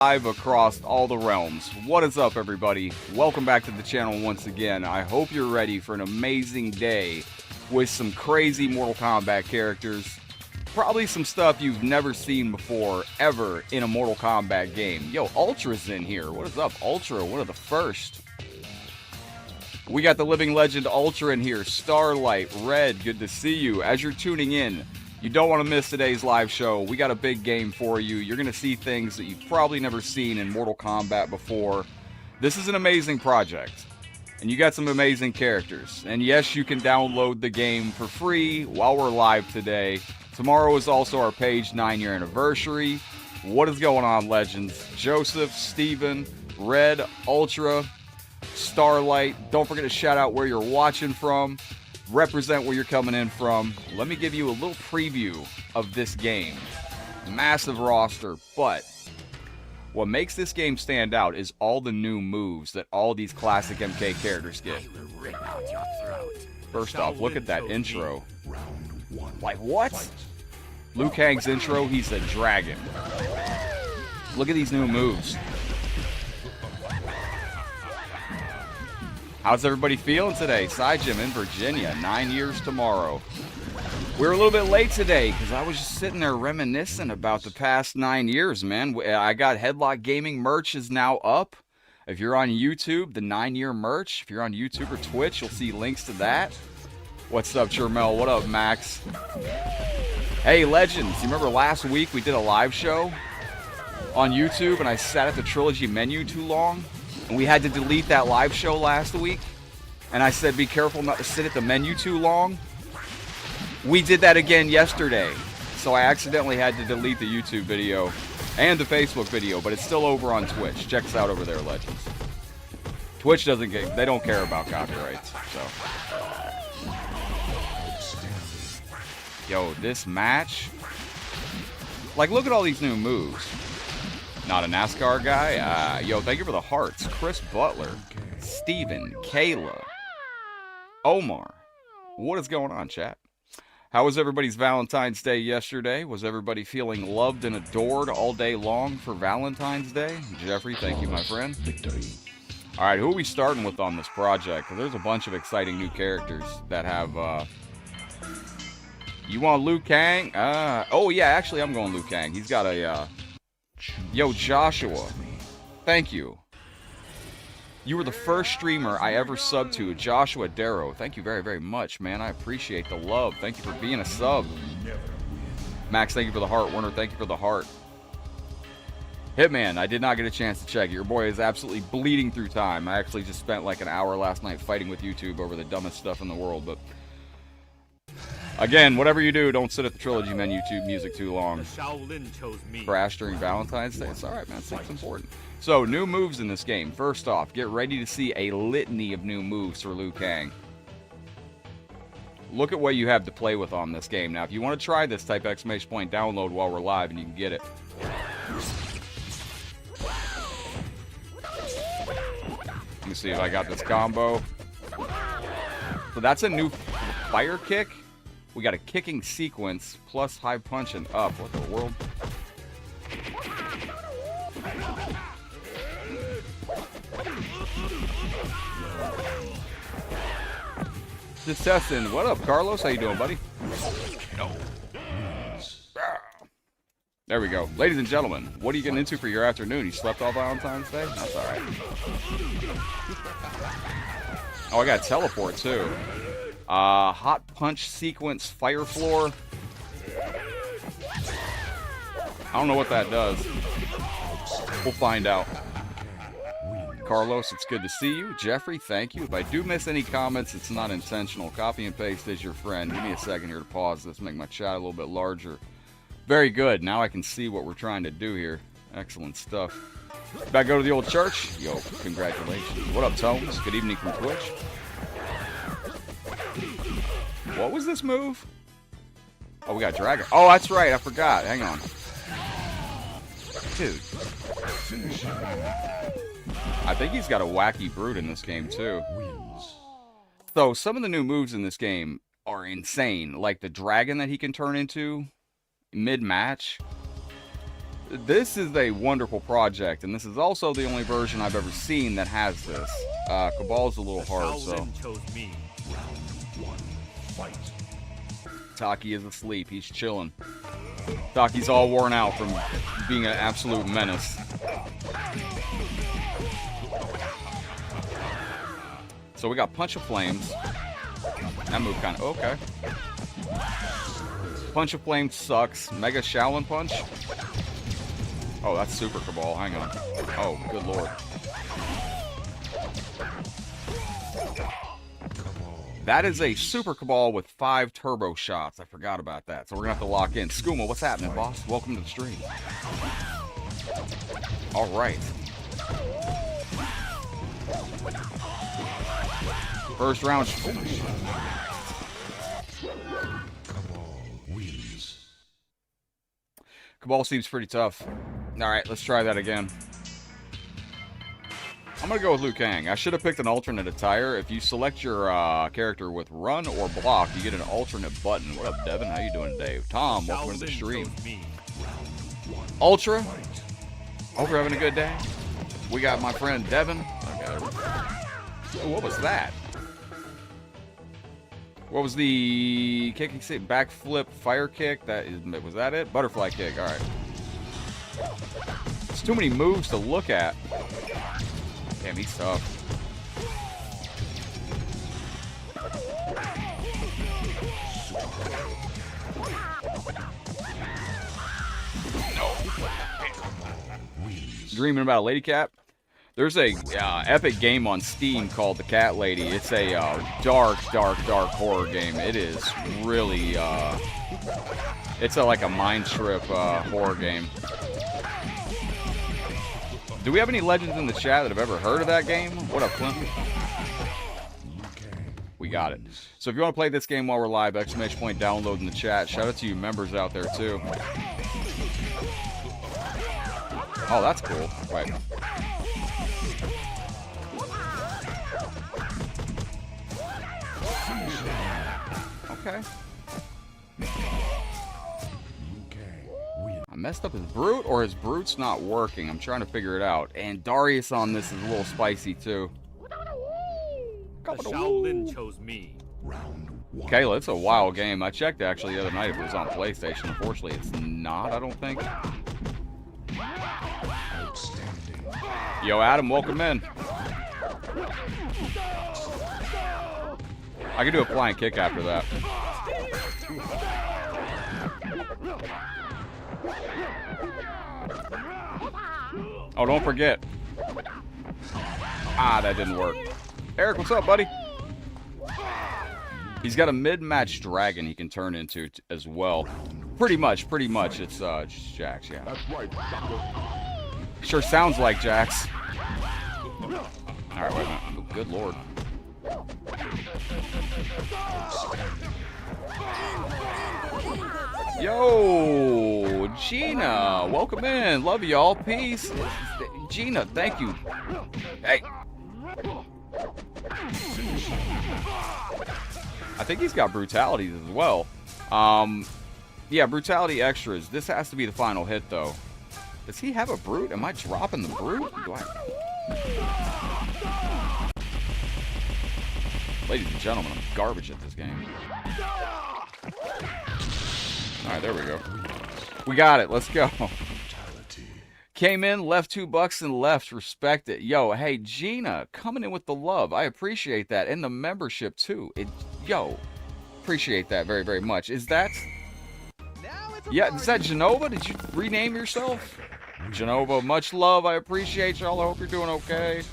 Live across all the realms. What is up, everybody? Welcome back to the channel once again. I hope you're ready for an amazing day with some crazy Mortal Kombat characters. Probably some stuff you've never seen before, ever, in a Mortal Kombat game. Yo, Ultra's in here. What is up, Ultra? One of the first. We got the living legend Ultra in here. Starlight, Red, good to see you. As you're tuning in, you don't want to miss today's live show. We got a big game for you. You're going to see things that you've probably never seen in Mortal Kombat before. This is an amazing project. And you got some amazing characters. And yes, you can download the game for free while we're live today. Tomorrow is also our page 9-year anniversary. What is going on, legends? Joseph, Steven, Red, Ultra, Starlight. Don't forget to shout out where you're watching from. Represent where you're coming in from. Let me give you a little preview of this game. Massive roster, but what makes this game stand out is all the new moves that all these classic MK characters get. First off, look at that intro. Like, what? Liu Kang's intro, he's a dragon. Look at these new moves. How's everybody feeling today? Jim in Virginia, 9 years tomorrow. We're a little bit late today because I was just sitting there reminiscing about the past 9 years, man. I got Headlockedgaming merch is now up. If you're on YouTube, the 9-year merch. If you're on YouTube or Twitch, you'll see links to that. What's up, Jermel? What up, Max? Hey, legends. You remember last week we did a live show on YouTube and I sat at the trilogy menu too long? And we had to delete that live show last week. And I said, be careful not to sit at the menu too long. We did that again yesterday. So I accidentally had to delete the YouTube video and the Facebook video. But it's still over on Twitch. Check us out over there, legends. Twitch doesn't get, they don't care about copyrights. So. Yo, this match. Like, look at all these new moves. Not a NASCAR guy? Yo, thank you for the hearts. Chris Butler, Steven, Kayla, Omar. What is going on, chat? How was everybody's Valentine's Day yesterday? Was everybody feeling loved and adored all day long for Valentine's Day? Jeffrey, thank you, my friend. All right, who are we starting with on this project? Because there's a bunch of exciting new characters that have... You want Liu Kang? Oh, yeah, actually, I'm going Liu Kang. He's got a... Yo, Joshua, thank you. You were the first streamer I ever subbed to, Joshua Darrow. Thank you very, very much, man. I appreciate the love. Thank you for being a sub. Max, thank you for the heart. Werner, thank you for the heart. Hitman, I did not get a chance to check. Your boy is absolutely bleeding through time. I actually just spent like an hour last night fighting with YouTube over the dumbest stuff in the world, but... Again, whatever you do, don't sit at the trilogy menu music too long. Crash during Valentine's Day. It's alright, man. It's important. So, new moves in this game. First off, get ready to see a litany of new moves for Liu Kang. Look at what you have to play with on this game. Now, if you want to try this, type exclamation point download while we're live and you can get it. Let me see if I got this combo. So that's a new fire kick. We got a kicking sequence, plus high punch and up. What the world? Just testing. What up, Carlos? How you doing, buddy? No. There we go. Ladies and gentlemen, what are you getting into for your afternoon? You slept all Valentine's Day? That's alright. Oh, I got a teleport, too. Hot punch sequence, fire floor. I don't know what that does. We'll find out. Carlos, it's good to see you. Jeffrey, thank you. If I do miss any comments, it's not intentional. Copy and paste is your friend. Give me a second here to pause this, make my chat a little bit larger. Very good. Now I can see what we're trying to do here. Excellent stuff. Back go to the old church. Yo, congratulations. What up, Tomes? Good evening from Twitch. What was this move? Oh, we got Dragon. Oh, that's right. I forgot. Hang on. Dude. I think he's got a wacky brute in this game, too. So, some of the new moves in this game are insane. Like the dragon that he can turn into mid-match. This is a wonderful project, and this is also the only version I've ever seen that has this. Cabal's a little hard, so. Taki is asleep. He's chilling. Taki's all worn out from being an absolute menace. So we got Punch of Flames. That move kind of... Okay. Punch of Flames sucks. Mega Shaolin Punch. Oh, that's Super Cabal. Hang on. Oh, good lord. That is a Super Cabal with 5 turbo shots. I forgot about that. So we're going to have to lock in. Skooma, what's happening, boss? Welcome to the stream. All right. First round. Cabal seems pretty tough. All right, let's try that again. I'm going to go with Liu Kang. I should have picked an alternate attire. If you select your character with run or block, you get an alternate button. What up, Devin? How you doing today? Tom, welcome to the stream. Ultra. Hope you're having a good day. We got my friend Devin. Okay. Oh, what was that? What was the kicking stick? Backflip, fire kick? Was that it? Butterfly kick. All right. It's too many moves to look at. Damn, he's tough. No. Dreaming about a lady cat? There's a epic game on Steam called The Cat Lady. It's a dark horror game. It is really, it's like a mind trip horror game. Do we have any legends in the chat that have ever heard of that game? What up, Clinton? We got it. So if you want to play this game while we're live, ! Download in the chat. Shout out to you members out there, too. Oh, that's cool. Right. Okay. I messed up his brute, or his brute's not working. I'm trying to figure it out. And Darius on this is a little spicy too. The Shaolin chose me. Kayla, it's a wild game. I checked actually the other night if it was on PlayStation. Unfortunately, it's not, I don't think. Yo, Adam, welcome in. I can do a flying kick after that. Oh, don't forget. Ah, that didn't work. Eric, what's up, buddy? He's got a mid-match dragon he can turn into as well. Pretty much. It's just Jax, yeah. Sure sounds like Jax. Alright, wait a minute. Oh, good lord. Yo, Gina, welcome in. Love y'all. Peace. Gina, thank you. Hey. I think he's got brutalities as well. Yeah, brutality extras. This has to be the final hit, though. Does he have a brute? Am I dropping the brute? Do I... Ladies and gentlemen, I'm garbage at this game. Alright, there we go. We got it. Let's go. Came in, left $2 and left. Respect it. Yo, hey, Gina, coming in with the love. I appreciate that. And the membership, too. Yo, appreciate that very, very much. Is that... Yeah, is that Genova? Did you rename yourself? Genova, much love. I appreciate y'all. I hope you're doing okay.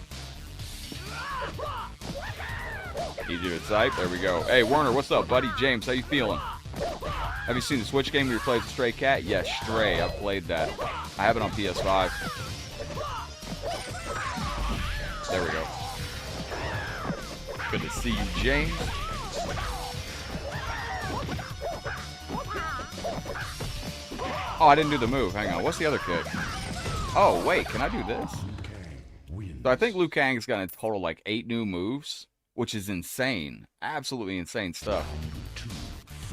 Easy to type. There we go. Hey, Werner, what's up, buddy? James, how you feeling? Have you seen the Switch game where you played the Stray Cat? Yes, Stray. I've played that. I have it on PS5. There we go. Good to see you, James. Oh, I didn't do the move. Hang on. What's the other kick? Oh, wait. Can I do this? So I think Liu Kang's got a total like 8 new moves, which is insane. Absolutely insane stuff.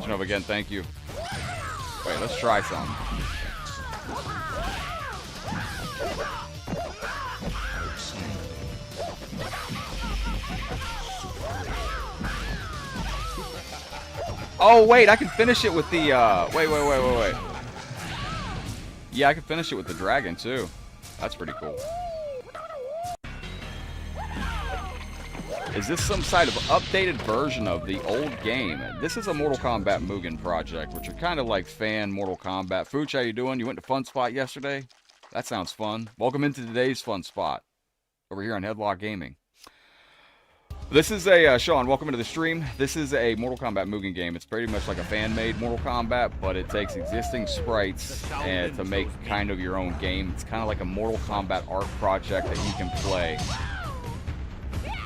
Genova, again, thank you. Wait, let's try some. Oh, wait, I can finish it with the, wait. Yeah, I can finish it with the dragon, too. That's pretty cool. Is this some sort of updated version of the old game? This is a Mortal Kombat Mugen project, which are kind of like fan Mortal Kombat. Fooch, how you doing? You went to Fun Spot yesterday? That sounds fun. Welcome into today's Fun Spot over here on Headlockedgaming. This is a, Sean, welcome into the stream. This is a Mortal Kombat Mugen game. It's pretty much like a fan-made Mortal Kombat, but it takes existing sprites and to make kind of your own game. It's kind of like a Mortal Kombat art project that you can play.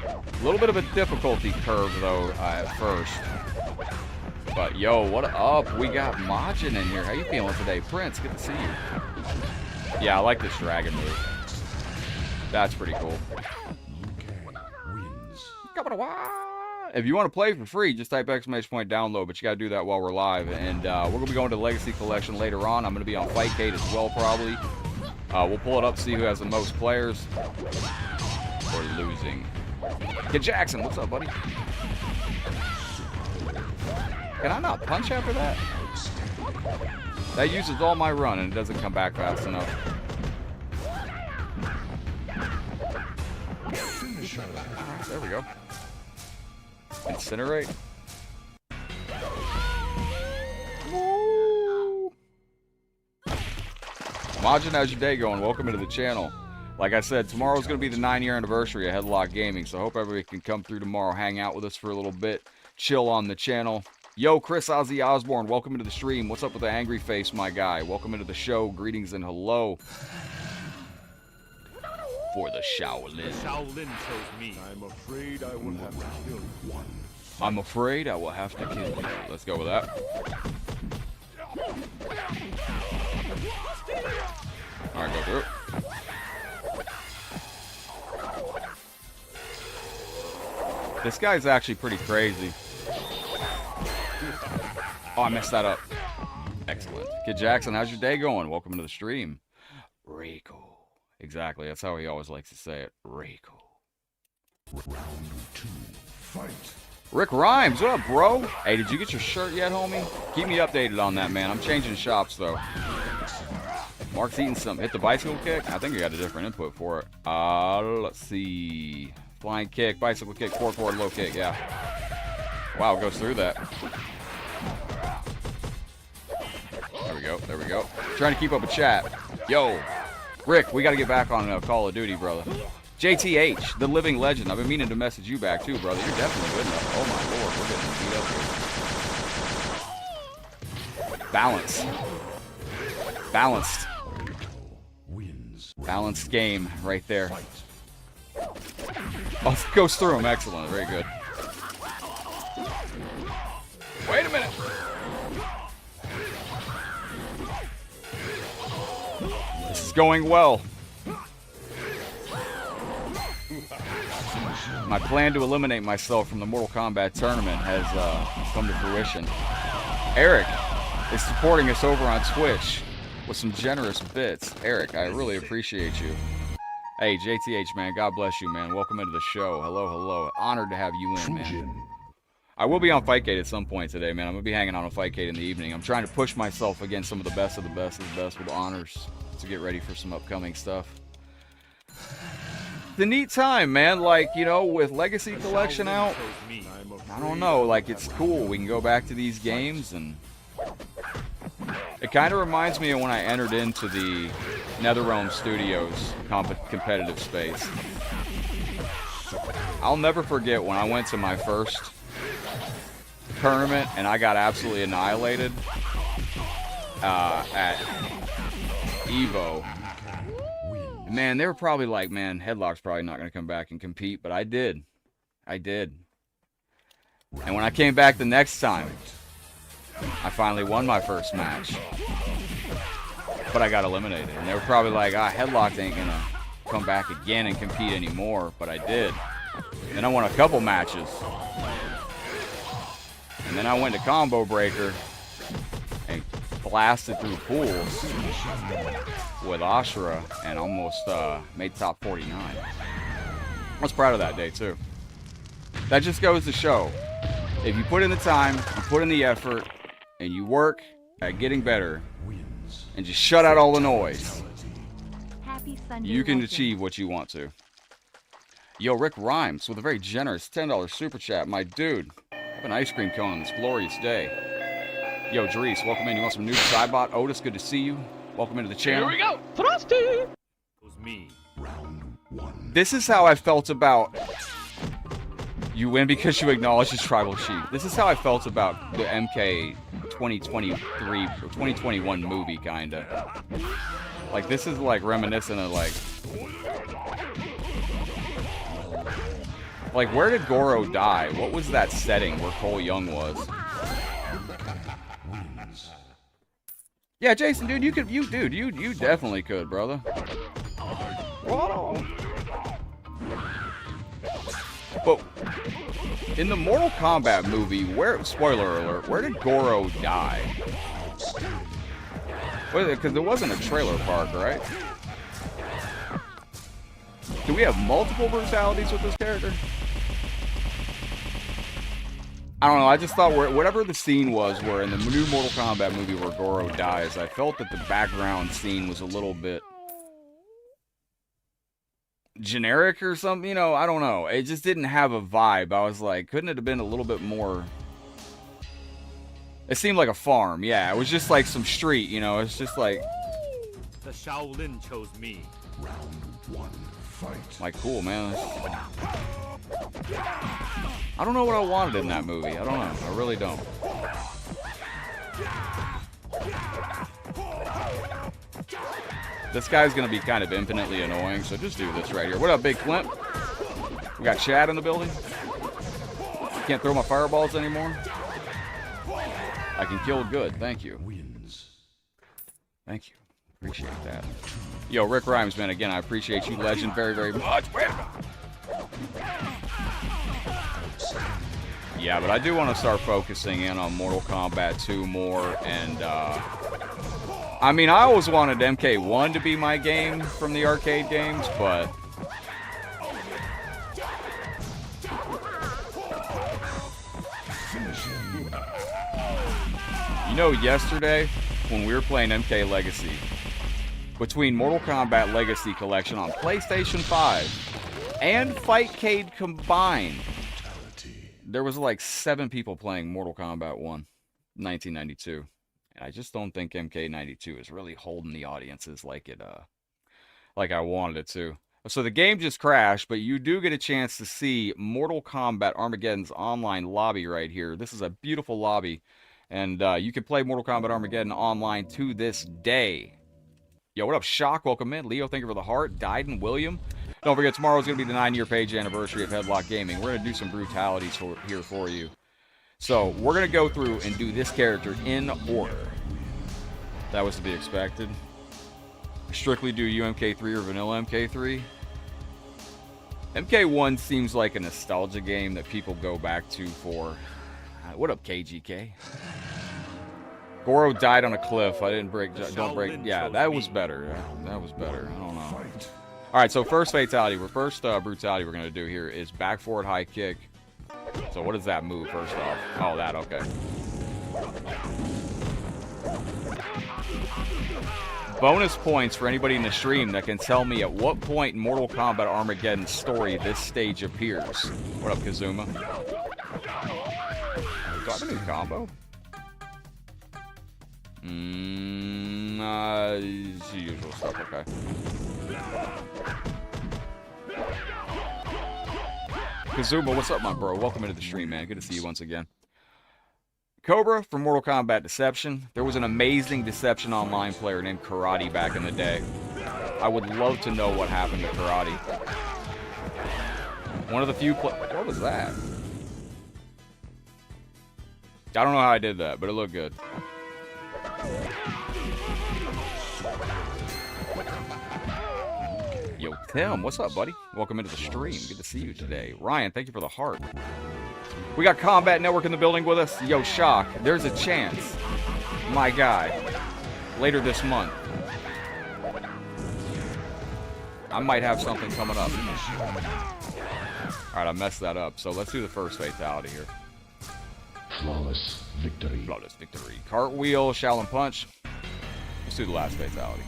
A little bit of a difficulty curve, though, at first. But, yo, what up? We got Mugen in here. How you feeling today? Prince, good to see you. Yeah, I like this dragon move. That's pretty cool. If you want to play for free, just type ! download, but you got to do that while we're live. And we're going to be going to the Legacy Collection later on. I'm going to be on Fightcade as well, probably. We'll pull it up, see who has the most players. We're losing. Get Jackson, what's up, buddy? Can I not punch after that? That uses all my run, and it doesn't come back fast enough. There we go. Incinerate. Woo. Mugen, how's your day going? Welcome into the channel. Like I said, tomorrow's going to be the 9-year anniversary of Headlockedgaming, so I hope everybody can come through tomorrow, hang out with us for a little bit, chill on the channel. Yo, Chris Ozzy Osborne, welcome into the stream. What's up with the angry face, my guy? Welcome into the show. Greetings and hello. For the Shaolin. The Shaolin chose me. I'm afraid I will have to kill one. I'm afraid I will have to kill you. Let's go with that. Alright, go through it. This guy's actually pretty crazy. Oh, I messed that up. Excellent. Kid Jackson, how's your day going? Welcome to the stream. Rico. Exactly, that's how he always likes to say it. Rico. Round 2, fight. Rick Rhymes, what up, bro? Hey, did you get your shirt yet, homie? Keep me updated on that, man. I'm changing shops, though. Mark's eating some. Hit the bicycle kick? I think I got a different input for it. Let's see. Flying kick, bicycle kick, forward, low kick, yeah. Wow, it goes through that. There we go. Trying to keep up with chat. Yo. Rick, we got to get back on Call of Duty, brother. JTH, the living legend. I've been meaning to message you back, too, brother. You're definitely good enough. Oh, my Lord. We're getting beat up here. Balance. Balanced. Balanced game right there. Oh, it goes through him. Excellent. Very good. Wait a minute. This is going well. My plan to eliminate myself from the Mortal Kombat tournament has come to fruition. Eric is supporting us over on Twitch with some generous bits. Eric, I really appreciate you. Hey, JTH, man, God bless you, man. Welcome into the show. Hello. Honored to have you in, man. I will be on Fightcade at some point today, man. I'm going to be hanging out on Fightcade in the evening. I'm trying to push myself against some of the best of the best of the best with honors to get ready for some upcoming stuff. The neat time, man. Like, you know, with Legacy Collection out, I don't know. Like, it's cool. We can go back to these games, and it kind of reminds me of when I entered into the NetherRealm Studios competitive space. I'll never forget when I went to my first tournament and I got absolutely annihilated at Evo. Man, they were probably like, man, Headlock's probably not going to come back and compete, but I did. And when I came back the next time, I finally won my first match. But I got eliminated. And they were probably like, Headlock ain't going to come back again and compete anymore. But I did. And then I won a couple matches. And then I went to Combo Breaker and blasted through pools with Ashura and almost made top 49. I was proud of that day, too. That just goes to show If you put in the time, you put in the effort, and you work at getting better, and just shut out all the noise, Happy Sunday, you can legend. achieve what you want to. Yo, Rick Rhymes with a very generous $10 super chat. My dude, have an ice cream cone on this glorious day. Yo, Dries, welcome in. You want some new Cybot? Otis, good to see you. Welcome into the channel. Here we go. Frosty. It was me. Round one. This is how I felt about... You win because you acknowledge his tribal chief. This is how I felt about the MK 2023 or 2021 movie, kinda. Like, this is like reminiscent of like where did Goro die? What was that setting where Cole Young was? Yeah, Jason, dude, you could, you definitely could, brother. Whoa. But in the Mortal Kombat movie, spoiler alert, where did Goro die? Because it wasn't a trailer park, right? Do we have multiple brutalities with this character? I don't know, I just thought whatever the scene was where in the new Mortal Kombat movie where Goro dies, I felt that the background scene was a little bit generic or something, you know, I don't know. It just didn't have a vibe. I was like, couldn't it have been a little bit more... It seemed like a farm, yeah. It was just like some street, you know, it's just like... The Shaolin chose me. Round one. Fight. Like, cool, man. I don't know what I wanted in that movie. I don't know. I really don't. This guy's going to be kind of infinitely annoying, so just do this right here. What up, Big Clint? We got Chad in the building. Can't throw my fireballs anymore. I can kill good. Thank you. Thank you. Appreciate that. Yo, Rick Rhymes, man, again, I appreciate you, legend, very, very much. Yeah, but I do want to start focusing in on Mortal Kombat 2 more, and, I mean, I always wanted MK1 to be my game from the arcade games, but... You know, yesterday, when we were playing MK Legacy, between Mortal Kombat Legacy Collection on PlayStation 5 and Fightcade combined, there was like 7 people playing Mortal Kombat 1, 1992. And I just don't think MK92 is really holding the audiences like it, like I wanted it to. So the game just crashed, but you do get a chance to see Mortal Kombat Armageddon's online lobby right here. This is a beautiful lobby, and you can play Mortal Kombat Armageddon online to this day. Yo, what up, Shock? Welcome in. Leo, thank you for the heart. Dyden, William. Don't forget, tomorrow's going to be the 9-year page anniversary of Headlockedgaming. We're going to do some brutalities here for you. So, we're going to go through and do this character in order. That was to be expected. Strictly do UMK3 or vanilla MK3. MK1 seems like a nostalgia game that people go back to for... What up, KGK? Goro died on a cliff. I didn't break... Don't break... Yeah, that was better. That was better. I don't know. Alright, so first fatality. First brutality we're going to do here is back forward high kick. So what does that move first off? Oh, that, okay. Bonus points for anybody in the stream that can tell me at what point in Mortal Kombat Armageddon's story this stage appears. What up, Kazuma? Do I have a new combo? It's the usual stuff, okay. Kazuma, what's up, my bro? Welcome into the stream, man. Good to see you once again. Cobra from Mortal Kombat Deception. There was an amazing Deception Online player named Karate back in the day. I would love to know what happened to Karate. One of the few what was that? I don't know how I did that, but it looked good. Yo, Tim, what's up, buddy? Welcome into the stream. Good to see you today. Ryan, thank you for the heart. We got Combat Network in the building with us. Yo, Shock, there's a chance, my guy, later this month, I might have something coming up. Alright, I messed that up. So let's do the first fatality here. Flawless victory. Flawless victory. Cartwheel, Shaolin Punch. Let's do the last fatality.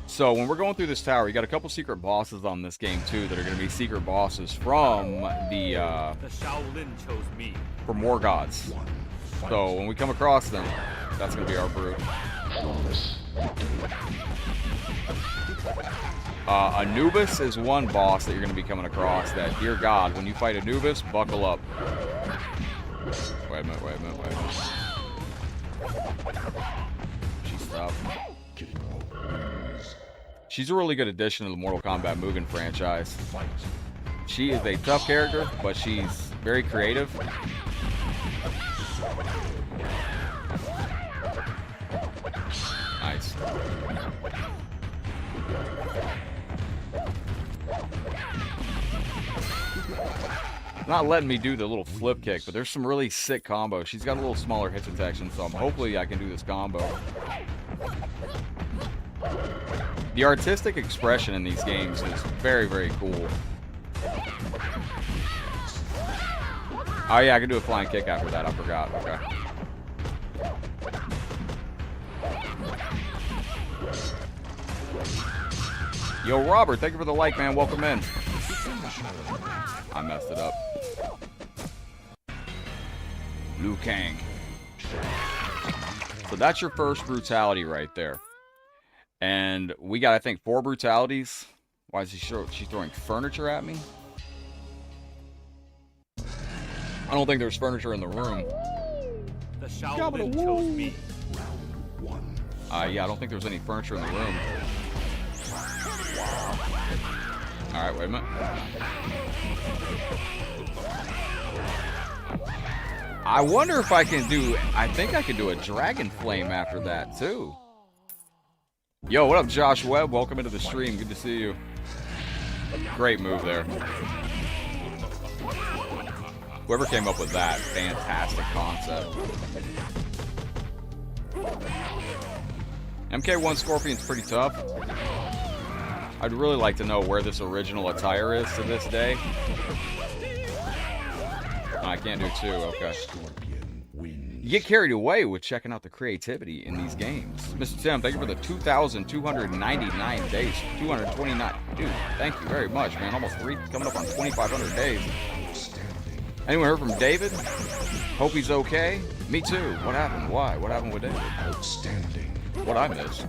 So when we're going through this tower, you got a couple secret bosses on this game too that are going to be secret bosses from the Shaolin chose me. from War Gods. So when we come across them, that's going to be our brute. Flawless victory. Anubis is one boss that you're going to be coming across that, dear God, when you fight Anubis, buckle up. Wait a minute. She stopped. She's a really good addition to the Mortal Kombat Mugen franchise. She is a tough character, but she's very creative. Nice. Not letting me do the little flip kick, but there's some really sick combos. She's got a little smaller hit detection, so hopefully I can do this combo. The artistic expression in these games is very, very cool. Oh yeah, I can do a flying kick after that. I forgot. Okay. Yo, Robert, thank you for the like, man. Welcome in. I messed it up. Liu Kang. So that's your first brutality right there. And we got, I think, 4 brutalities. Why is she throwing furniture at me? I don't think there's furniture in the room. The Shaolin chose me. Yeah, I don't think there's any furniture in the room. Alright, wait a minute. I wonder if I can do... I think I can do a Dragon Flame after that, too. Yo, what up, Josh Webb? Welcome into the stream. Good to see you. Great move there. Whoever came up with that, fantastic concept. MK1 Scorpion's pretty tough. I'd really like to know where this original attire is to this day. Oh, I can't do 2, okay. You get carried away with checking out the creativity in these games. Mr. Tim, thank you for the 2,299 days. 229. Dude, thank you very much, man. Almost coming up on 2,500 days. Anyone heard from David? Hope he's okay. Me too. What happened? Why? What happened with David? Outstanding. What I missed?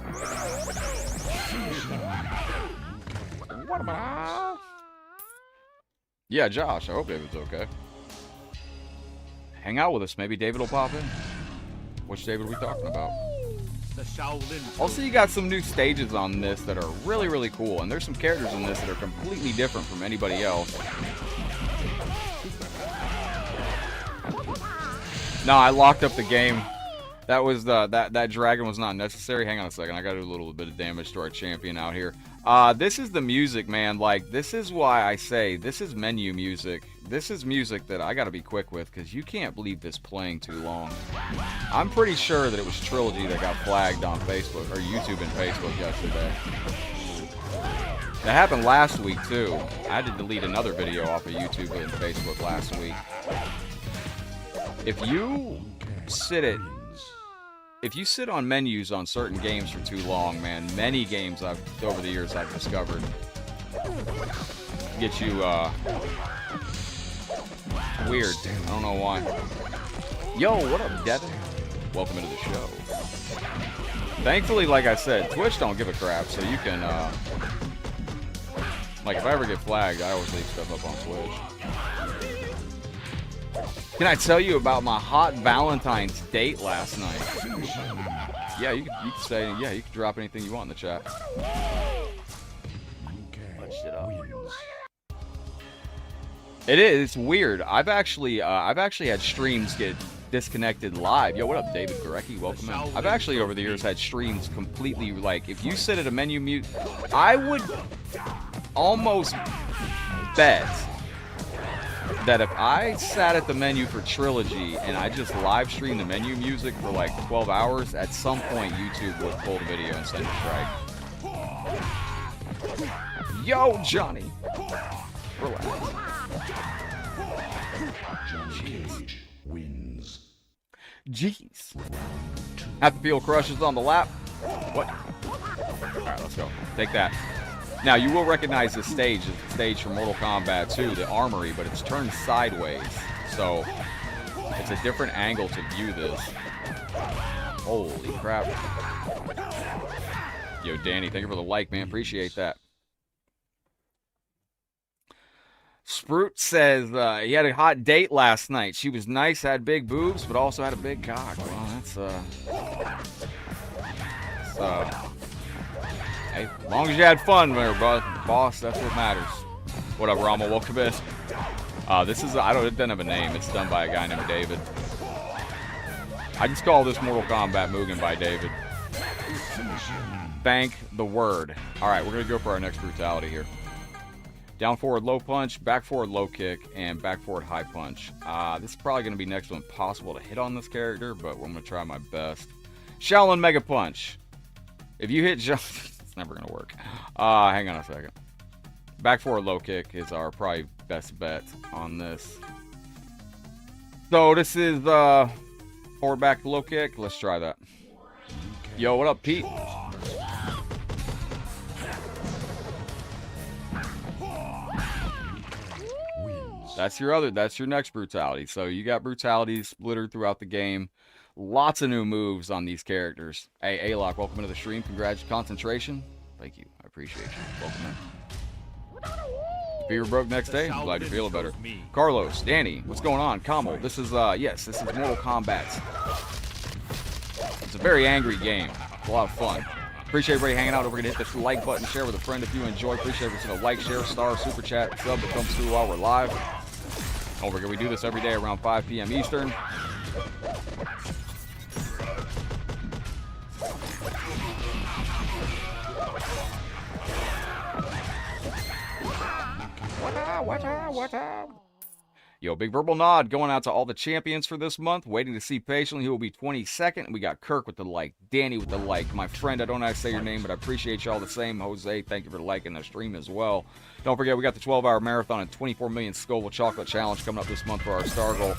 What am I? Yeah, Josh. I hope David's okay. Hang out with us. Maybe David will pop in. Which David are we talking about? The Shaolin. Also, you got some new stages on this that are really, really cool. And there's some characters in this that are completely different from anybody else. No, I locked up the game. That was that dragon was not necessary. Hang on a second. I got to do a little bit of damage to our champion out here. This is the music, man. Like, this is why I say this is menu music. This is music that I got to be quick with because you can't leave this playing too long. I'm pretty sure that it was Trilogy that got flagged on Facebook or YouTube and Facebook yesterday. That happened last week too. I had to delete another video off of YouTube and Facebook last week. If you sit on menus on certain games for too long, man, many games over the years I've discovered get you weird. I don't know why. Yo, what up, Devin? Welcome into the show. Thankfully, like I said, Twitch don't give a crap, so you can like if I ever get flagged, I always leave stuff up on Twitch. Can I tell you about my hot Valentine's date last night? Yeah, you can say, yeah, you can drop anything you want in the chat. Punched it up. It is. It's weird. I've actually had streams get disconnected live. Yo, what up, David Gorecki? Welcome in. I've actually over the years had streams completely like if you sit at a menu mute, I would almost bet that if I sat at the menu for Trilogy and I just live streamed the menu music for like 12 hours, at some point YouTube would pull the video and send a strike. Yo, Johnny. Relax. Johnny Cage wins. Jeez. Have to feel crushes on the lap. What? Alright, let's go. Take that. Now, you will recognize this stage. It's the stage from Mortal Kombat 2, the Armory, but it's turned sideways. So, it's a different angle to view this. Holy crap. Yo, Danny, thank you for the like, man. Appreciate that. Sprout says he had a hot date last night. She was nice, had big boobs, but also had a big cock. Well, that's hey, as long as you had fun there, boss, that's what matters. What up, Rama? Welcome in. This is, it doesn't have a name. It's done by a guy named David. I just call this Mortal Kombat Mugen by David. Thank the word. All right, we're going to go for our next brutality here. Down forward low punch, back forward low kick, and back forward high punch. This is probably going to be next to impossible to hit on this character, but I'm going to try my best. Shaolin Mega Punch. If you hit it's never going to work. Hang on a second. Back forward low kick is our probably best bet on this. So this is forward back low kick. Let's try that. Yo, what up, Pete? That's your next brutality. So you got brutalities splittered throughout the game. Lots of new moves on these characters. Hey, A-Lock, welcome into the stream. Concentration. Thank you. I appreciate you. Welcome in. Fever broke next day. I'm glad you're feeling better. Carlos, Danny, what's going on? Kamal, this is yes, this is Mortal Kombat. It's a very angry game. It's a lot of fun. Appreciate everybody hanging out. We're going to hit this like button, share with a friend if you enjoy. Appreciate every single like, share, star, super chat, sub that comes through while we're live. Don't forget, we do this every day around 5 p.m. Eastern. What up? Yo, big verbal nod going out to all the champions for this month. Waiting to see patiently who will be 22nd. We got Kirk with the like, Danny with the like. My friend, I don't know how to say your name, but I appreciate you all the same. Jose, thank you for liking the stream as well. Don't forget, we got the 12-hour marathon and 24 million Scoville Chocolate Challenge coming up this month for our star goal.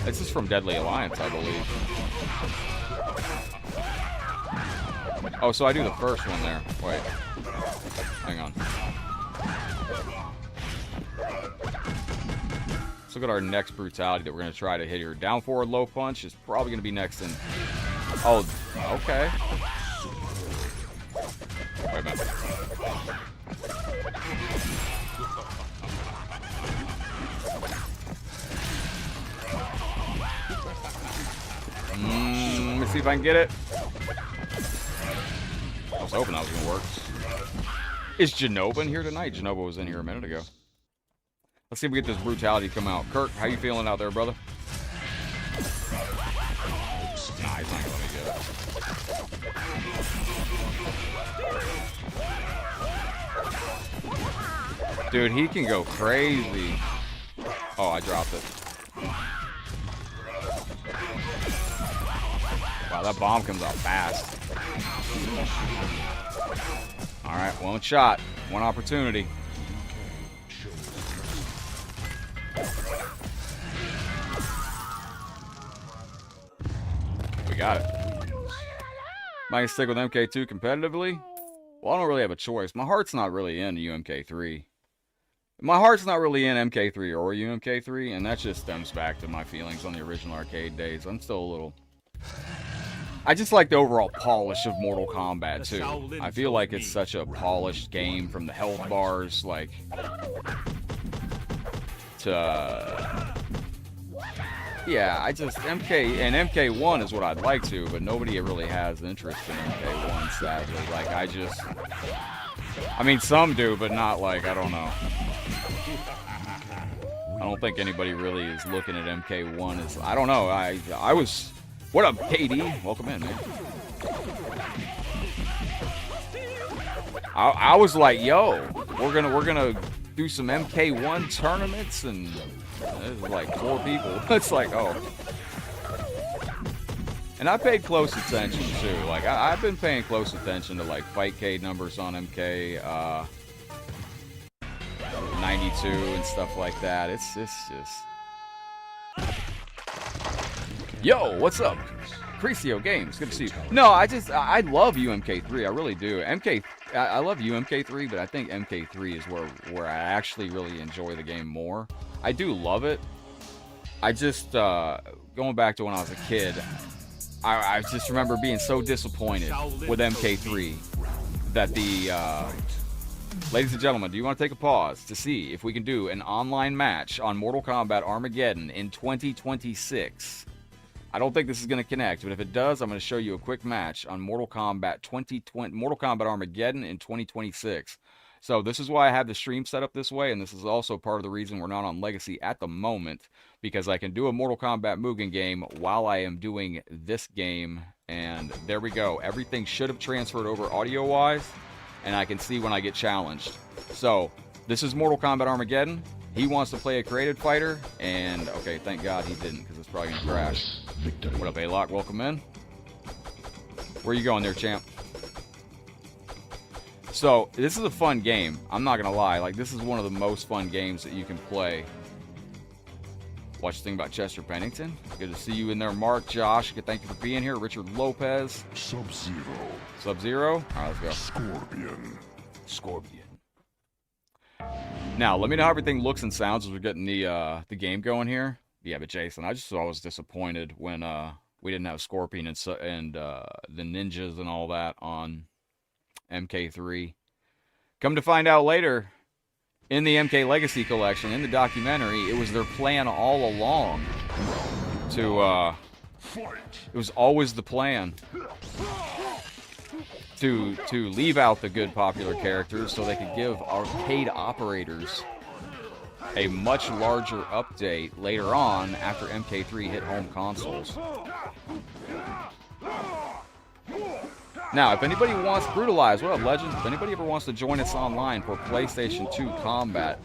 This is from Deadly Alliance, I believe. Oh, so I do the first one there. Wait. Hang on. Let's look at our next brutality that we're going to try to hit here. Down forward low punch is probably going to be next in... Oh, okay. Wait a minute. Let me see if I can get it. I was hoping that was going to work. Is Genova in here tonight? Genova was in here a minute ago. Let's see if we get this brutality to come out. Kirk, how you feeling out there, brother? Nah, he's not going to let me get it. Dude, he can go crazy. Oh, I dropped it. Wow, that bomb comes out fast. All right, one shot, one opportunity. We got it. Might stick with MK2 competitively? Well, I don't really have a choice. My heart's not really in UMK3. My heart's not really in MK3 or UMK3, and that just stems back to my feelings on the original arcade days. I'm still a little... I just like the overall polish of Mortal Kombat 2. I feel like it's such a polished game, from the health bars, like, to, yeah, I just, MK1 is what I'd like to, but nobody really has interest in MK1, sadly. Like, I mean, some do, but not like, I don't know. I don't think anybody really is looking at MK1 as, I don't know, I was... What up, KD? Welcome in, man. I was like, yo, we're gonna do some MK1 tournaments, and there's like 4 people. It's like, oh. And I paid close attention too. Like I've been paying close attention to like Fightcade numbers on MK 92 and stuff like that. It's just. Yo, what's up? Crecio Games, good to see you. No, I love UMK3, I really do. I love UMK3, but I think MK3 is where I actually really enjoy the game more. I do love it. I just, going back to when I was a kid, I just remember being so disappointed with MK3 that the, ladies and gentlemen, do you want to take a pause to see if we can do an online match on Mortal Kombat Armageddon in 2026? I don't think this is going to connect, but if it does, I'm going to show you a quick match on Mortal Kombat Armageddon in 2026. So this is why I have the stream set up this way, and this is also part of the reason we're not on Legacy at the moment, because I can do a Mortal Kombat Mugen game while I am doing this game, and there we go. Everything should have transferred over audio-wise, and I can see when I get challenged. So this is Mortal Kombat Armageddon. He wants to play a creative fighter, and okay, thank God he didn't, because it's probably going to crash. What up, A-Lock? Welcome in. Where you going there, champ? So, this is a fun game. I'm not going to lie. Like, this is one of the most fun games that you can play. Watch the thing about Chester Bennington. Good to see you in there, Mark, Josh. Good, thank you for being here. Richard Lopez. Sub-Zero. Sub-Zero? All right, let's go. Scorpion. Scorpion. Now, let me know how everything looks and sounds as we're getting the game going here. Yeah, but Jason, I just was disappointed when we didn't have Scorpion and the ninjas and all that on MK3. Come to find out later, in the MK Legacy Collection, in the documentary, it was their plan all along to, it was always the plan to leave out the good popular characters so they could give arcade operators a much larger update later on after MK3 hit home consoles. Now, if anybody wants Brutalize, what up, Legend? If anybody ever wants to join us online for PlayStation 2 Combat,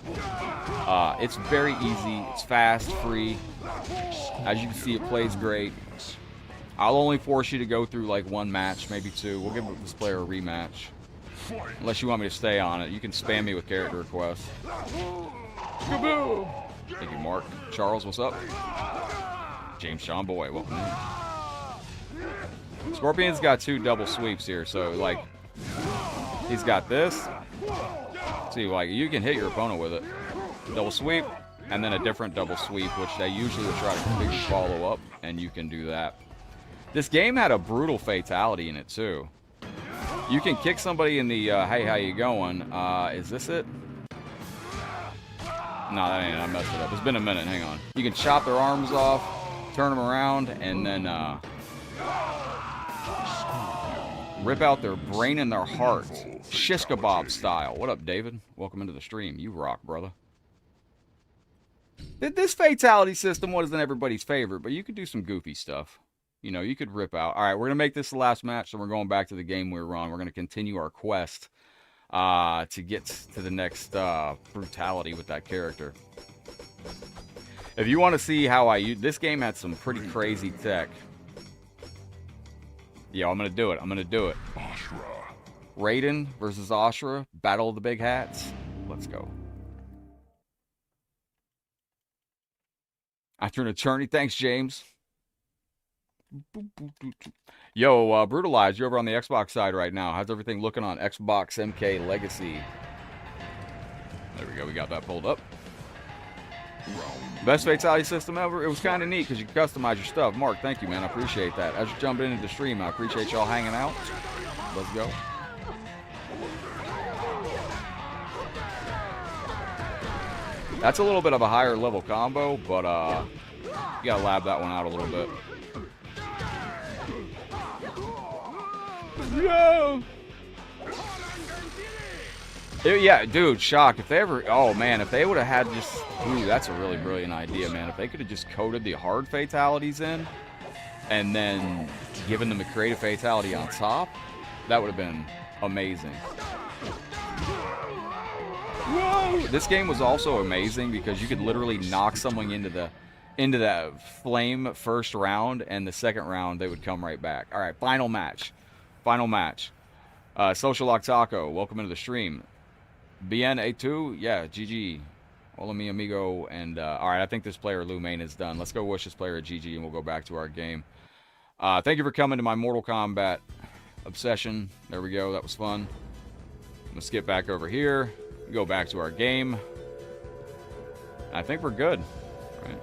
it's very easy. It's fast, free. As you can see, it plays great. I'll only force you to go through like one match, maybe two. We'll give this player a rematch. Unless you want me to stay on it. You can spam me with character requests. Cabal! Thank you, Mark. Charles, what's up? James Sean Boy, welcome in. Scorpion's got two double sweeps here, so like he's got this. See, like you can hit your opponent with it. Double sweep, and then a different double sweep, which they usually will try to completely follow up, and you can do that. This game had a brutal fatality in it too. You can kick somebody in the hey, how you going? Is this it? No, that ain't it. I messed it up. It's been a minute. Hang on. You can chop their arms off, turn them around, and then rip out their brain and their heart. Shish kebab style. What up, David? Welcome into the stream. You rock, brother. This fatality system wasn't everybody's favorite, but you could do some goofy stuff. You know, you could rip out. All right, we're going to make this the last match, and we're going back to the game we were on. We're going to continue our quest to get to the next brutality with that character. If you want to see how I use this game, had some pretty crazy tech. Yeah, I'm gonna do it. I'm gonna do it. Raiden versus Ashura, Battle of the Big Hats. Let's go. After an attorney, thanks, James. Yo, Brutalize, you're over on the Xbox side right now. How's everything looking on Xbox MK Legacy? There we go, we got that pulled up. Best fatality system ever. It was kind of neat because you can customize your stuff. Mark, thank you, man. I appreciate that. As you're jumping into the stream, I appreciate y'all hanging out. Let's go. That's a little bit of a higher level combo, but you gotta lab that one out a little bit. Yo! Yeah, dude, shock. If they ever, oh man, if they would have had just, ooh, that's a really brilliant idea, man. If they could have just coded the hard fatalities in, and then given them a creative fatality on top, that would have been amazing. Whoa! This game was also amazing because you could literally knock someone into into that flame first round, and the second round they would come right back. All right, final match. Final match. Social Lock Taco, welcome into the stream. BN82, yeah, GG. Hola mi amigo. And all right, I think this player Liu Main is done. Let's go wish this player a GG, and we'll go back to our game. Thank you for coming to my Mortal Kombat obsession. There we go. That was fun. I'm gonna skip back over here. Go back to our game. I think we're good. Right?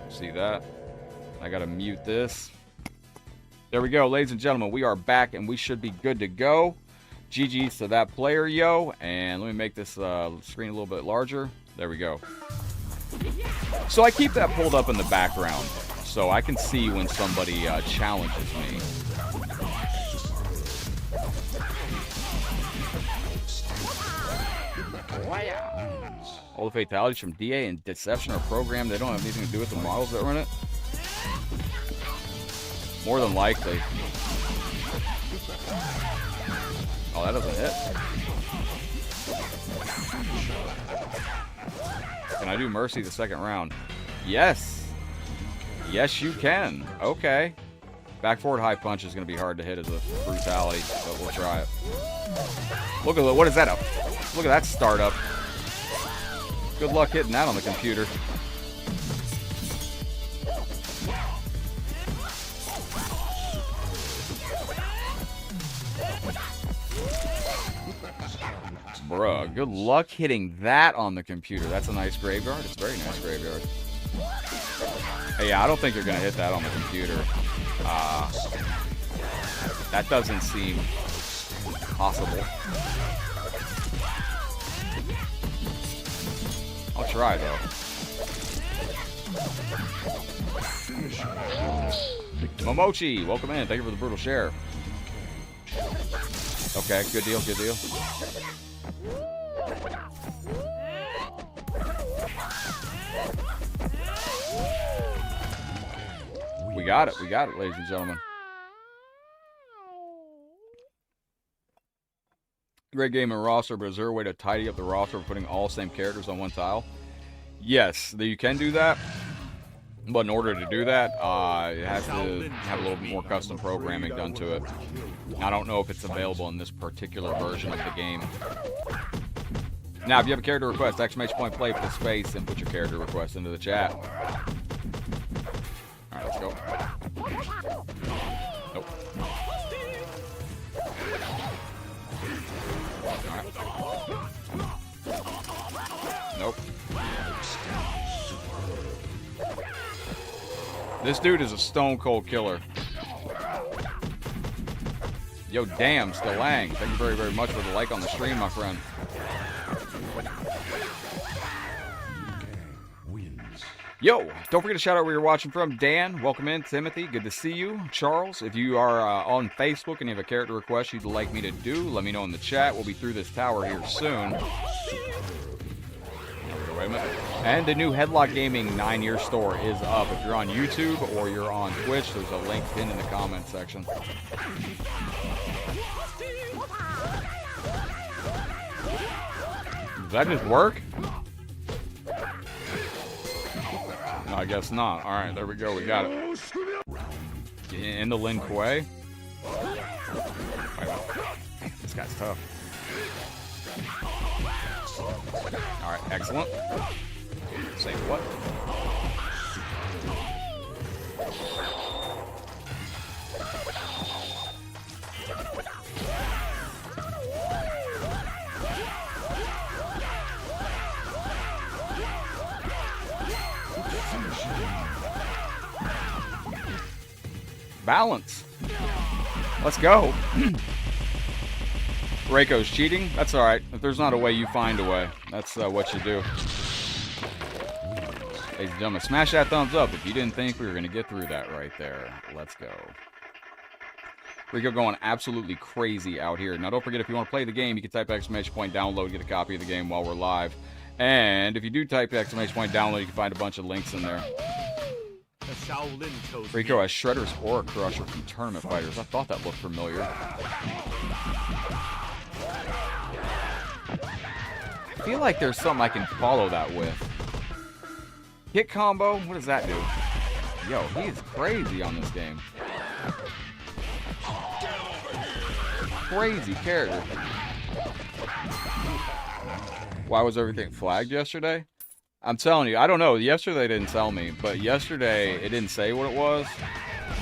See that? I gotta mute this. There we go, ladies and gentlemen. We are back, and we should be good to go. GG's to that player, yo. And let me make this screen a little bit larger. There we go. So I keep that pulled up in the background, so I can see when somebody challenges me. All the fatalities from DA and Deception are programmed. They don't have anything to do with the models that run it. More than likely. Oh, that doesn't hit. Can I do Mercy the second round? Yes. Yes, you can. Okay. Back forward high punch is going to be hard to hit as a brutality, but we'll try it. Look at what is that? Look at that startup. Good luck hitting that on the computer. Bruh, good luck hitting that on the computer. That's a nice graveyard. It's a very nice graveyard. Hey, yeah, I don't think you're going to hit that on the computer. That doesn't seem possible. I'll try, though. Momochi, welcome in. Thank you for the brutal share. Okay, good deal, good deal. We got it, ladies and gentlemen. Great game and roster, but is there a way to tidy up the roster for putting all same characters on one tile? Yes, you can do that. But in order to do that, it has to have a little bit more custom programming done to it. I don't know if it's available in this particular version of the game. Now, if you have a character request, !play for the space and put your character request into the chat. Alright, let's go. Nope. Alright. Nope. This dude is a stone cold killer. Yo, damn, Stelang. Thank you very, very much for the like on the stream, my friend. Yo, don't forget to shout out where you're watching from. Dan, welcome in. Timothy, good to see you. Charles, if you are on Facebook and you have a character request you'd like me to do, let me know in the chat. We'll be through this tower here soon. Wait a minute. And the new Headlockedgaming 9-year store is up. If you're on YouTube or you're on Twitch, there's a link pinned in the comment section. Does that just work? No, I guess not. Alright, there we go. We got it. In the Lin Kuei. This guy's tough. Alright, excellent. Say what? Balance. Let's go. Reiko's cheating? That's alright. If there's not a way, you find a way. That's what you do. Ladies and gentlemen, smash that thumbs up if you didn't think we were going to get through that right there. Let's go. Rico going absolutely crazy out here. Now, don't forget, if you want to play the game, you can type !download, get a copy of the game while we're live. And if you do type !download, you can find a bunch of links in there. Rico has Shredder's Aura Crusher from Tournament Fighters. I thought that looked familiar. I feel like there's something I can follow that with. Hit combo? What does that do? Yo, he is crazy on this game. Crazy character. Why was everything flagged yesterday? I'm telling you, I don't know. Yesterday they didn't tell me, but yesterday it didn't say what it was.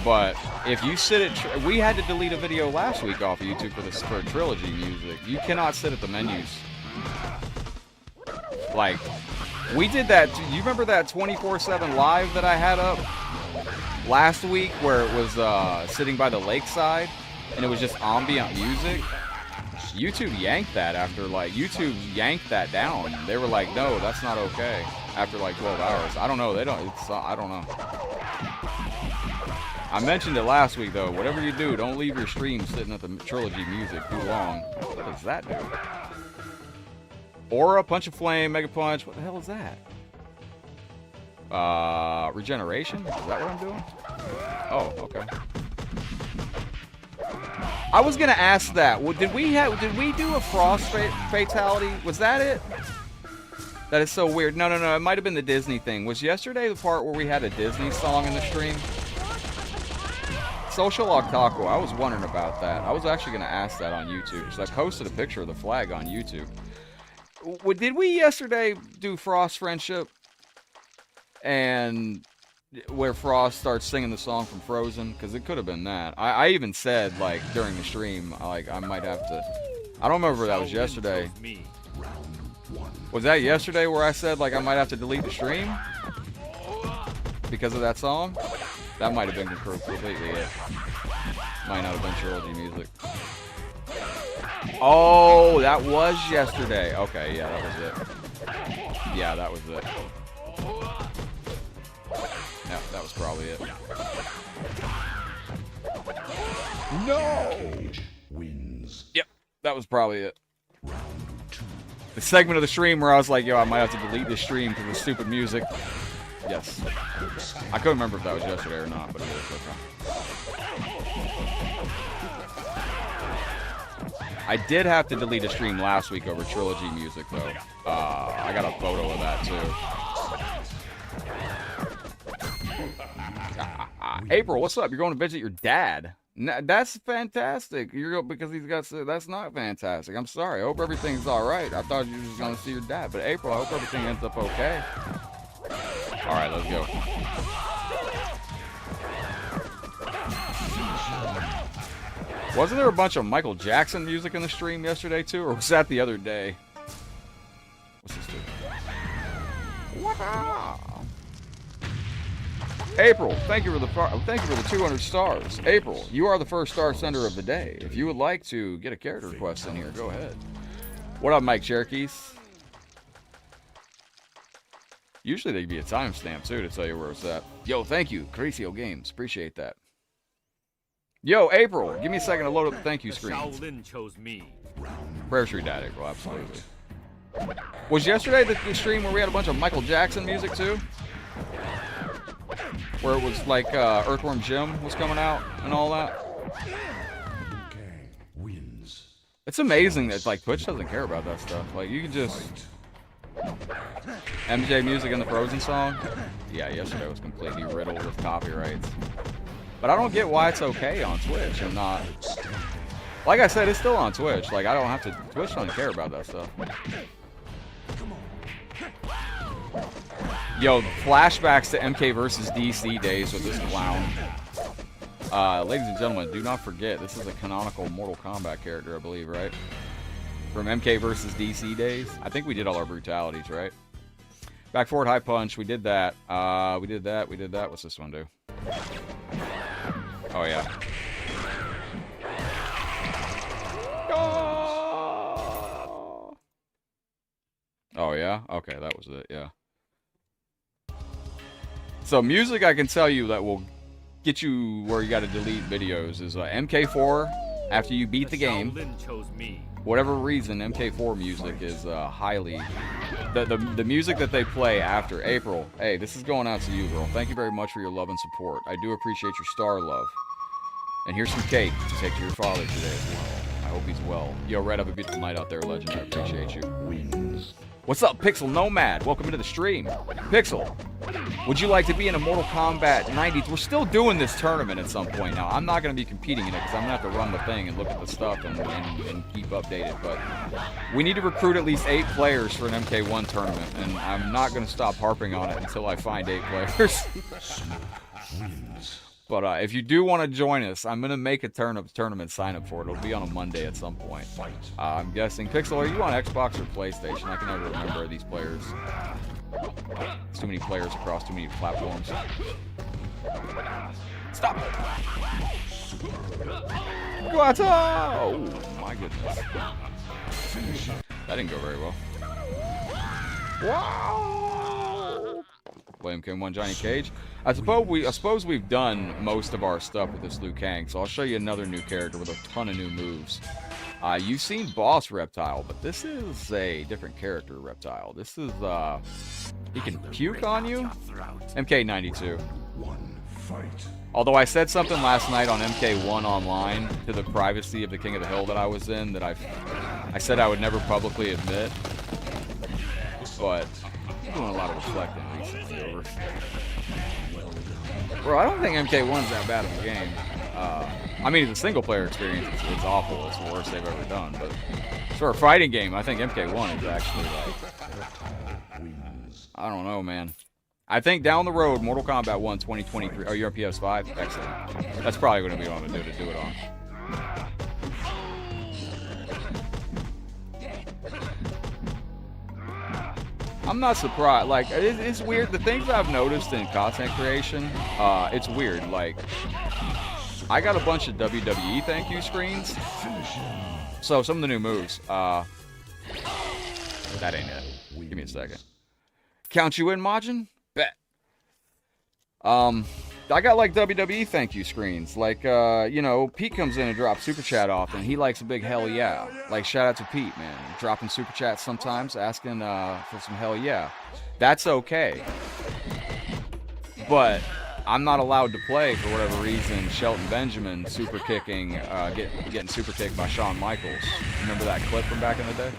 But if you sit at, we had to delete a video last week off of YouTube for trilogy music. You cannot sit at the menus. Like, we did that. You remember that 24/7 live that I had up last week, where it was sitting by the lakeside, and it was just ambient music? YouTube yanked that after, like, YouTube yanked that down. They were like, no, that's not okay. After like 12 hours. I don't know. They don't. It's, I don't know. I mentioned it last week, though. Whatever you do, don't leave your stream sitting at the trilogy music too long. What does that do? Aura, Punch of Flame, Mega Punch. What the hell is that? Regeneration? Is that what I'm doing? Oh, okay. I was gonna ask that. Did we do a Frost Fatality? Was that it? That is so weird. No. It might have been the Disney thing. Was yesterday the part where we had a Disney song in the stream? Social Octaco. I was wondering about that. I was actually gonna ask that on YouTube. So I posted a picture of the flag on YouTube. Did we yesterday do Frost Friendship? And where Frost starts singing the song from Frozen? Because it could have been that. I even said, like, during the stream, like, I might have to... I don't remember if that was yesterday. Was that yesterday where I said, like, I might have to delete the stream? Because of that song? That might have been completely it. Might not have been trilogy music. Oh, that was yesterday. Okay, yeah, that was it. Yeah, that was it. Yeah, that was probably it. No! Wins. Yep, that was probably it. The segment of the stream where I was like, yo, I might have to delete this stream because of stupid music. Yes. I couldn't remember if that was yesterday or not, but it is. Okay. I did have to delete a stream last week over trilogy music, though. I got a photo of that, too. April, what's up? You're going to visit your dad. That's fantastic. You're going because he's got. That's not fantastic. I'm sorry. I hope everything's all right. I thought you were just going to see your dad, but April, I hope everything ends up okay. All right, let's go. Wasn't there a bunch of Michael Jackson music in the stream yesterday too, or was that the other day? What's this do? Wow. April, thank you for the 200 stars. April, you are the first star sender of the day. If you would like to get a character request in here, go ahead. What up, Mike Cherokees? Usually there'd be a timestamp too to tell you where it's at. Yo, thank you, Caricio Games. Appreciate that. Yo, April, give me a second to load up the thank you screen. Shaolin chose me. Prayers for your dad, April, absolutely. Was yesterday the stream where we had a bunch of Michael Jackson music too? Where it was like Earthworm Jim was coming out and all that? Liu Kang wins. It's amazing that like Twitch doesn't care about that stuff. Like you can just... MJ music in the Frozen song? Yeah, yesterday was completely riddled with copyrights. But I don't get why it's okay on Twitch and not... Like I said, it's still on Twitch. Like, I don't have to... Twitch doesn't care about that stuff. Yo, flashbacks to MK versus DC days with this clown. Ladies and gentlemen, do not forget, this is a canonical Mortal Kombat character, I believe, right? From MK versus DC days. I think we did all our brutalities, right? Back forward, high punch. We did that. We did that. What's this one do? Oh, yeah. Oh, yeah? Okay, that was it, yeah. So, music, I can tell you that will get you where you got to delete videos is MK4 after you beat the game. Whatever reason, MK4 music is highly... The music that they play after April. Hey, this is going out to you, girl. Thank you very much for your love and support. I do appreciate your star love. And here's some cake to take to your father today as well. I Hope he's well. Yo, Red, have a beautiful night out there, legend. I appreciate you. Wins. What's up, Pixel Nomad? Welcome into the stream. Pixel, would you like to be in a Mortal Kombat 90? We're still doing this tournament at some point now. I'm not going to be competing in it because I'm going to have to run the thing and look at the stuff and keep updated. But we need to recruit at least 8 players for an MK1 tournament, and I'm not going to stop harping on it until I find 8 players. Wins. But if you do want to join us, I'm going to make a tournament sign up for it. It'll be on a Monday at some point. I'm guessing. Pixel, are you on Xbox or PlayStation? I can never remember these players. There's too many players across too many platforms. Stop! Guata! Oh, my goodness. That didn't go very well. Wow! Blame Kim1 Johnny Cage. I suppose we've done most of our stuff with this Liu Kang, so I'll show you another new character with a ton of new moves. You've seen Boss Reptile, but this is a different character Reptile. This is, he can puke on you? MK92. One fight. Although I said something last night on MK1 Online to the privacy of the King of the Hill that I was in that I said I would never publicly admit, but I'm doing a lot of reflecting recently over. Bro, I don't think MK1's that bad of a game. I mean, the single-player experience is awful. It's the worst they've ever done. But for a fighting game, I think MK1 is actually, like, I don't know, man. I think down the road, Mortal Kombat 1 2023. Oh, you're on PS5? Excellent. That's probably going to be what I'm going to do it on. I'm not surprised. Like, it's weird. The things I've noticed in content creation, it's weird. Like, I got a bunch of WWE thank you screens. So, some of the new moves. That ain't it. Give me a second. Count you in, Majin? Bet. I got, like, WWE thank you screens. Like, you know, Pete comes in and drops Super Chat off, and he likes a big hell yeah. Like, shout out to Pete, man. Dropping Super Chats sometimes, asking for some hell yeah. That's okay. But I'm not allowed to play, for whatever reason, Shelton Benjamin super kicking, getting super kicked by Shawn Michaels. Remember that clip from back in the day?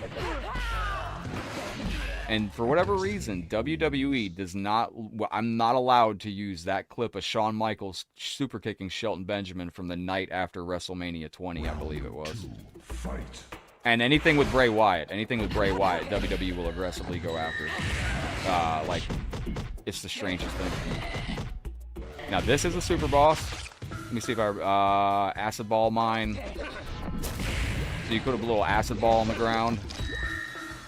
And for whatever reason, WWE does not... I'm not allowed to use that clip of Shawn Michaels super kicking Shelton Benjamin from the night after WrestleMania 20, I believe it was. Fight. And anything with Bray Wyatt, WWE will aggressively go after. Like, it's the strangest thing. Now, this is a super boss. Let me see if I... acid ball mine. So you put a little acid ball on the ground.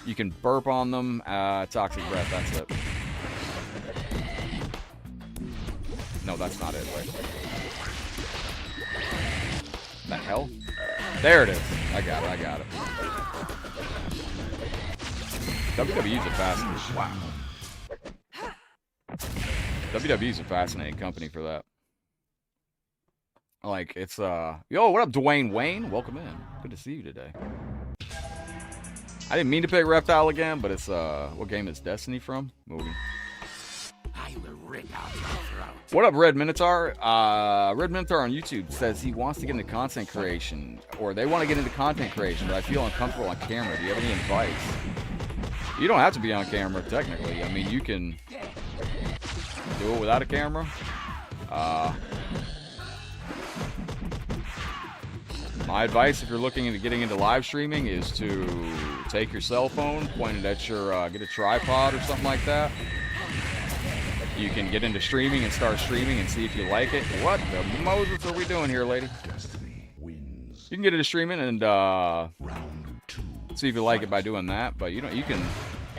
You can burp on them. Toxic breath, that's it. No, that's not it, right? The hell? There it is. I got it. WWE's a fascinating... Wow. WWE's a fascinating company for that. Like, it's, Yo, what up, Dwayne Wayne? Welcome in. Good to see you today. I didn't mean to pick Reptile again, but it's, what game is Destiny from? Mugen. I will rip out your throat. What up, Red Minotaur? Red Minotaur on YouTube says he wants to get into content creation, or they want to get into content creation, but I feel uncomfortable on camera. Do you have any advice? You don't have to be on camera, technically. I mean, you can do it without a camera. My advice, if you're looking into getting into live streaming, is to take your cell phone, point it at your, get a tripod or something like that. You can get into streaming and start streaming and see if you like it. What the Moses are we doing here, lady? Destiny wins. You can get into streaming and, Round 2. see if you like it by doing that. But, you know, you can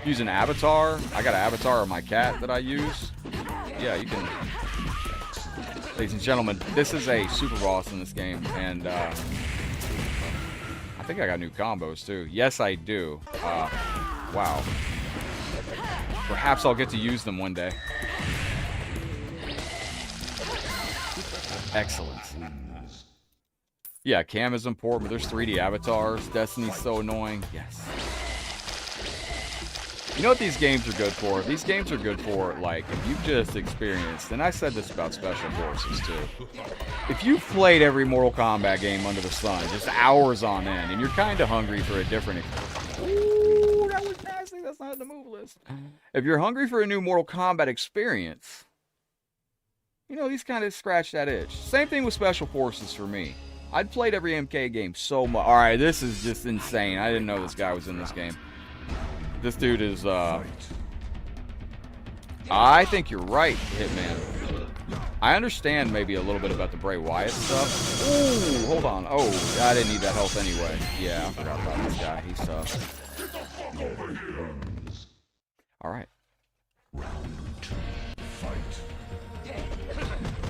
use an avatar. I got an avatar of my cat that I use. Yeah, you can. Ladies and gentlemen, this is a super boss in this game, and I think I got new combos too. Yes, I do. Wow. Perhaps I'll get to use them one day. Excellent. Yeah, cam is important, but there's 3D avatars. Destiny's so annoying. Yes. You know what these games are good for? These games are good for, like, if you've just experienced, and I said this about Special Forces too. If you've played every Mortal Kombat game under the sun, just hours on end, and you're kind of hungry for a different... Ooh, that was nasty. That's not in the move list. If you're hungry for a new Mortal Kombat experience, you know, these kind of scratch that itch. Same thing with Special Forces for me. I'd played every MK game so much. Alright, this is just insane. I didn't know this guy was in this game. This dude is, I think you're right, Hitman. I understand maybe a little bit about the Bray Wyatt stuff. Ooh, hold on. Oh, I didn't need that health anyway. Yeah, I forgot about this guy. He's tough. Alright.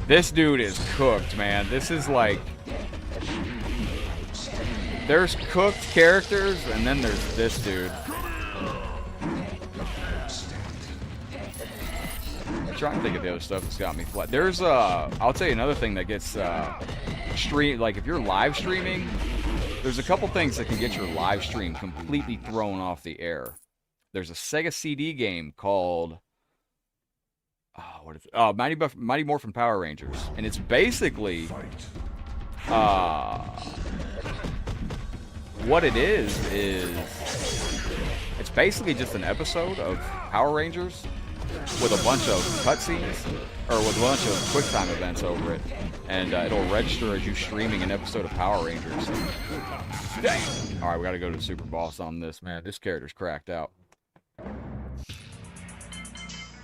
This dude is cooked, man. This is like... There's cooked characters, and then there's this dude. I'm trying to think of the other stuff that's got me flat. There's I'll tell you another thing that gets like if you're live streaming, there's a couple things that can get your live stream completely thrown off the air. There's a Sega CD game called what is it? Mighty Morphin Power Rangers, and it's basically what it is it's basically just an episode of Power Rangers with a bunch of cutscenes, or with a bunch of QuickTime events over it, and it'll register as you streaming an episode of Power Rangers. Dang! Alright, we gotta go to the super boss on this, man. This character's cracked out.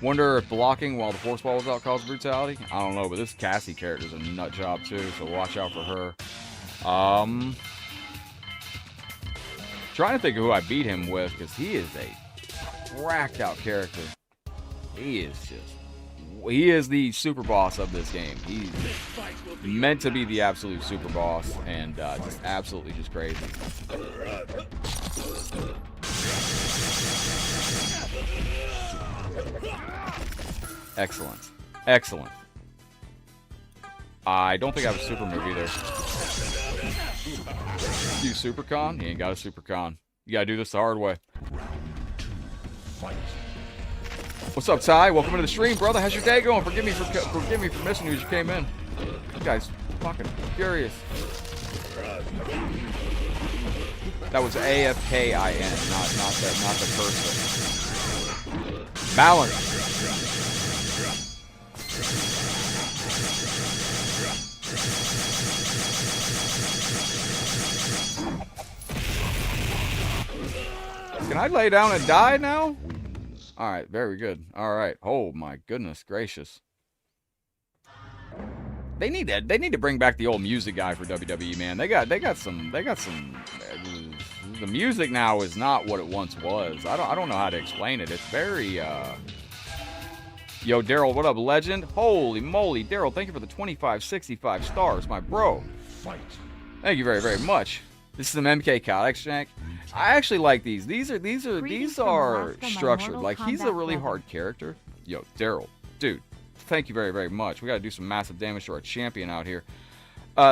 Wonder if blocking while the force ball was out caused brutality? I don't know, but this Cassie character's a nut job too, so watch out for her. Trying to think of who I beat him with, because he is a cracked out character. He is the super boss of this game. He's meant to be the absolute super boss, and just absolutely just crazy. Excellent. Excellent. I don't think I have a super move either. You super con? You ain't got a super con. You gotta do this the hard way. What's up, Ty? Welcome to the stream, brother. How's your day going? Forgive me for missing you as you came in. This guy's fucking furious. That was AFKIN, not the person. Balance. Can I lay down and die now? Alright, very good. Alright. Oh my goodness gracious. They need to bring back the old music guy for WWE, man. They got some the music now is not what it once was. I don't know how to explain it. It's very Yo, Daryl, what up, legend? Holy moly, Daryl, thank you for the 2565 stars, my bro. Thank you very, very much. This is some MK Chaotix, Shank. I actually like these. These are structured. Like, he's a really hard character. Yo, Daryl, dude, thank you very, very much. We gotta do some massive damage to our champion out here.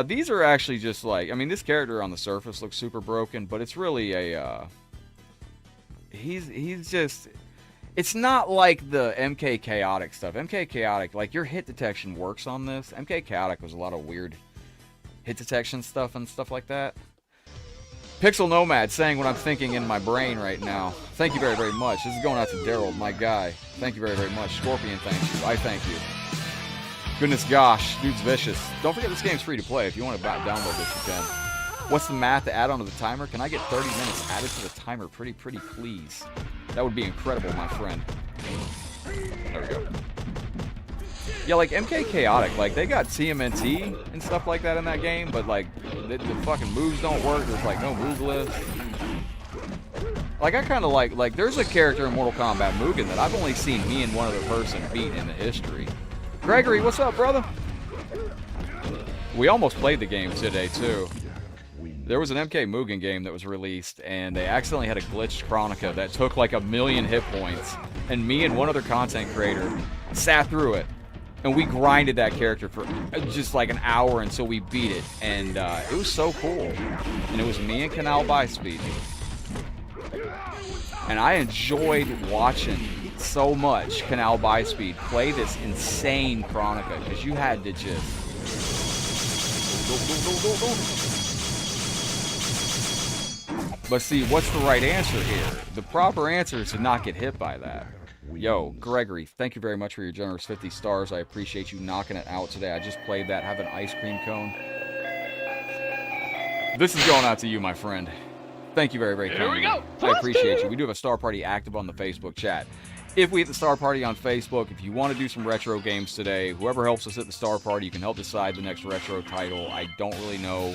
These are actually just like, I mean, this character on the surface looks super broken, but it's really a, he's just, it's not like the MK Chaotix stuff. MK Chaotix, like, your hit detection works on this. MK Chaotix was a lot of weird hit detection stuff and stuff like that. Pixel Nomad saying what I'm thinking in my brain right now. Thank you very, very much. This is going out to Daryl, my guy. Thank you very, very much. Scorpion, thank you. I thank you. Goodness gosh, dude's vicious. Don't forget this game's free to play. If you want to download this, you can. What's the math to add onto the timer? Can I get 30 minutes added to the timer pretty please? That would be incredible, my friend. There we go. Yeah, like MK Chaotix, like they got TMNT and stuff like that in that game, but like the fucking moves don't work. There's like no move list. Like I kind of like there's a character in Mortal Kombat, Mugen, that I've only seen me and one other person beat in the history. Gregory, what's up, brother? We almost played the game today too. There was an MK Mugen game that was released, and they accidentally had a glitched Chronica that took like 1,000,000 hit points, and me and one other content creator sat through it. And we grinded that character for just like an hour until we beat it. And it was so cool. And it was me and Canal by Speed. And I enjoyed watching so much Canal Byspeed play this insane Chronica, because you had to just go. But see, what's the right answer here? The proper answer is to not get hit by that. Yo, Gregory, thank you very much for your generous 50 stars. I appreciate you knocking it out today. I just played that. Have an ice cream cone. This is going out to you, my friend. Thank you very, very kindly. Here we go. I appreciate you. We do have a Star Party active on the Facebook chat. If we hit the Star Party on Facebook, if you want to do some retro games today, whoever helps us hit the Star Party, you can help decide the next retro title. I don't really know.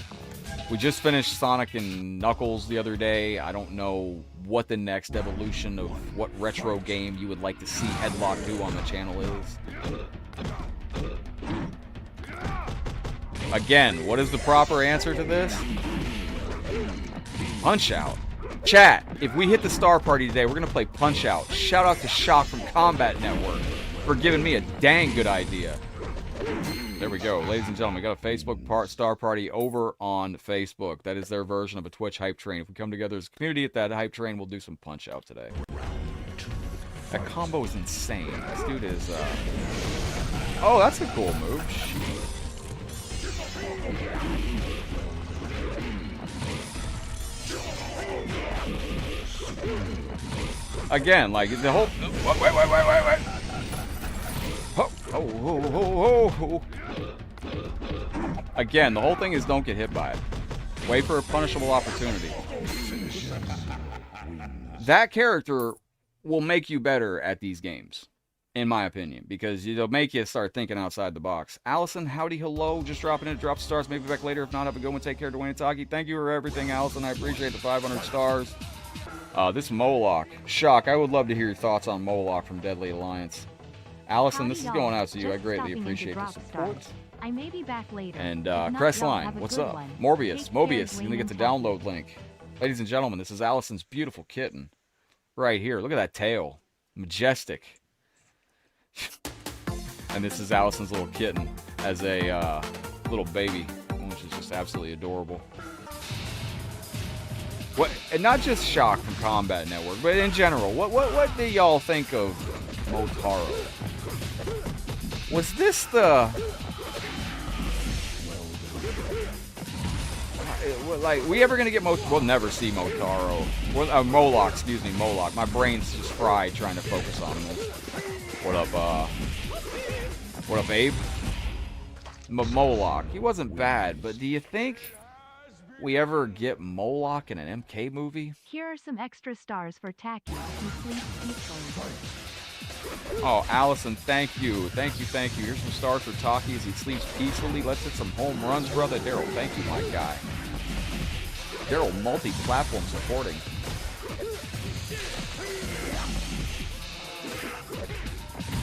We just finished Sonic and Knuckles the other day. I don't know what the next evolution of what retro game you would like to see Headlock do on the channel is. Again, what is the proper answer to this? Punch Out. Chat, if we hit the Star Party today, we're going to play Punch Out. Shout out to Shock from Combat Network for giving me a dang good idea. There we go. Ladies and gentlemen, we got a Facebook Star Party over on Facebook. That is their version of a Twitch hype train. If we come together as a community at that hype train, we'll do some Punch Out today. That combo is insane. This dude is, Oh, that's a cool move. Again, like the whole. Wait. Oh. Again, the whole thing is don't get hit by it. Wait for a punishable opportunity. That character will make you better at these games, in my opinion, because it'll make you start thinking outside the box. Allison, howdy, hello. Just dropping in to drop stars. Maybe back later. If not, have a good one. Take care, Dwayne and Taki. Thank you for everything, Allison. I appreciate the 500 stars. This Moloch. Shock, I would love to hear your thoughts on Moloch from Deadly Alliance. Allison, this is going out to you. I greatly appreciate the support. I may be back later. And Crestline, what's up? Mobius, you're gonna get the download link. Ladies and gentlemen, this is Allison's beautiful kitten. Right here. Look at that tail. Majestic. And this is Allison's little kitten as a little baby, which is just absolutely adorable. What, and not just Shock from Combat Network, but in general, what do y'all think of Motaro? Was this the... Like, we ever gonna get we'll never see Motaro. Moloch, excuse me, Moloch. My brain's just fried trying to focus on this. What up, Abe? Moloch. He wasn't bad, but do you think we ever get Moloch in an MK movie? Here are some extra stars for Taki, who sleeps peacefully. Oh, Allison, thank you. Thank you. Here's some stars for Taki as he sleeps peacefully. Let's hit some home runs, brother. Daryl, thank you, my guy. Daryl, multi-platform supporting.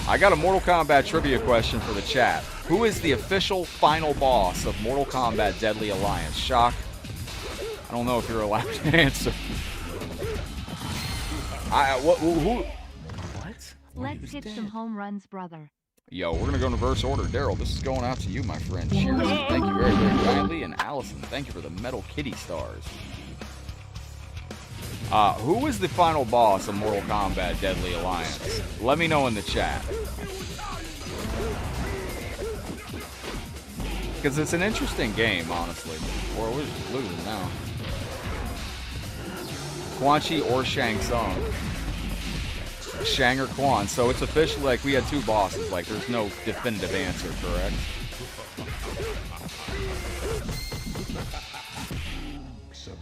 I got a Mortal Kombat trivia question for the chat. Who is the official final boss of Mortal Kombat Deadly Alliance? Shock? I don't know if you're allowed to answer. Who? What? Let's hit some home runs, brother. Yo, we're gonna go in reverse order. Daryl, this is going out to you, my friend. Cheers. Thank you very, very kindly. And Allison, thank you for the Metal Kitty stars. Who is the final boss of Mortal Kombat Deadly Alliance? Let me know in the chat. Because it's an interesting game, honestly. Or we're just losing now. Quan Chi or Shang Tsung. Shang or Quan. So it's officially like we had two bosses. Like there's no definitive answer, correct?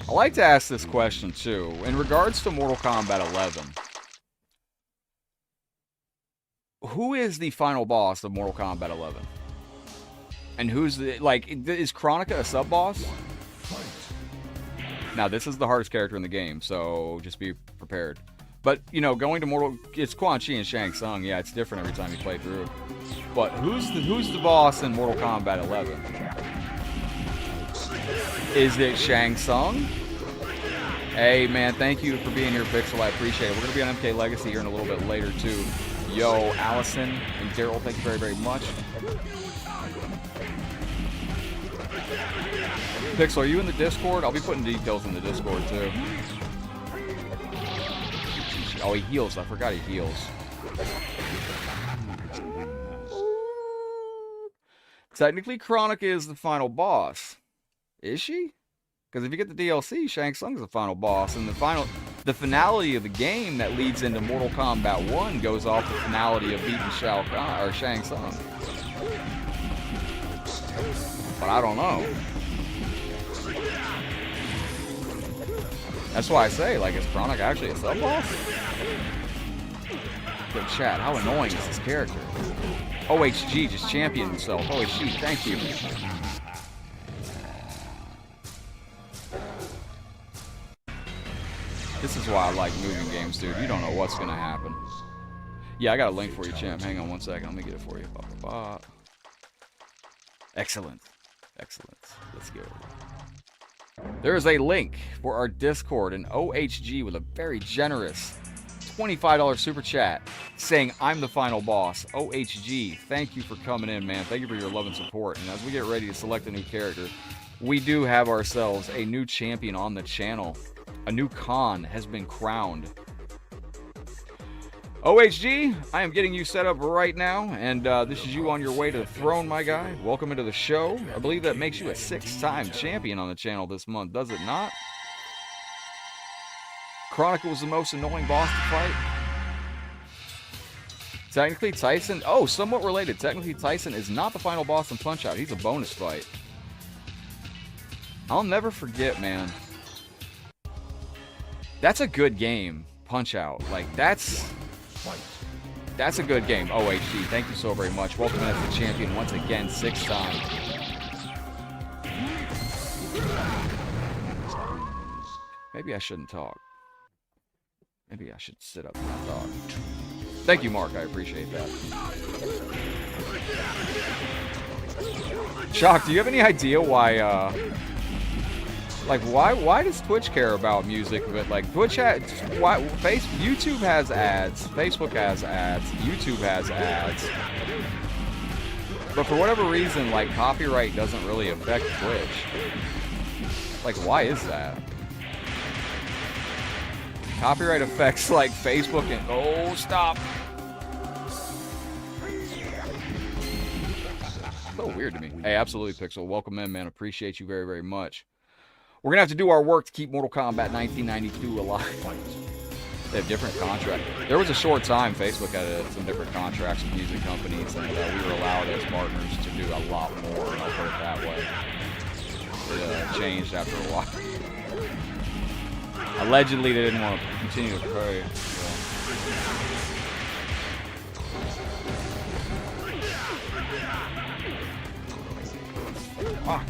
I like to ask this question too. In regards to Mortal Kombat 11, who is the final boss of Mortal Kombat 11? And who's the, like, is Chronica a sub-boss? Now, this is the hardest character in the game, so just be prepared. But, you know, going to Mortal... It's Quan Chi and Shang Tsung. Yeah, it's different every time you play through. But who's the boss in Mortal Kombat 11? Is it Shang Tsung? Hey, man, thank you for being here, Pixel. I appreciate it. We're going to be on MK Legacy here in a little bit later, too. Yo, Allison and Daryl, thank you very, very much. Pixel, are you in the Discord? I'll be putting details in the Discord, too. Oh, he heals. I forgot he heals. Technically, Chronica is the final boss. Is she? Because if you get the DLC, Shang Tsung's the final boss, and the finality of the game that leads into Mortal Kombat 1 goes off the finality of beating Shao Kahn or Shang Tsung. But I don't know. That's why I say, like, is Chronica actually a sub-boss? Good chat. How annoying is this character? OHG just championed himself. OHG, thank you. This is why I like Mugen games, dude. You don't know what's gonna happen. Yeah, I got a link for you, champ. Hang on one second. Let me get it for you. Excellent. Excellent. Let's go. There is a link for our Discord and OHG with a very generous $25 super chat saying I'm the final boss. OHG, thank you for coming in, man. Thank you for your love and support. And as we get ready to select a new character, we do have ourselves a new champion on the channel. A new Kahn has been crowned. OHG, I am getting you set up right now, and this is you on your way to the throne, my guy. Welcome into the show. I believe that makes you a 6-time champion on the channel this month, does it not? Chronica was the most annoying boss to fight. Technically, Tyson... Oh, somewhat related. Technically, Tyson is not the final boss in Punch-Out. He's a bonus fight. I'll never forget, man. That's a good game, Punch-Out. Like, that's a good game. OHG, thank you so very much. Welcome as the champion once again, 6th time. Maybe I shouldn't talk. Maybe I should sit up and not talk. Thank you, Mark. I appreciate that. Shock, do you have any idea why, why does Twitch care about music? But like Twitch has, YouTube has ads, Facebook has ads, YouTube has ads. But for whatever reason, like copyright doesn't really affect Twitch. Like, why is that? Copyright affects like Facebook and oh, stop. So weird to me. Hey, absolutely, Pixel. Welcome in, man. Appreciate you very, very much. We're going to have to do our work to keep Mortal Kombat 1992 alive. They have different contracts. There was a short time Facebook had some different contracts with music companies, and we were allowed as partners to do a lot more, and I'll put it that way. It changed after a while. Allegedly, they didn't want to continue to pay. So. Ah.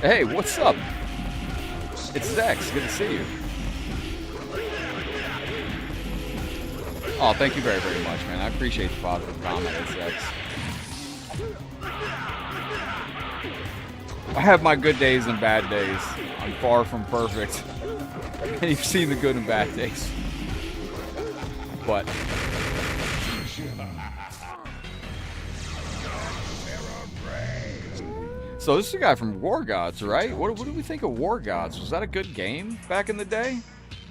Hey, what's up? It's Zex. Good to see you. Oh, thank you very, very much, man. I appreciate the positive comment, Zex. I have my good days and bad days. I'm far from perfect. And you've seen the good and bad days. But... So this is a guy from War Gods, right? What do we think of War Gods? Was that a good game back in the day?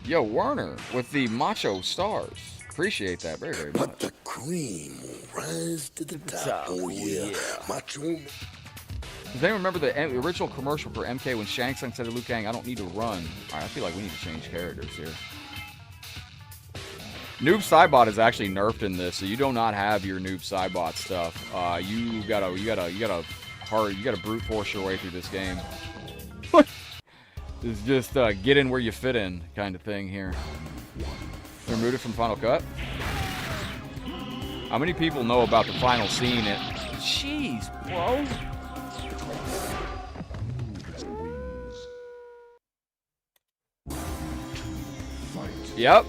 Yo, Werner with the macho stars. Appreciate that very, very much. But the cream will rise to the top. Oh yeah. Macho. Does anyone remember the original commercial for MK when Shang Tsung said to Liu Kang, I don't need to run? Alright, I feel like we need to change characters here. Noob Saibot is actually nerfed in this, so you do not have your Noob Saibot stuff. You gotta brute force your way through this game. It's just get in where you fit in kind of thing here. They're removed it from Final Cut. How many people know about the final scene? Jeez, bro. Yep.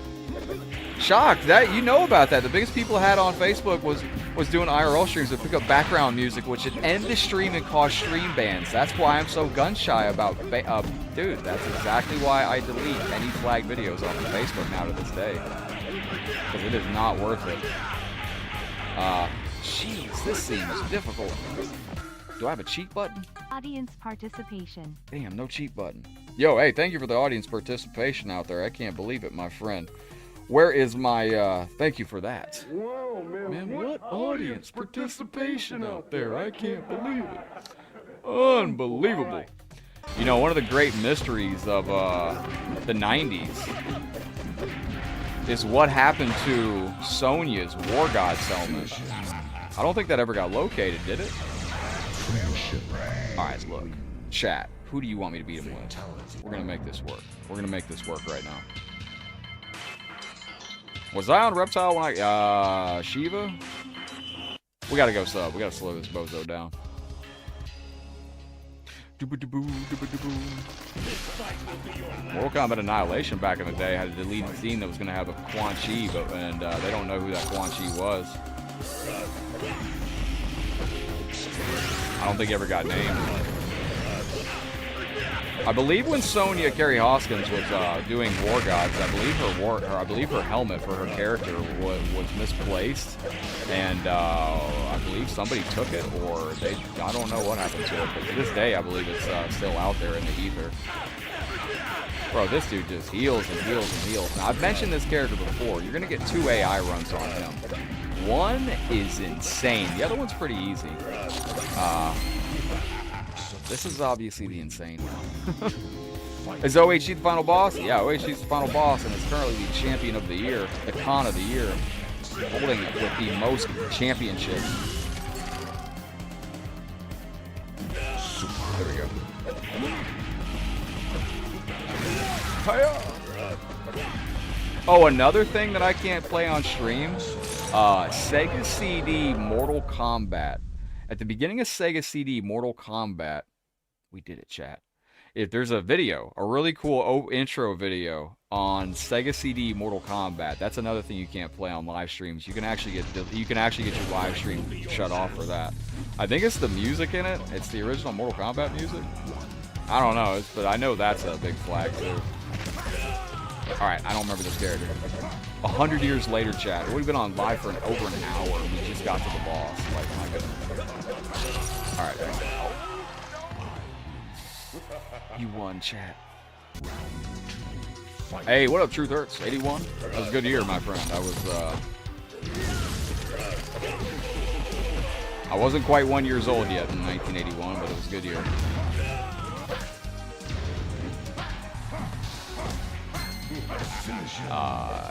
Shocked that you know about that. The biggest people had on Facebook was doing IRL streams that pick up background music, which would end the stream and cause stream bans. That's why I'm so gun shy about dude, that's exactly why I delete any flag videos off of Facebook now to this day. Because it is not worth it. Jeez, this scene is difficult. Do I have a cheat button? Audience participation. Damn, no cheat button. Yo, hey, thank you for the audience participation out there. I can't believe it, my friend. Where is my, thank you for that. Whoa, Man, what audience participation out there? I can't believe it. Unbelievable. You know, one of the great mysteries of the 90s is what happened to Sonya's War Gods helmet. I don't think that ever got located, did it? Alright, look. Chat. Who do you want me to beat him with? We're gonna make this work. We're gonna make this work right now. Was I on Reptile when Shiva? We gotta go sub. We gotta slow this bozo down. Mortal Kombat Annihilation back in the day had a deleted scene that was gonna have a Quan Chi, and they don't know who that Quan Chi was. I don't think he ever got named. I believe when Sonya Carrie Hoskins was doing War Gods, I believe her helmet for her character was misplaced, and I believe somebody took it, or I don't know what happened to it, but to this day I believe it's still out there in the ether. Bro, this dude just heals and heals and heals. Now, I've mentioned this character before. You're gonna get 2 AI runs on him. One is insane. The other one's pretty easy. This is obviously the insane one. Is OHG the final boss? Yeah, OHG's the final boss, and it's currently the champion of the year, the Kahn of the year, holding it with the most championships. There we go. Oh, another thing that I can't play on stream, Sega CD Mortal Kombat. At the beginning of Sega CD Mortal Kombat, we did it, chat. If there's a video, a really cool intro video on Sega CD Mortal Kombat, that's another thing you can't play on live streams. You can actually get your live stream shut off for that. I think it's the music in it. It's the original Mortal Kombat music. I don't know, but I know that's a big flag too. All right, I don't remember this character. 100 years later, chat. We've been on live for over an hour, and we just got to the boss. Like, my goodness. All right. You won, chat. Hey, what up, Truth Hurts? 81? That was a good year, my friend. I wasn't quite 1 year old yet in 1981, but it was a good year.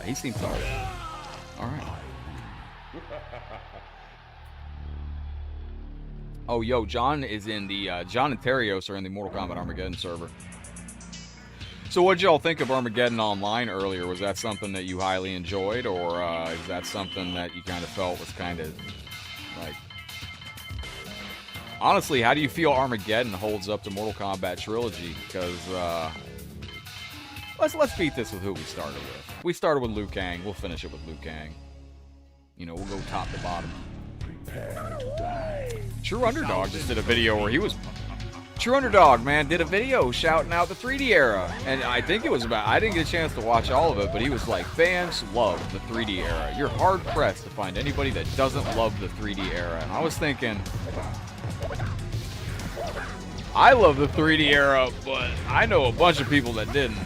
He seems alright. Alright. Oh, yo, John is in the, John and Terios are in the Mortal Kombat Armageddon server. So what did y'all think of Armageddon Online earlier? Was that something that you highly enjoyed, or is that something that you kind of felt was kind of, like... Honestly, how do you feel Armageddon holds up to Mortal Kombat Trilogy? Because, let's beat this with who we started with. We started with Liu Kang. We'll finish it with Liu Kang. You know, we'll go top to bottom. True Underdog just did a video where he was... True Underdog, man, did a video shouting out the 3D era. And I think it was about... I didn't get a chance to watch all of it, but he was like, fans love the 3D era. You're hard-pressed to find anybody that doesn't love the 3D era. And I was thinking... I love the 3D era, but I know a bunch of people that didn't.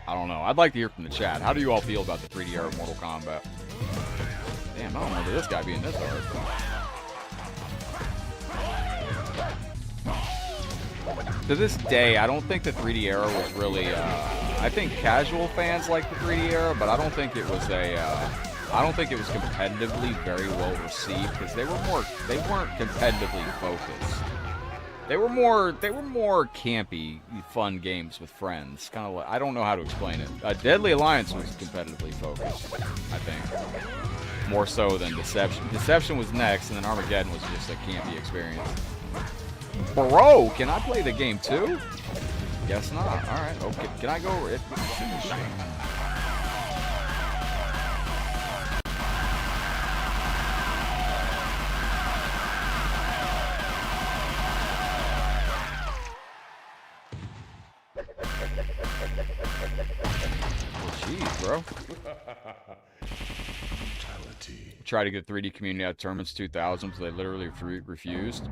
I don't know. I'd like to hear from the chat. How do you all feel about the 3D era of Mortal Kombat? Damn, I don't remember this guy being this hard. To this day, I don't think the 3D era was really, I think casual fans like the 3D era, but I don't think it was I don't think it was competitively very well received, because they weren't competitively focused. They were more campy, fun games with friends. Kind of like, I don't know how to explain it. Deadly Alliance was competitively focused, I think. More so than Deception. Deception was next, and then Armageddon was just a campy experience. Bro, can I play the game too? Guess not. Alright, okay. Can I go over it? Jeez, bro. Brutality. Try to get 3D community out of tournaments 2000, so they literally refused.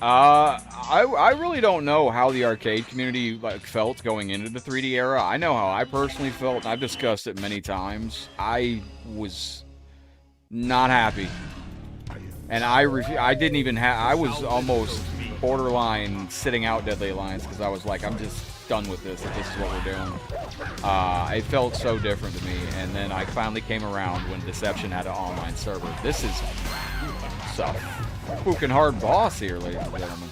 I really don't know how the arcade community like felt going into the 3D era. I know how I personally felt, and I've discussed it many times. I was not happy, and I didn't even have. I was almost borderline sitting out Deadly Alliance because I was like, I'm just done with this. If this is what we're doing. It felt so different to me, and then I finally came around when Deception had an online server. This is so fucking hard boss here, ladies and gentlemen.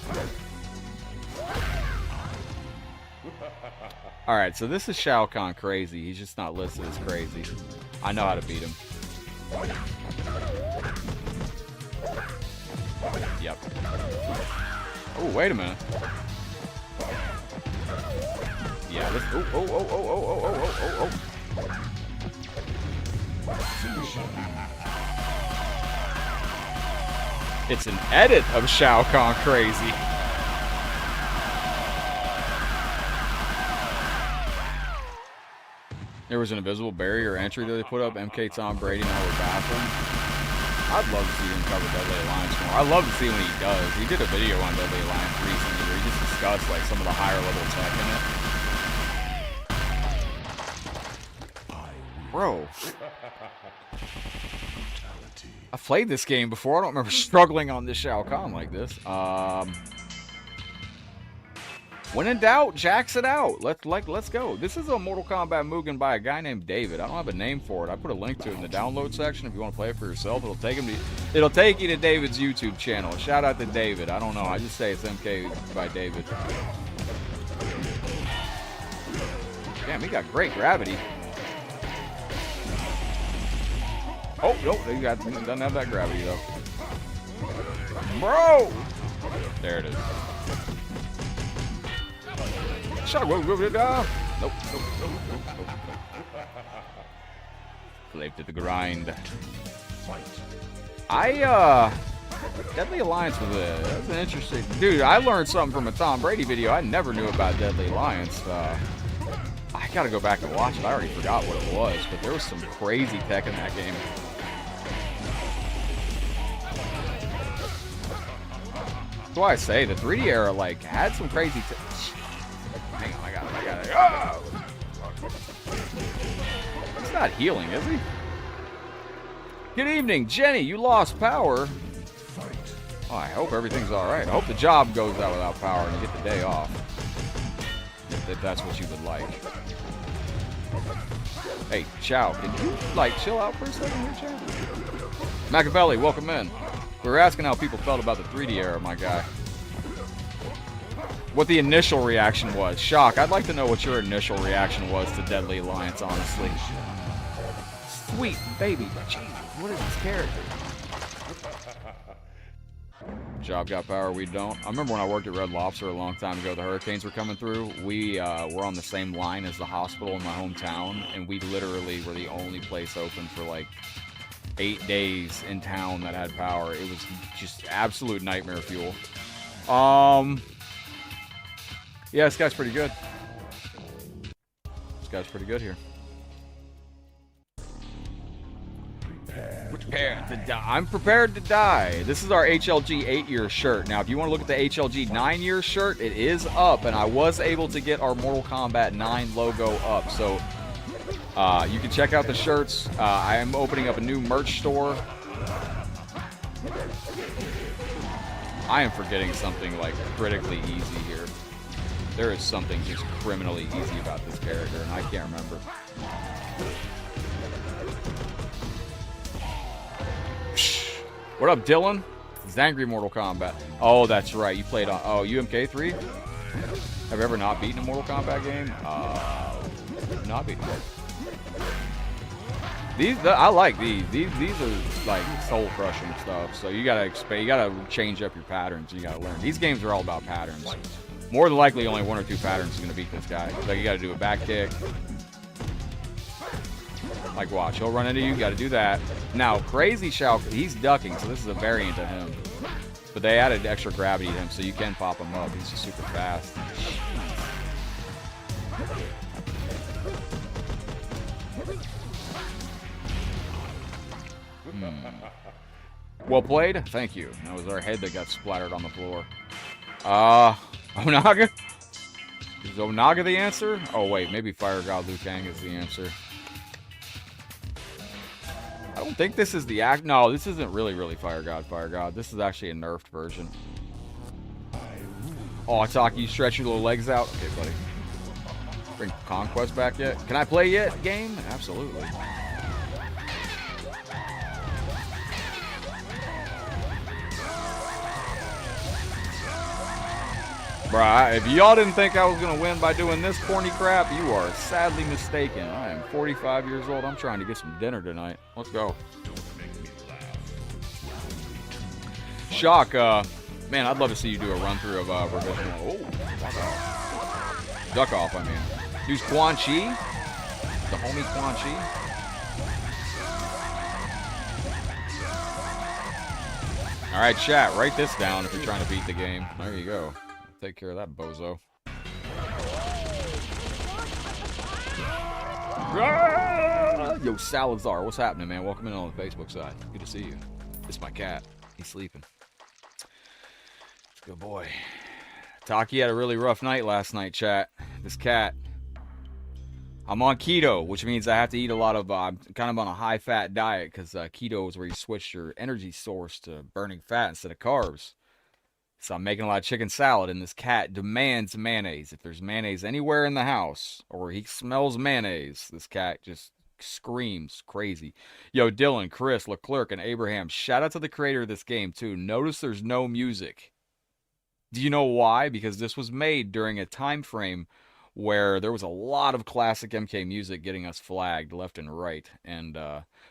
Alright, so this is Shao Kahn crazy. He's just not listed as crazy. I know how to beat him. Yep. Oh, wait a minute. Yeah, this. Oh. It's an edit of Shao Kahn crazy. There was an invisible barrier entry that they put up. MK, Tom Brady, and all were baffled. I'd love to see him cover Deadly Alliance more. I'd love to see when he does. He did a video on Deadly Alliance recently where he just discussed like some of the higher level tech in it. Bro. I've played this game before. I don't remember struggling on this Shao Kahn like this. When in doubt, jacks it out. Let's go. This is a Mortal Kombat Mugen by a guy named David. I don't have a name for it. I put a link to it in the download section. If you want to play it for yourself, it'll take you to David's YouTube channel. Shout out to David. I don't know. I just say it's MK by David. Damn, he got great gravity. Oh, nope, he doesn't have that gravity, though. Bro! There it is. Shot, nope. Slave to the grind. Deadly Alliance was that's an interesting... Dude, I learned something from a Tom Brady video I never knew about Deadly Alliance. I gotta go back and watch it. I already forgot what it was, but there was some crazy tech in that game. That's why I say the 3D era like had some crazy tech. Hang on, I got it. Oh! He's not healing, is he? Good evening, Jenny. You lost power. Oh, I hope everything's alright. I hope the job goes out without power and you get the day off. If that's what you would like. Hey, Chow, can you, like, chill out for a second here, Chow? Machiavelli, welcome in. We were asking how people felt about the 3D era, my guy. What the initial reaction was. Shock, I'd like to know what your initial reaction was to Deadly Alliance, honestly. Sweet baby. Jesus, what is this character? Job got power, we don't. I remember when I worked at Red Lobster a long time ago, the hurricanes were coming through. We were on the same line as the hospital in my hometown, and we literally were the only place open for like 8 days in town that had power. It was just absolute nightmare fuel. Yeah, this guy's pretty good. This guy's pretty good here. Prepared to die. I'm prepared to die. This is our HLG 8-year shirt. Now, if you want to look at the HLG 9-year shirt, it is up, and I was able to get our Mortal Kombat 9 logo up. So, you can check out the shirts. I am opening up a new merch store. I am forgetting something, like, critically easy here. There is something just criminally easy about this character, and I can't remember. What up, Dylan? It's Angry Mortal Kombat. Oh, that's right. You played on... Oh, UMK3? Have you ever not beaten a Mortal Kombat game? Not beaten one. I like these. These are like soul-crushing stuff. So you gotta change up your patterns. You gotta learn. These games are all about patterns. More than likely, only 1 or 2 patterns is gonna beat this guy. Like you gotta do a back kick. Like, watch, he'll run into you, gotta do that. Now, Crazy Shao, he's ducking, so this is a variant of him. But they added extra gravity to him, so you can pop him up. He's just super fast. Well played. Thank you. That was our head that got splattered on the floor. Onaga? Is Onaga the answer? Oh, wait. Maybe Fire God Liu Kang is the answer. I don't think this is the act. No, this isn't really Fire God, Fire God. This is actually a nerfed version. Oh, Taki, you stretch your little legs out? Okay, buddy. Bring Conquest back yet? Can I play yet, game? Absolutely. Bruh, if y'all didn't think I was going to win by doing this corny crap, you are sadly mistaken. I am 45 years old. I'm trying to get some dinner tonight. Let's go. Shock, man, I'd love to see you do a run-through of Revision. Oh, duck off, I mean. Use Quan Chi? The homie Quan Chi? Alright, chat, write this down if you're trying to beat the game. There you go. Take care of that bozo. Yo, Salazar, what's happening, man? Welcome in on the Facebook side. Good to see you. It's my cat. He's sleeping. Good boy. Taki had a really rough night last night, chat. This cat. I'm on keto, which means I have to eat a lot of, I'm kind of on a high-fat diet, because keto is where you switch your energy source to burning fat instead of carbs. So I'm making a lot of chicken salad, and this cat demands mayonnaise. If there's mayonnaise anywhere in the house, or he smells mayonnaise, this cat just screams crazy. Yo, Dylan, Chris, Leclerc, and Abraham, shout out to the creator of this game, too. Notice there's no music. Do you know why? Because this was made during a time frame where there was a lot of classic MK music getting us flagged left and right. And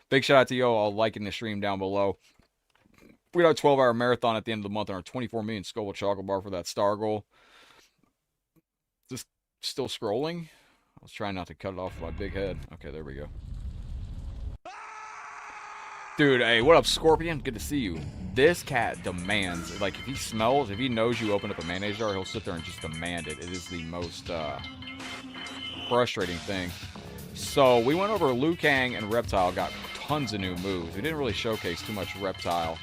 big shout out to you all liking the stream down below. We got a 12-hour marathon at the end of the month on our 24 million Scoville chocolate bar for that star goal. Just still scrolling. I was trying not to cut it off with my big head. Okay, there we go. Dude, hey, what up, Scorpion? Good to see you. This cat demands, like, if he smells, if he knows you open up a mayonnaise jar, he'll sit there and just demand it. It is the most frustrating thing. So, we went over Liu Kang and Reptile, got tons of new moves. We didn't really showcase too much Reptile.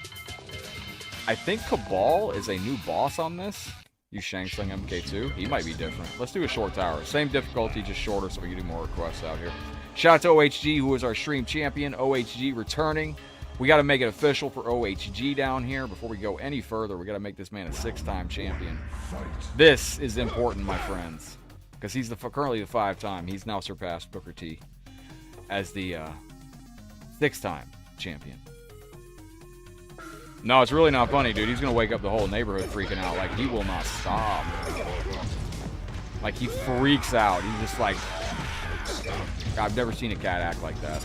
I think Cabal is a new boss on this. Use Shang Tsung MK2. He might be different. Let's do a short tower. Same difficulty, just shorter, so we can do more requests out here. Shout out to OHG, who is our stream champion. OHG returning. We got to make it official for OHG down here. Before we go any further, we got to make this man a 6-time champion. This is important, my friends, because he's currently the 5-time. He's now surpassed Booker T as the 6-time champion. No, it's really not funny, dude. He's going to wake up the whole neighborhood freaking out. Like, he will not stop. Like, he freaks out. He's just like... I've never seen a cat act like that.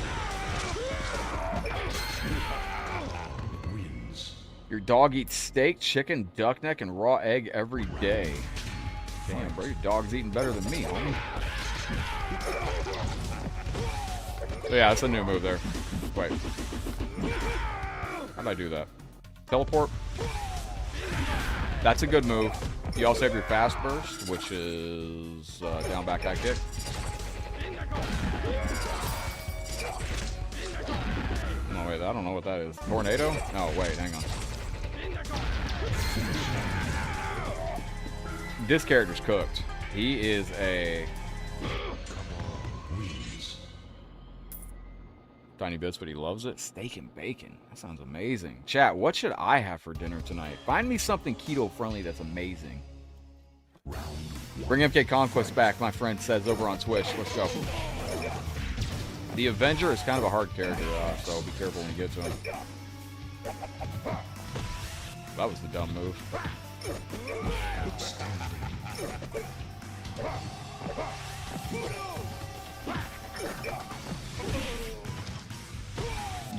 Your dog eats steak, chicken, duck neck, and raw egg every day. Damn, bro, your dog's eating better than me, homie. So yeah, that's a new move there. Wait. How'd I do that? Teleport. That's a good move. You also have your fast burst, which is down back high kick. No, wait, I don't know what that is. Tornado? No, wait, hang on. This character's cooked. He is a... Tiny bits, but he loves it. Steak and bacon. That sounds amazing. Chat, what should I have for dinner tonight? Find me something keto-friendly that's amazing. Bring MK Conquest back, my friend says over on Twitch. Let's go. The Avenger is kind of a hard character, so be careful when you get to him. That was the dumb move.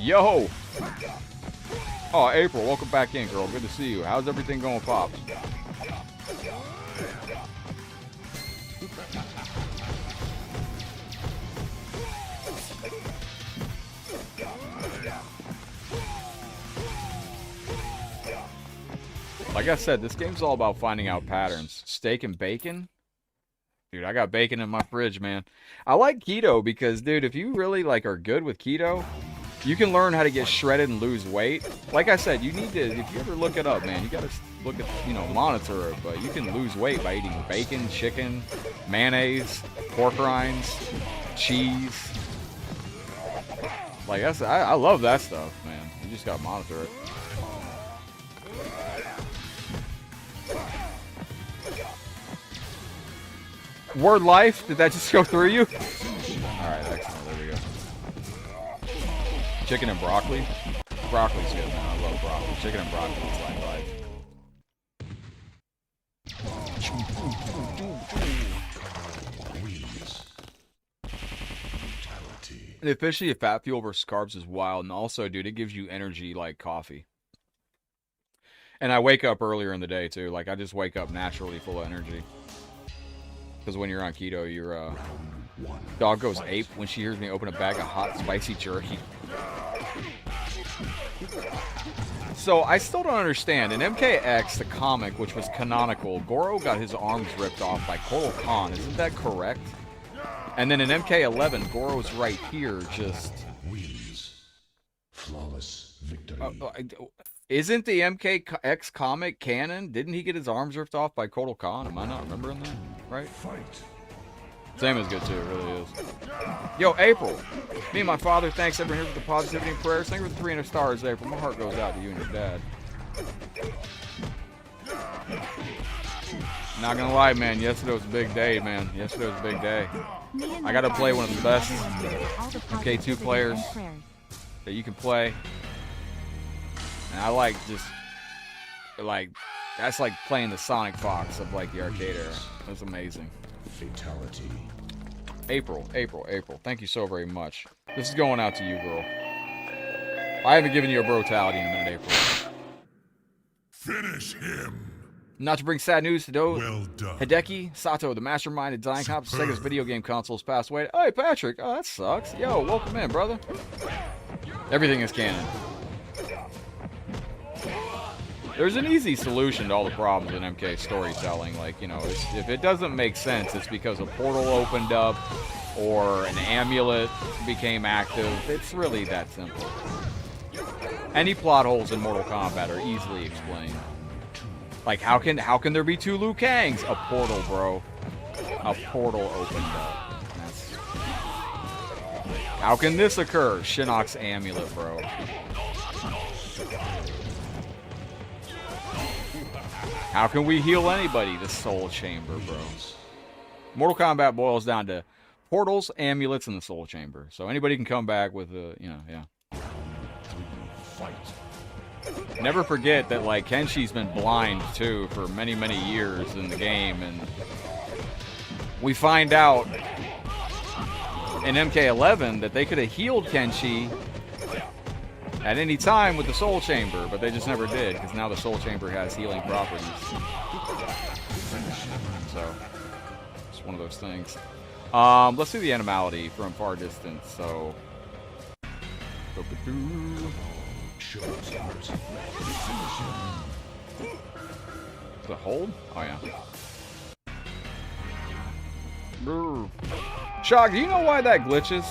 Yo! Oh, April, welcome back in, girl. Good to see you. How's everything going, Pops? Like I said, this game's all about finding out patterns. Steak and bacon? Dude, I got bacon in my fridge, man. I like keto because, dude, if you really, like, are good with keto, You can learn how to get shredded and lose weight. Like I said, you need to, if you ever look it up, man, you gotta look at, you know, monitor it, but you can lose weight by eating bacon, chicken, mayonnaise, pork rinds, cheese. Like, that's, I love that stuff, man. You just gotta monitor it. Word life? Did that just go through you? Alright, excellent. There we go. Chicken and broccoli? Broccoli's good, man. I love broccoli. Chicken and broccoli is like life. And the efficiency of fat fuel versus carbs is wild. And also, dude, it gives you energy like coffee. And I wake up earlier in the day, too. Like, I just wake up naturally full of energy. Because when you're on keto, your dog goes ape when she hears me open a bag of hot, spicy jerky. So, I still don't understand. In MKX, the comic, which was canonical, Goro got his arms ripped off by Kahn. Isn't that correct? And then in MK11, Goro's right here, just... Wins. Flawless victory. Isn't the MKX comic canon? Didn't he get his arms ripped off by Kahn? Am I not remembering that? Right? Fight. Sam is good too, it really is. Yo, April. Me and my father, thanks everyone here for the positivity and prayers. Thank you for the 300 stars, April. My heart goes out to you and your dad. Not gonna lie, man. Yesterday was a big day, man. Yesterday was a big day. I gotta play one of the best MK2 players that you can play. And I like just, like, that's like playing the Sonic Fox of like the arcade era. That's amazing. Fatality. April. Thank you so very much. This is going out to you, girl. I haven't given you a brutality in a minute, April. Finish him. Not to bring sad news to those. Well done. Hideki Sato, the mastermind of design comps, Sega's video game consoles, passed away. Hey, Patrick. Oh, that sucks. Yo, welcome in, brother. Everything is canon. There's an easy solution to all the problems in MK storytelling. Like, you know, if it doesn't make sense, it's because a portal opened up or an amulet became active. It's really that simple. Any plot holes in Mortal Kombat are easily explained. Like, how can there be two Liu Kangs? A portal, bro. A portal opened up. How can this occur? Shinnok's amulet, bro. How can we heal anybody? The Soul Chamber, bro. Mortal Kombat boils down to portals, amulets, and the Soul Chamber. So anybody can come back with a, you know, yeah. Never forget that, like, Kenshi's been blind, too, for many, many years in the game. And we find out in MK11 that they could have healed Kenshi at any time with the Soul Chamber, but they just never did, because now the Soul Chamber has healing properties. So, it's one of those things. Let's do the animality from far distance, so... Is it hold? Oh, yeah. Brr. Shock, do you know why that glitches?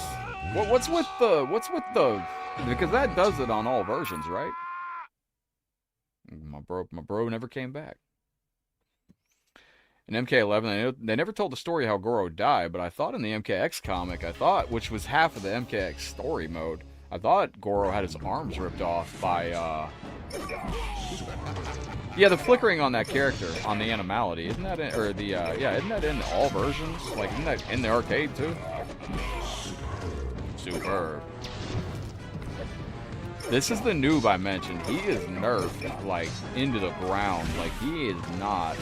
What's with the... Because that does it on all versions, right? My bro never came back. In MK11, they never told the story how Goro died, but I thought in the MKX comic, which was half of the MKX story mode, I thought Goro had his arms ripped off by, yeah, the flickering on that character, on the animality, isn't that in, or the, yeah, isn't that in all versions? Like, isn't that in the arcade, too? Superb. This is the noob I mentioned. He is nerfed, like, into the ground. Like, he is not.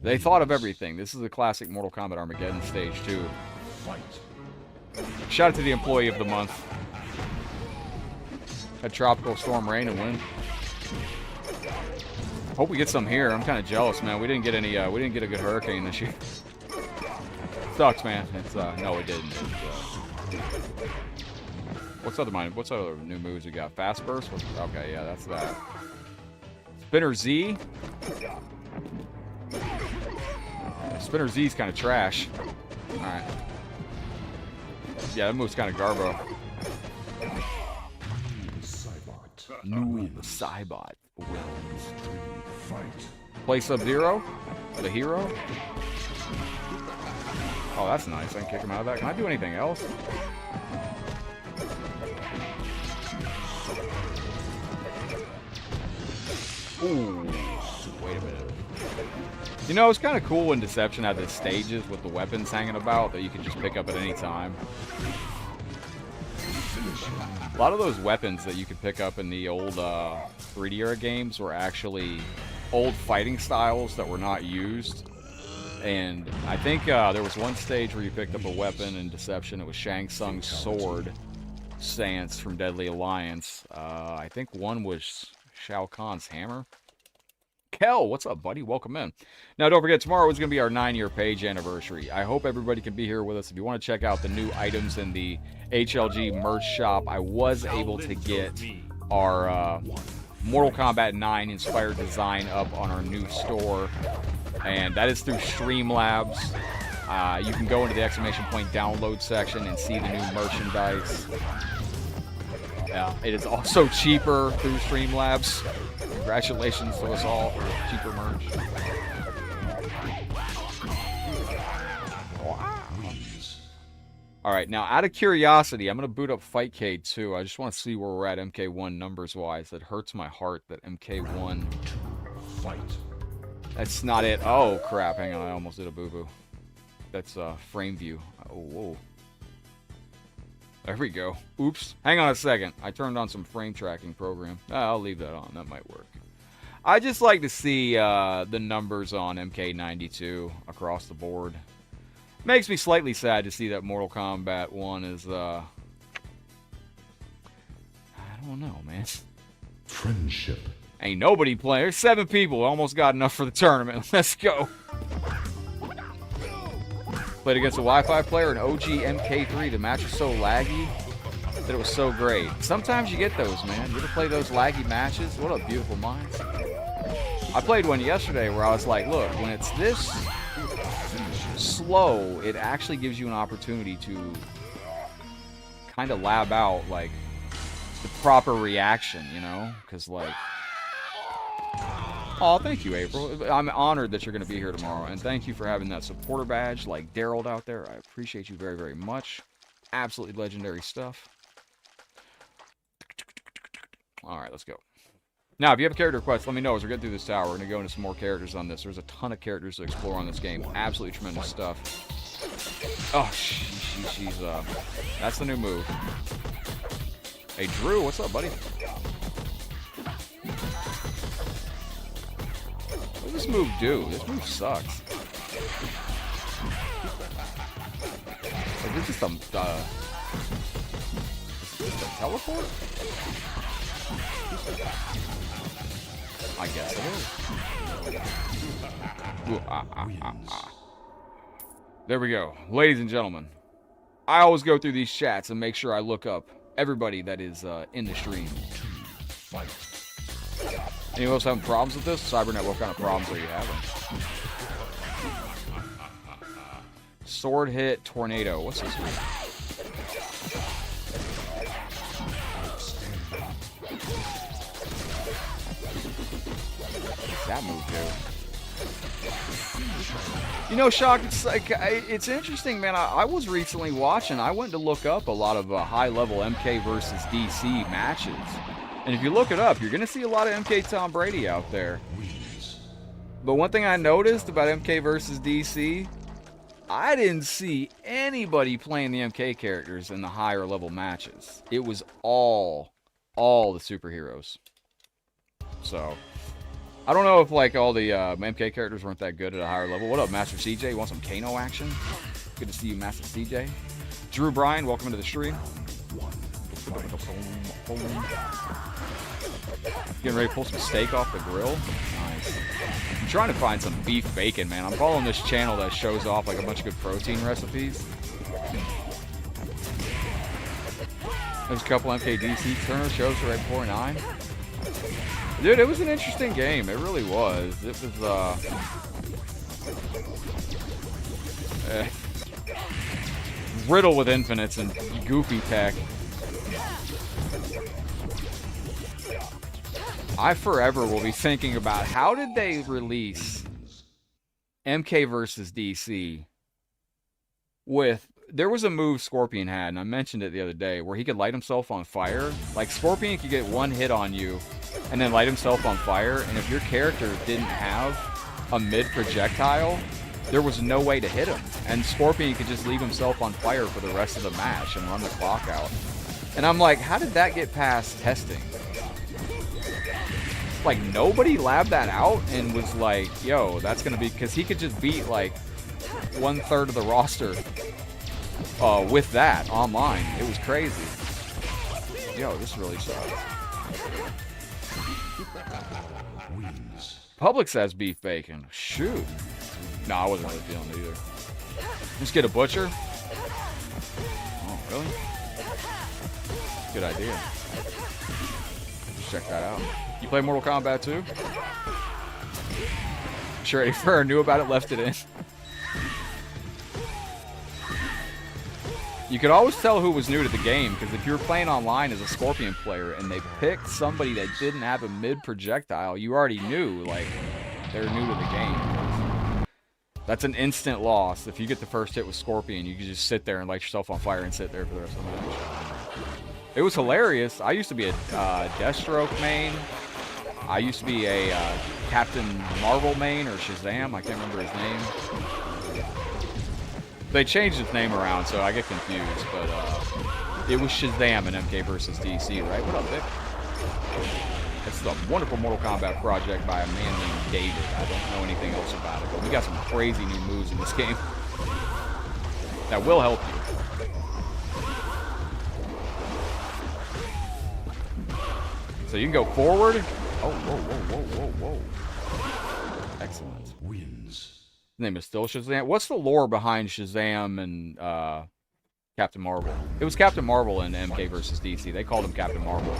They thought of everything. This is the classic Mortal Kombat Armageddon stage, too. Shout out to the employee of the month. Had tropical storm rain and wind. Hope we get some here. I'm kind of jealous, man. We didn't get any, we didn't get a good hurricane this year. Sucks, man. It's, no, it didn't. What's other new moves we got? Fast burst? Okay, yeah, that's that. Spinner Z. Spinner Z's kind of trash. Alright. Yeah, that move's kind of garbo. New Cybot realms. Fight. Play Sub-Zero? The hero? Oh, that's nice. I can kick him out of that. Can I do anything else? Ooh. Wait a minute. You know, it's kind of cool when Deception had the stages with the weapons hanging about that you can just pick up at any time. A lot of those weapons that you could pick up in the old 3D era games were actually old fighting styles that were not used. And I think there was one stage where you picked up a weapon in Deception. It was Shang Tsung's sword stance from Deadly Alliance. I think one was Shao Kahn's hammer. Kel, what's up, buddy? Welcome in. Now, don't forget, tomorrow is going to be our 9-year page anniversary. I hope everybody can be here with us. If you want to check out the new items in the HLG merch shop, I was able to get our Mortal Kombat 9 inspired design up on our new store, and that is through Streamlabs. You can go into the exclamation point download section and see the new merchandise. It is also cheaper through Streamlabs. Congratulations to us all for cheaper merch. Wow. Alright, now out of curiosity, I'm going to boot up Fightcade too. I just want to see where we're at MK1 numbers-wise. It hurts my heart that MK1... Fight. That's not it. Oh, crap. Hang on, I almost did a boo-boo. That's frame view. Oh, whoa. There we go. Oops. Hang on a second. I turned on some frame tracking program. I'll leave that on. That might work. I just like to see the numbers on MK92 across the board. Makes me slightly sad to see that Mortal Kombat 1 is, I don't know, man. Friendship. Ain't nobody playing. There's 7 people. Almost got enough for the tournament. Let's go. Played against a Wi-Fi player in OG MK3. The match was so laggy that it was so great. Sometimes you get those, man. You ever play those laggy matches? What up, beautiful minds? I played one yesterday where I was like, look, when it's this slow, it actually gives you an opportunity to kind of lab out, like, the proper reaction, you know? Because, like... Oh, thank you, April. I'm honored that you're going to be here tomorrow, and thank you for having that supporter badge like Daryl out there. I appreciate you very, very much. Absolutely legendary stuff. Alright, let's go. Now, if you have a character request, let me know as we get through this tower. We're going to go into some more characters on this. There's a ton of characters to explore on this game. Absolutely tremendous stuff. Oh, she's that's the new move. Hey, Drew, what's up, buddy? What does this move do? This move sucks. Is this just a teleport? I guess it is. Ooh, There we go. Ladies and gentlemen, I always go through these chats and make sure I look up everybody that is in the stream. Anyone else having problems with this? Cybernet, what kind of problems are you having? Sword hit, tornado. What's this one? What's that move do? You know, Shock, it's like, it's interesting, man. I was recently watching, I went to look up a lot of high-level MK versus DC matches. And if you look it up, you're going to see a lot of MK Tom Brady out there. But one thing I noticed about MK versus DC, I didn't see anybody playing the MK characters in the higher level matches. It was all the superheroes. So, I don't know if like all the MK characters weren't that good at a higher level. What up, Master CJ? You want some Kano action? Good to see you, Master CJ. Drew Bryan, welcome into the stream. Getting ready to pull some steak off the grill. Nice. I'm trying to find some beef bacon, man. I'm following this channel that shows off like a bunch of good protein recipes. There's a couple MKDC Turner shows right before 9. Dude, it was an interesting game. It really was. It was, riddled with infinites and goofy tech. I forever will be thinking about how did they release MK versus DC with... There was a move Scorpion had, and I mentioned it the other day, where he could light himself on fire. Like, Scorpion could get one hit on you and then light himself on fire, and if your character didn't have a mid-projectile, there was no way to hit him. And Scorpion could just leave himself on fire for the rest of the match and run the clock out. And I'm like, how did that get past testing? Like, nobody labbed that out and was like, yo, that's going to be... Because he could just beat, like, 1/3 of the roster with that online. It was crazy. Yo, this really sucks. Public says beef bacon. Shoot. No, I wasn't really feeling it either. Just get a butcher? Oh, really? Good idea. Let's check that out. You play Mortal Kombat 2? Sure, if I knew about it, left it in. You could always tell who was new to the game, because if you were playing online as a Scorpion player and they picked somebody that didn't have a mid-projectile, you already knew, like, they're new to the game. That's an instant loss. If you get the first hit with Scorpion, you can just sit there and light yourself on fire and sit there for the rest of the match. It was hilarious. I used to be a Deathstroke main. I used to be a Captain Marvel main, or Shazam. I can't remember his name. They changed his name around, so I get confused, but it was Shazam in MK versus DC, right? What up, Vic? It's the wonderful Mortal Kombat project by a man named David. I don't know anything else about it, but we got some crazy new moves in this game that will help you. So you can go forward. Oh, whoa, whoa, whoa, whoa, whoa. Excellent. Wins. His name is still Shazam. What's the lore behind Shazam and Captain Marvel? It was Captain Marvel in MK versus DC. They called him Captain Marvel.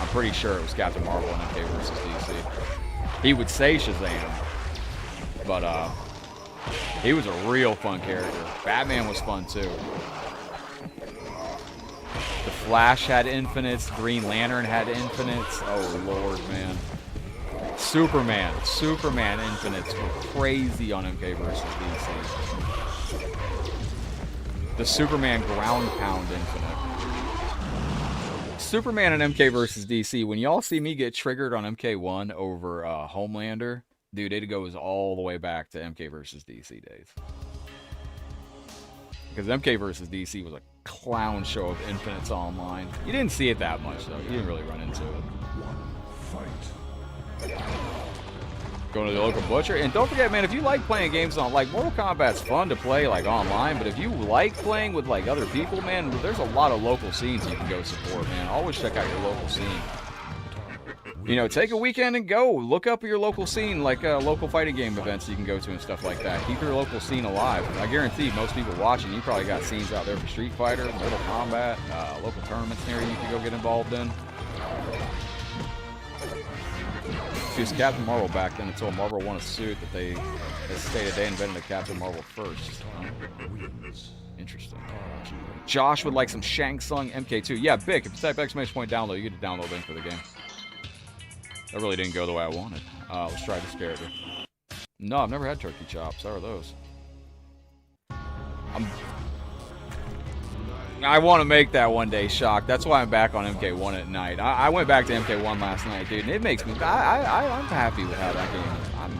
I'm pretty sure it was Captain Marvel in MK versus DC. He would say Shazam, but he was a real fun character. Batman was fun too. The Flash had infinites. Green Lantern had infinites. Oh lord, man. Superman infinites were crazy on MK versus DC. The Superman ground pound infinite. Superman and MK versus DC. When y'all see me get triggered on MK1 over Homelander, dude, it goes all the way back to MK versus DC days. Because MK versus DC was a clown show of infinites online. You didn't see it that much though. You didn't really run into it. Fight. Going to the local butcher. And don't forget, man, if you like playing games on, like, Mortal Kombat's fun to play, like, online, but if you like playing with, like, other people, man, there's a lot of local scenes you can go support, man. Always check out your local scene. You know, take a weekend and go. Look up your local scene, like, local fighting game events you can go to and stuff like that. Keep your local scene alive. I guarantee most people watching, you probably got scenes out there for Street Fighter, Mortal Kombat, local tournaments near you can go get involved in. She was Captain Marvel back then until Marvel won a suit that they stated they invented a Captain Marvel first. Interesting. Josh would like some Shang Tsung MK2. Yeah, Bick, if you type !download, you get a download link for the game. That really didn't go the way I wanted. Let's try this character. No, I've never had turkey chops. How are those? I want to make that one day, Shock. That's why I'm back on MK1 at night. I went back to MK1 last night, dude, and it makes me... I'm happy with how that game is. I'm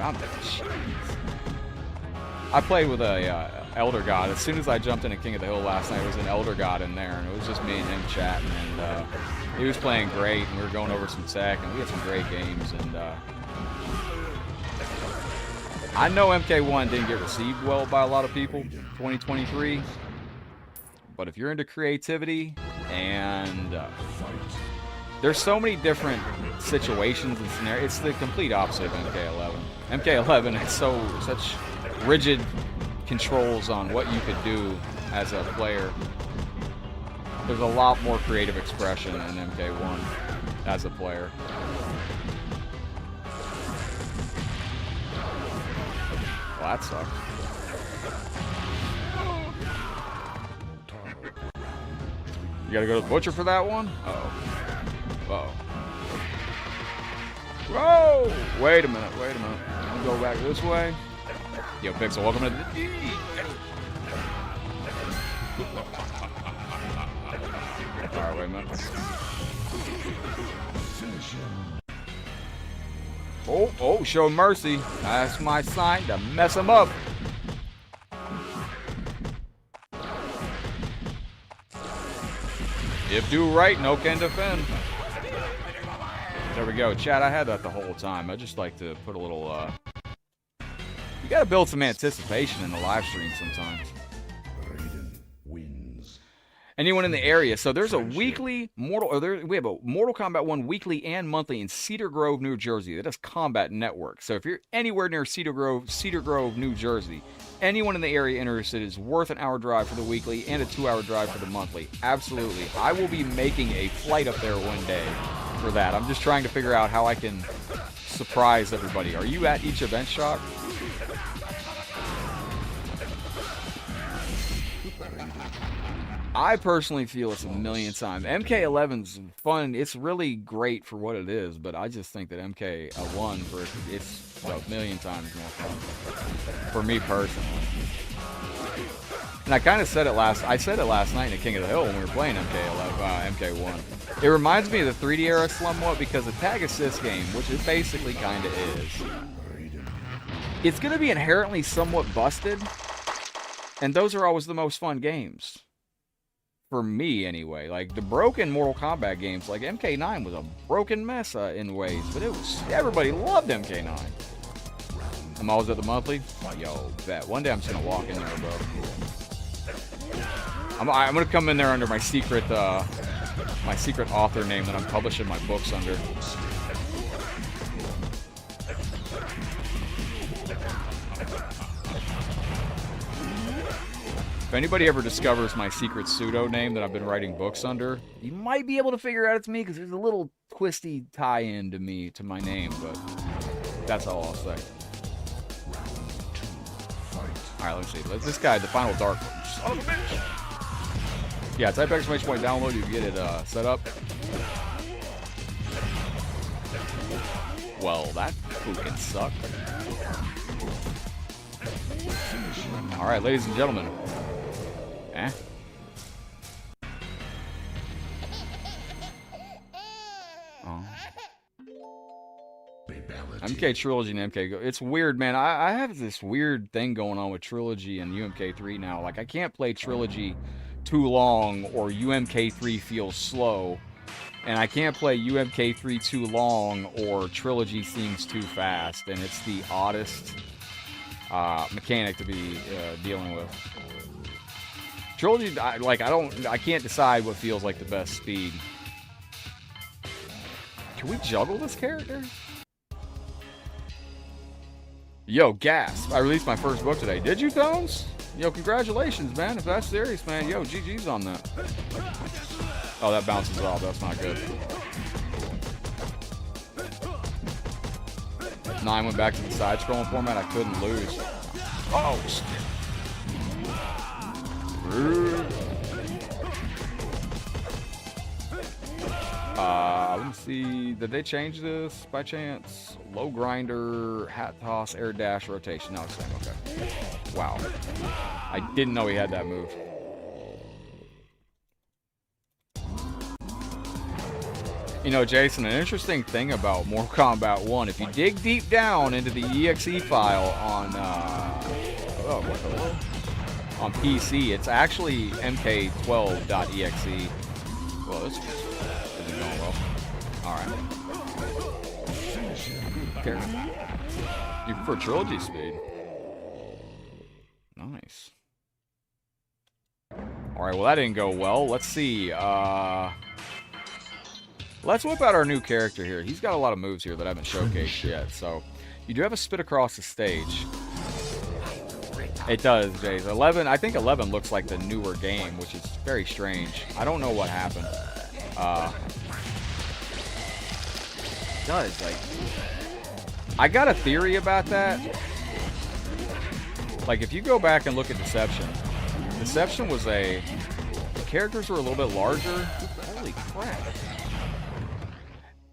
I played with a Elder God. As soon as I jumped into King of the Hill last night, there was an Elder God in there, and it was just me and him chatting, and he was playing great, and we were going over some tech, and we had some great games, and I know MK1 didn't get received well by a lot of people, 2023, but if you're into creativity, and there's so many different situations and scenarios, it's the complete opposite of MK11. MK11 has such rigid controls on what you could do as a player. There's a lot more creative expression in MK1 as a player. Well, that sucks. You gotta go to the butcher for that one? Uh-oh. Uh-oh. Whoa! Wait a minute, wait a minute. Let me go back this way. Yo, Pixel, welcome to the... Alright, wait a minute. Oh, show mercy. That's my sign to mess him up. If do right, no can defend. There we go. Chat, I had that the whole time. I just like to put a little, you gotta build some anticipation in the live stream sometimes. Anyone in the area? So there's a weekly we have a Mortal Kombat 1 weekly and monthly in Cedar Grove, New Jersey. That is Combat Network. So if you're anywhere near Cedar Grove, New Jersey, anyone in the area interested is worth an hour drive for the weekly and a 2-hour drive for the monthly. Absolutely. I will be making a flight up there one day for that. I'm just trying to figure out how I can surprise everybody. Are you at each event shop? I personally feel it's a million times. MK11's fun. It's really great for what it is, but I just think that MK1 it's a million times more fun for me personally. And I kind of said it last night in King of the Hill when we were playing MK1. It reminds me of the 3D era somewhat because the tag assist game, which it basically kind of is, it's going to be inherently somewhat busted, and those are always the most fun games. For me, anyway. Like, the broken Mortal Kombat games, like MK9 was a broken mess in ways, but it was, everybody loved MK9. I'm always at the monthly? Yo, bet. One day I'm just going to walk in there, bro. I'm going to come in there under my secret author name that I'm publishing my books under. If anybody ever discovers my secret pseudo name that I've been writing books under, you might be able to figure out it's me because there's a little twisty tie-in to my name, but that's all I'll say. Alright, let's see. This guy, the Final Dark, son of a bitch! Yeah, type exclamation point download, you can get it set up. Well, that fucking sucked. Alright, ladies and gentlemen. Oh. MK Trilogy and MK Go. It's weird, man. I have this weird thing going on with Trilogy and UMK3 now. Like, I can't play Trilogy too long or UMK3 feels slow. And I can't play UMK3 too long or Trilogy seems too fast. And it's the oddest mechanic to be dealing with. Trilogy, I can't decide what feels like the best speed. Can we juggle this character? Yo, gasp. I released my first book today. Did you, Tones? Yo, congratulations, man. If that's serious, man. Yo, GG's on that. Oh, that bounces off. That's not good. 9 went back to the side-scrolling format. I couldn't lose. Oh, shit. Let me see. Did they change this by chance? Low grinder, hat toss, air dash, rotation. No, it's the same. Okay. Wow. I didn't know he had that move. You know, Jason, an interesting thing about Mortal Kombat 1, if you dig deep down into the EXE file on, on PC, it's actually mk12.exe. Well, this isn't going well. Alright. Okay. You prefer Trilogy speed. Nice. Alright, well that didn't go well. Let's see. Let's whip out our new character here. He's got a lot of moves here that I haven't showcased yet. So, you do have a spit across the stage. It does, Jays. 11, I think 11 looks like the newer game, which is very strange. I don't know what happened. It does, like... I got a theory about that. Like, if you go back and look at Deception, Deception was the characters were a little bit larger. Holy crap.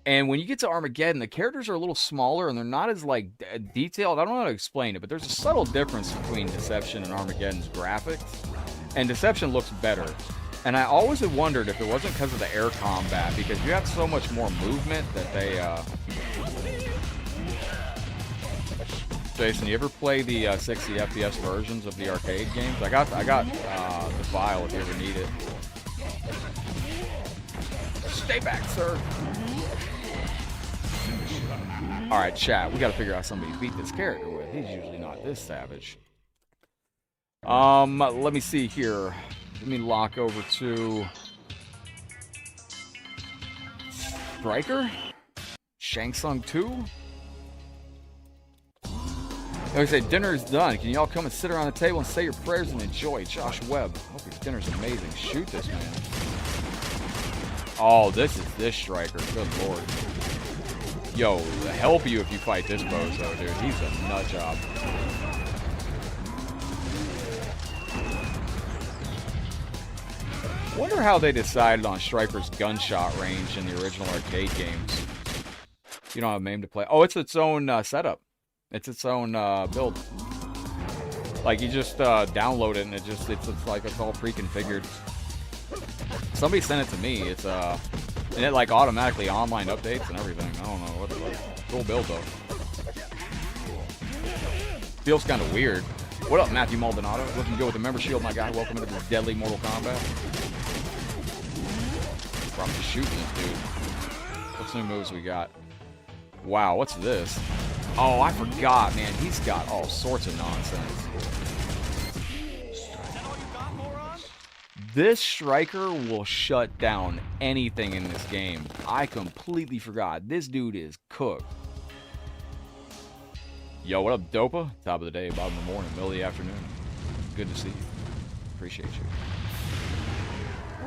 And when you get to Armageddon, the characters are a little smaller and they're not as like detailed. I don't know how to explain it, but there's a subtle difference between Deception and Armageddon's graphics. And Deception looks better. And I always had wondered if it wasn't because of the air combat, because you have so much more movement that they... Jason, you ever play the 60 FPS versions of the arcade games? I got the file if you ever need it. Stay back, sir. All right, chat. We got to figure out somebody to beat this character with. He's usually not this savage. Let me see here. Let me lock over to Striker. Shang Tsung 2. Like I said, dinner is done. Can y'all come and sit around the table and say your prayers and enjoy? Josh Webb. Hope your dinner's amazing. Shoot this man. Oh, this is this Striker. Good lord. Yo, help you if you fight this bozo, dude. He's a nut job. Wonder how they decided on Striker's gunshot range in the original arcade games. You don't have a name to play. Oh, it's its own setup. It's its own build. Like you just download it and it's like it's all pre-configured. Somebody sent it to me. It's and it like automatically online updates and everything. I don't know what the fuck. Cool build though. Feels kind of weird. What up, Matthew Maldonado? Looking good with the member shield, my guy. Welcome to this deadly Mortal Kombat. I'm just shooting this dude. What's new moves we got? Wow, what's this? Oh, I forgot, man. He's got all sorts of nonsense. This Striker will shut down anything in this game. I completely forgot. This dude is cooked. Yo, what up, Dopa? Top of the day, bottom of the morning, middle of the afternoon. Good to see you. Appreciate you.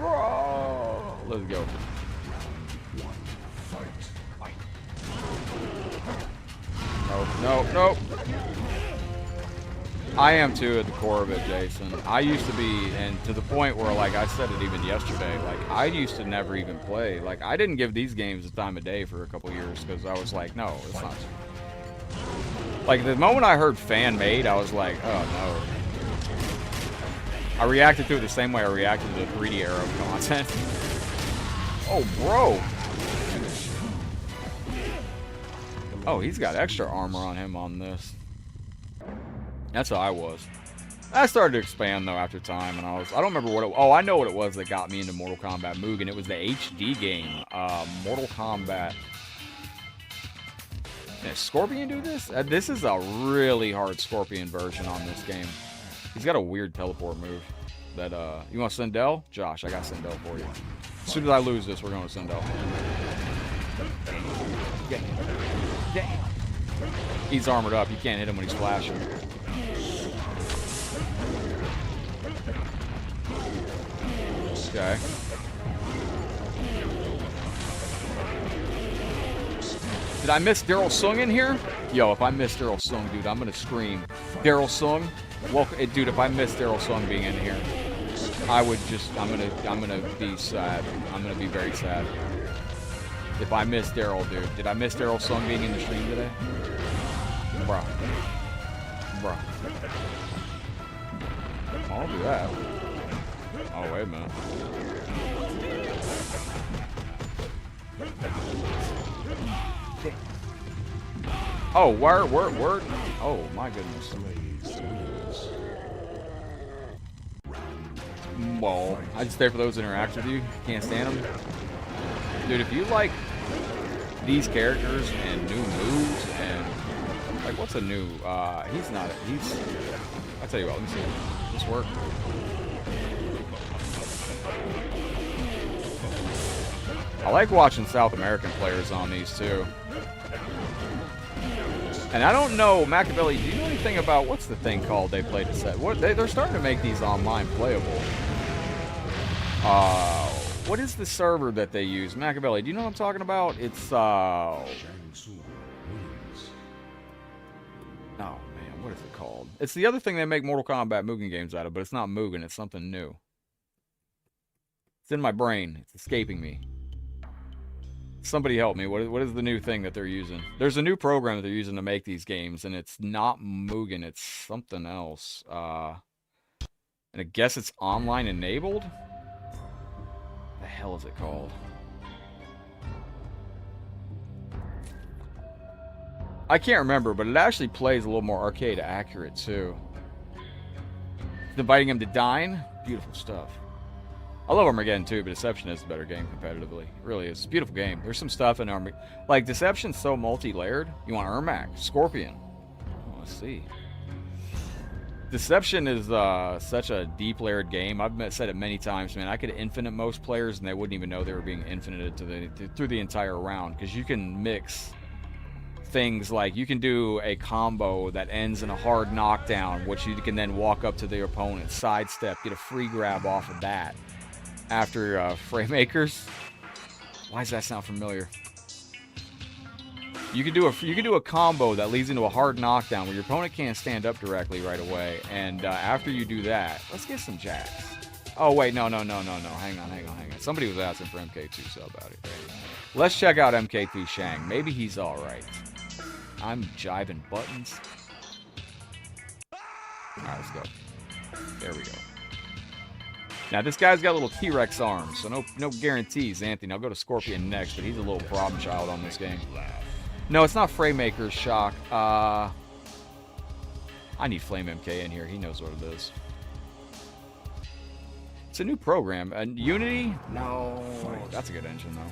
Whoa. Let's go. Nope. I am too at the core of it, Jason. I used to be, and to the point where, like I said it even yesterday, like I used to never even play. Like I didn't give these games the time of day for a couple years because I was like, no, it's not. Like the moment I heard fan made, I was like, oh no. I reacted to it the same way I reacted to the 3D era content. Oh, bro. Oh, he's got extra armor on him on this. That's how I was. I started to expand though after time, and I don't remember what it. Oh, I know what it was that got me into Mortal Kombat Mugen. It was the HD game, Mortal Kombat. Did Scorpion do this? This is a really hard Scorpion version on this game. He's got a weird teleport move. That you want Sindel? Josh, I got Sindel for you. As soon as I lose this, we're going to Sindel. Damn. He's armored up. You can't hit him when he's flashing. Okay. Did I miss Daryl Sung in here? Yo, if I miss Daryl Sung, dude, I'm gonna scream. Daryl Sung? Well, dude, if I miss Daryl Sung being in here, I would just, I'm gonna be sad. I'm gonna be very sad. If I miss Daryl, dude. Did I miss Daryl Sung being in the stream today? Bruh. I'll do that. Oh, wait a minute. Oh, word. Oh, my goodness. Well, I just stay for those that interact with you. Can't stand them. Dude, if you like these characters and new moves and like what's a new I'll tell you what, let me see. This work. I like watching South American players on these too. And I don't know, Machiavelli, do you know anything about what's the thing called they play to set? What they're starting to make these online playable. What is the server that they use? Machiavelli, do you know what I'm talking about? It's oh man, what is it called? It's the other thing they make Mortal Kombat Mugen games out of, but it's not Mugen, it's something new. It's in my brain. It's escaping me. Somebody help me. What is the new thing that they're using? There's a new program that they're using to make these games, and it's not Mugen. It's something else. And I guess it's online enabled? The hell is it called? I can't remember, but it actually plays a little more arcade accurate, too. Inviting him to dine? Beautiful stuff. I love Armageddon too, but Deception is a better game competitively. It really is. It's a beautiful game. There's some stuff in Armageddon. Like, Deception's so multi-layered. You want Ermac, Scorpion. Oh, let's see. Deception is such a deep-layered game. I've said it many times, man. I could infinite most players, and they wouldn't even know they were being infinited through the entire round, because you can mix things like you can do a combo that ends in a hard knockdown, which you can then walk up to the opponent, sidestep, get a free grab off of that. After Framemakers, why does that sound familiar? You can do a combo that leads into a hard knockdown where your opponent can't stand up directly right away, and after you do that, let's get some jacks. Oh wait, no. Hang on. Somebody was asking for MK2 sub out here. Let's check out MK2 Shang. Maybe he's all right. I'm jiving buttons. All right, let's go. There we go. Now, this guy's got little T-Rex arms, so no guarantees, Anthony. I'll go to Scorpion next, but he's a little problem child on this game. No, it's not Framemaker's Shock. I need Flame MK in here. He knows what it is. It's a new program. Unity? No. That's a good engine, though.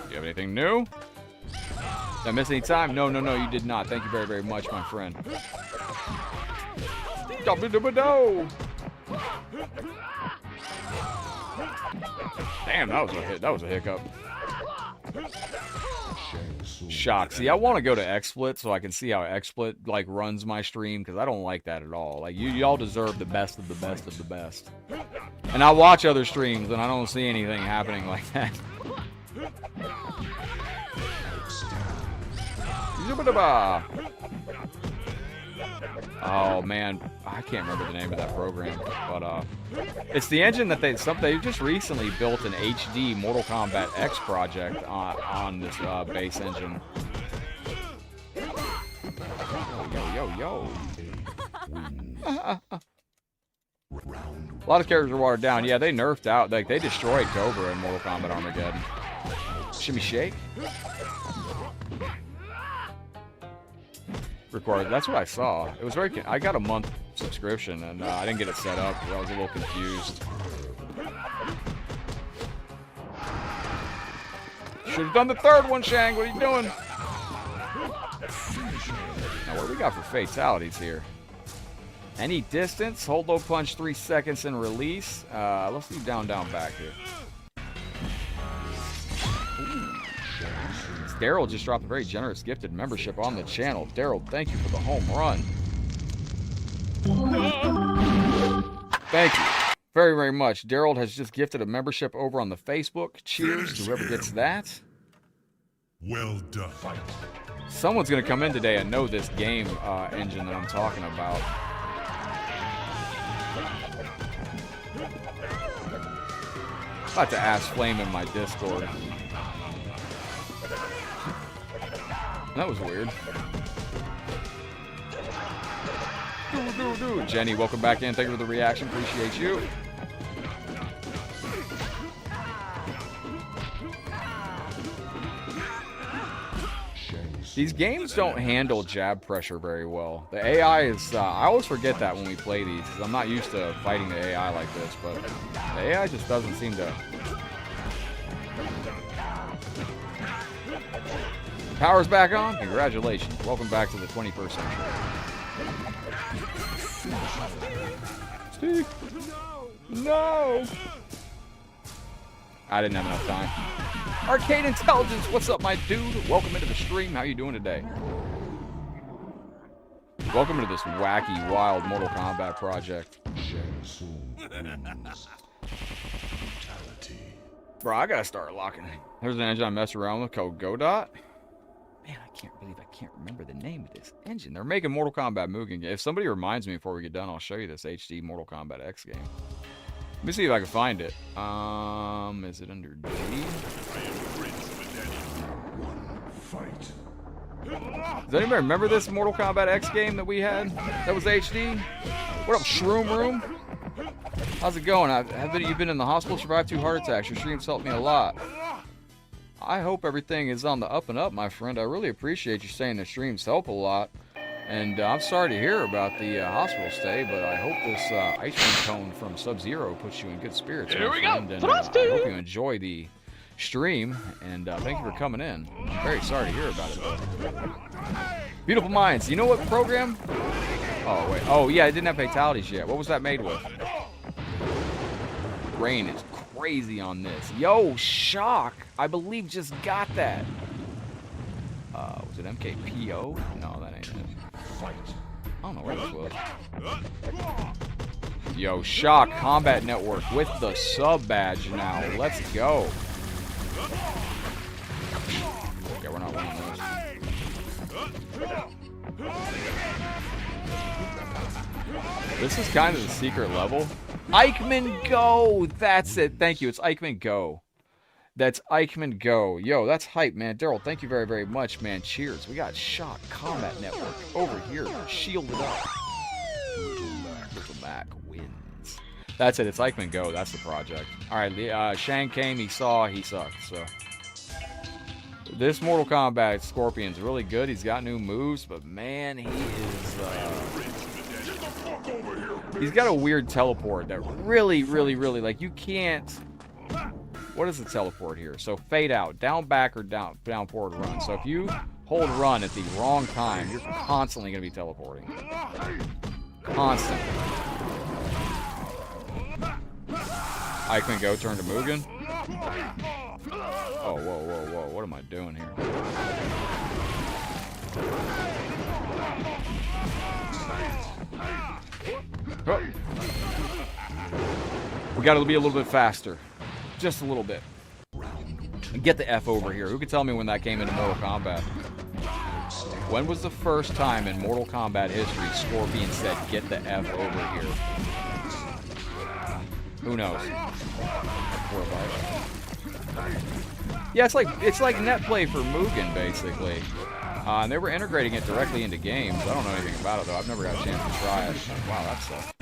Do you have anything new? Did I miss any time? No, you did not. Thank you very, very much, my friend. Damn, that was a hit. That was a hiccup. Shock. See, I want to go to XSplit so I can see how XSplit like runs my stream, because I don't like that at all. Like y'all deserve the best of the best of the best. And I watch other streams and I don't see anything happening like that. Oh man, I can't remember the name of that program, but it's the engine that they just recently built an HD Mortal Kombat X project on this base engine. Yo. A lot of characters are watered down. Yeah, they nerfed out. Like they destroyed Cobra in Mortal Kombat Armageddon. Shimmy shake. Required. That's what I saw. It was very. I got a month subscription and I didn't get it set up. I was a little confused. Should have done the third one, Shang. What are you doing? Now, what do we got for fatalities here? Any distance, hold low punch 3 seconds and release. Let's do down back here. Daryl just dropped a very generous gifted membership on the channel. Daryl, thank you for the home run. Thank you very, very much. Daryl has just gifted a membership over on the Facebook. Cheers to whoever gets that. Well done. Someone's going to come in today and know this game engine that I'm talking about. I'm about to ask Flame in my Discord. That was weird. Jenny, welcome back in. Thank you for the reaction. Appreciate you. These games don't handle jab pressure very well. The AI is... I always forget that when we play these, because I'm not used to fighting the AI like this, but the AI just doesn't seem to... Power's back on? Congratulations. Welcome back to the 21st century. Steve. No! I didn't have enough time. Arcade Intelligence, what's up, my dude? Welcome into the stream. How you doing today? Welcome to this wacky, wild Mortal Kombat project. Bro, I gotta start locking. There's an engine I mess around with called Godot. Man, I can't believe I can't remember the name of this engine. They're making Mortal Kombat Mugen. If somebody reminds me before we get done, I'll show you this HD Mortal Kombat X game. Let me see if I can find it. Is it under G? Does anybody remember this Mortal Kombat X game that we had? That was HD? What up, Shroom Room? How's it going? You've been in the hospital, survived 2 heart attacks. Your streams helped me a lot. I hope everything is on the up and up, my friend. I really appreciate you saying the streams help a lot. And I'm sorry to hear about the hospital stay, but I hope this ice cream cone from Sub-Zero puts you in good spirits, my friend. And I hope you enjoy the stream, and thank you for coming in. I'm very sorry to hear about it, though. Beautiful Minds. You know what program? Oh, wait. Oh, yeah, it didn't have fatalities yet. What was that made with? Rain is crazy on this. Yo, Shock, I believe just got that. Was it MKPO? No, that ain't it. I don't know where this was. Yo, Shock, Combat Network with the sub badge now. Let's go. Yeah, we're not winning this. This is kind of the secret level. Eichmann Go! That's it. Thank you. It's Eichmann Go. That's Eichmann Go. Yo, that's hype, man. Daryl, thank you very, very much, man. Cheers. We got Shock Combat Network over here. Shielded up. Little Mac wins. That's it. It's Eichmann Go. That's the project. All right, Shang came. He saw. He sucked. So this Mortal Kombat Scorpion's really good. He's got new moves, but man, he is... he's got a weird teleport that really, like, you can't... What is the teleport here? So fade out, down back, or down forward run. So if you hold run at the wrong time, you're constantly going to be teleporting. Constantly. I can go turn to Mugen. Oh, whoa. What am I doing here? Oh. We got to be a little bit faster. Just a little bit. And get the F over here. Who can tell me when that came into Mortal Kombat? When was the first time in Mortal Kombat history Scorpion said, get the F over here? Who knows? Yeah, it's like net play for Mugen, basically. And they were integrating it directly into games. I don't know anything about it, though. I've never got a chance to try it. Wow, that sucks.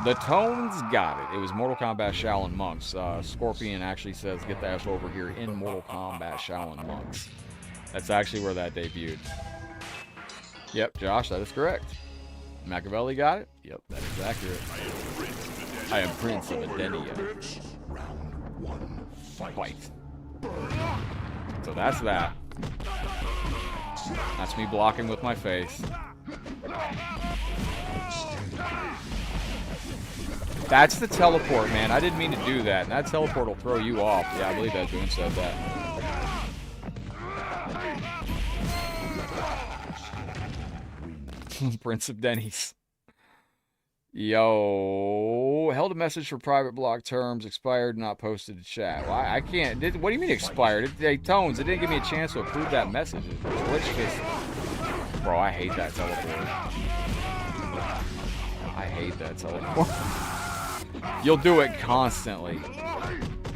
The Tones got it. It was Mortal Kombat Shaolin Monks. Scorpion actually says, get the F over here in Mortal Kombat Shaolin Monks. That's actually where that debuted. Yep, Josh, that is correct. Machiavelli got it? Yep, that is accurate. I am Prince of Edenia. Fight. So that's that. That's me blocking with my face. That's the teleport, man. I didn't mean to do that. And that teleport will throw you off. Yeah, I believe that Boone said that. Prince of Denny's. Yo. Held a message for private block terms. Expired, not posted to chat. Well, I can't. What do you mean expired? Hey, Tones, it didn't give me a chance to approve that message. Glitch fist. Bro, I hate that teleport. I hate that teleport. You'll do it constantly.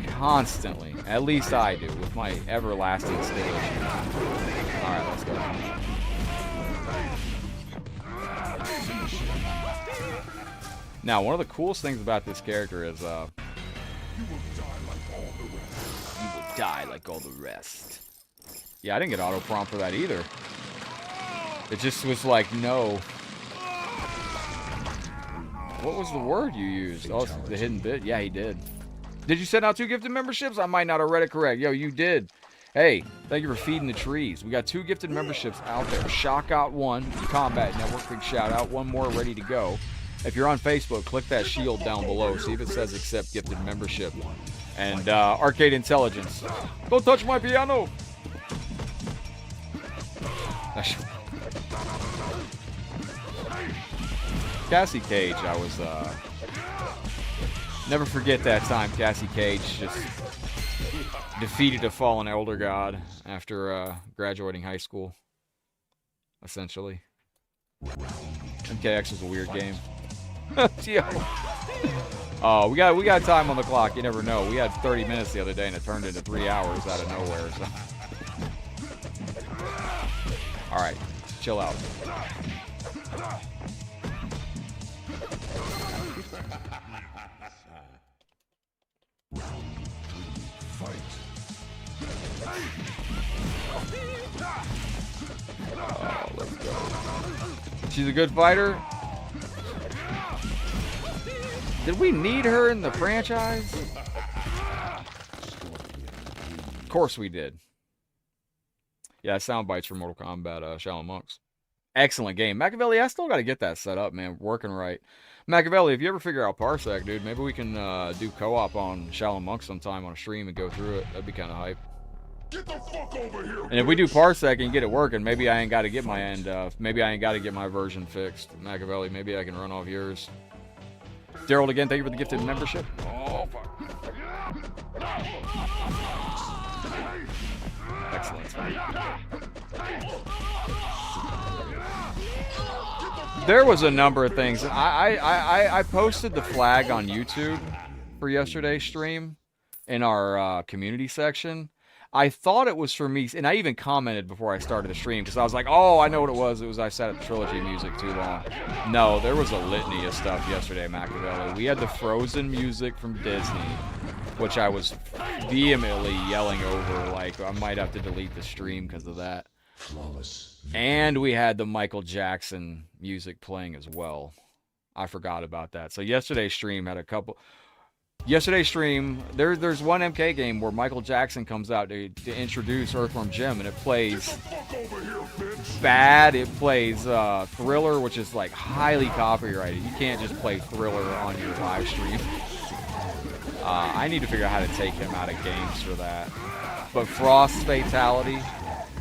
Constantly. At least I do, with my everlasting skill issue. Alright, let's go. Now, one of the coolest things about this character is, you will die like all the rest. Yeah, I didn't get auto prompt for that either. It just was like, no. What was the word you used? Oh, it's the hidden bit? Yeah, he did. Did you send out 2 gifted memberships? I might not have read it correct. Yo, you did. Hey, thank you for feeding the trees. We got 2 gifted memberships out there. Shock got 1. Combat Network, big shout out. 1 more ready to go. If you're on Facebook, click that shield down below. See if it says accept gifted membership. And Arcade Intelligence. Don't touch my piano. Cassie Cage, I was, never forget that time Cassie Cage just defeated a fallen elder god after graduating high school, essentially. MKX was a weird game. Yo. Oh, we got time on the clock. You never know. We had 30 minutes the other day, and it turned into 3 hours out of nowhere. So. All right, chill out. Oh, let's go. She's a good fighter. Did we need her in the franchise? Of course we did. Yeah, sound bites for Mortal Kombat, Shaolin Monks. Excellent game. Machiavelli, I still got to get that set up, man. Working right. Machiavelli, if you ever figure out Parsec, dude, maybe we can do co-op on Shaolin Monks sometime on a stream and go through it. That'd be kind of hype. Get the fuck over here. And if we do Parsec and get it working, maybe I ain't got to get my end. Maybe I ain't got to get my version fixed. Machiavelli, maybe I can run off yours. Gerald, again, thank you for the gifted membership. Oh, fuck. Excellent. There was a number of things. I posted the flag on YouTube for yesterday's stream in our community section. I thought it was for me, and I even commented before I started the stream because I was like, oh, I know what it was. It was I sat at the trilogy music too long. No, there was a litany of stuff yesterday, Machiavelli. We had the Frozen music from Disney, which I was vehemently yelling over, like I might have to delete the stream because of that. And we had the Michael Jackson music playing as well. I forgot about that. So yesterday's stream had a couple... Yesterday's stream, there's one MK game where Michael Jackson comes out to introduce Earthworm Jim, and it plays bad. It plays Thriller, which is like highly copyrighted. You can't just play Thriller on your live stream. I need to figure out how to take him out of games for that. But Frost's Fatality,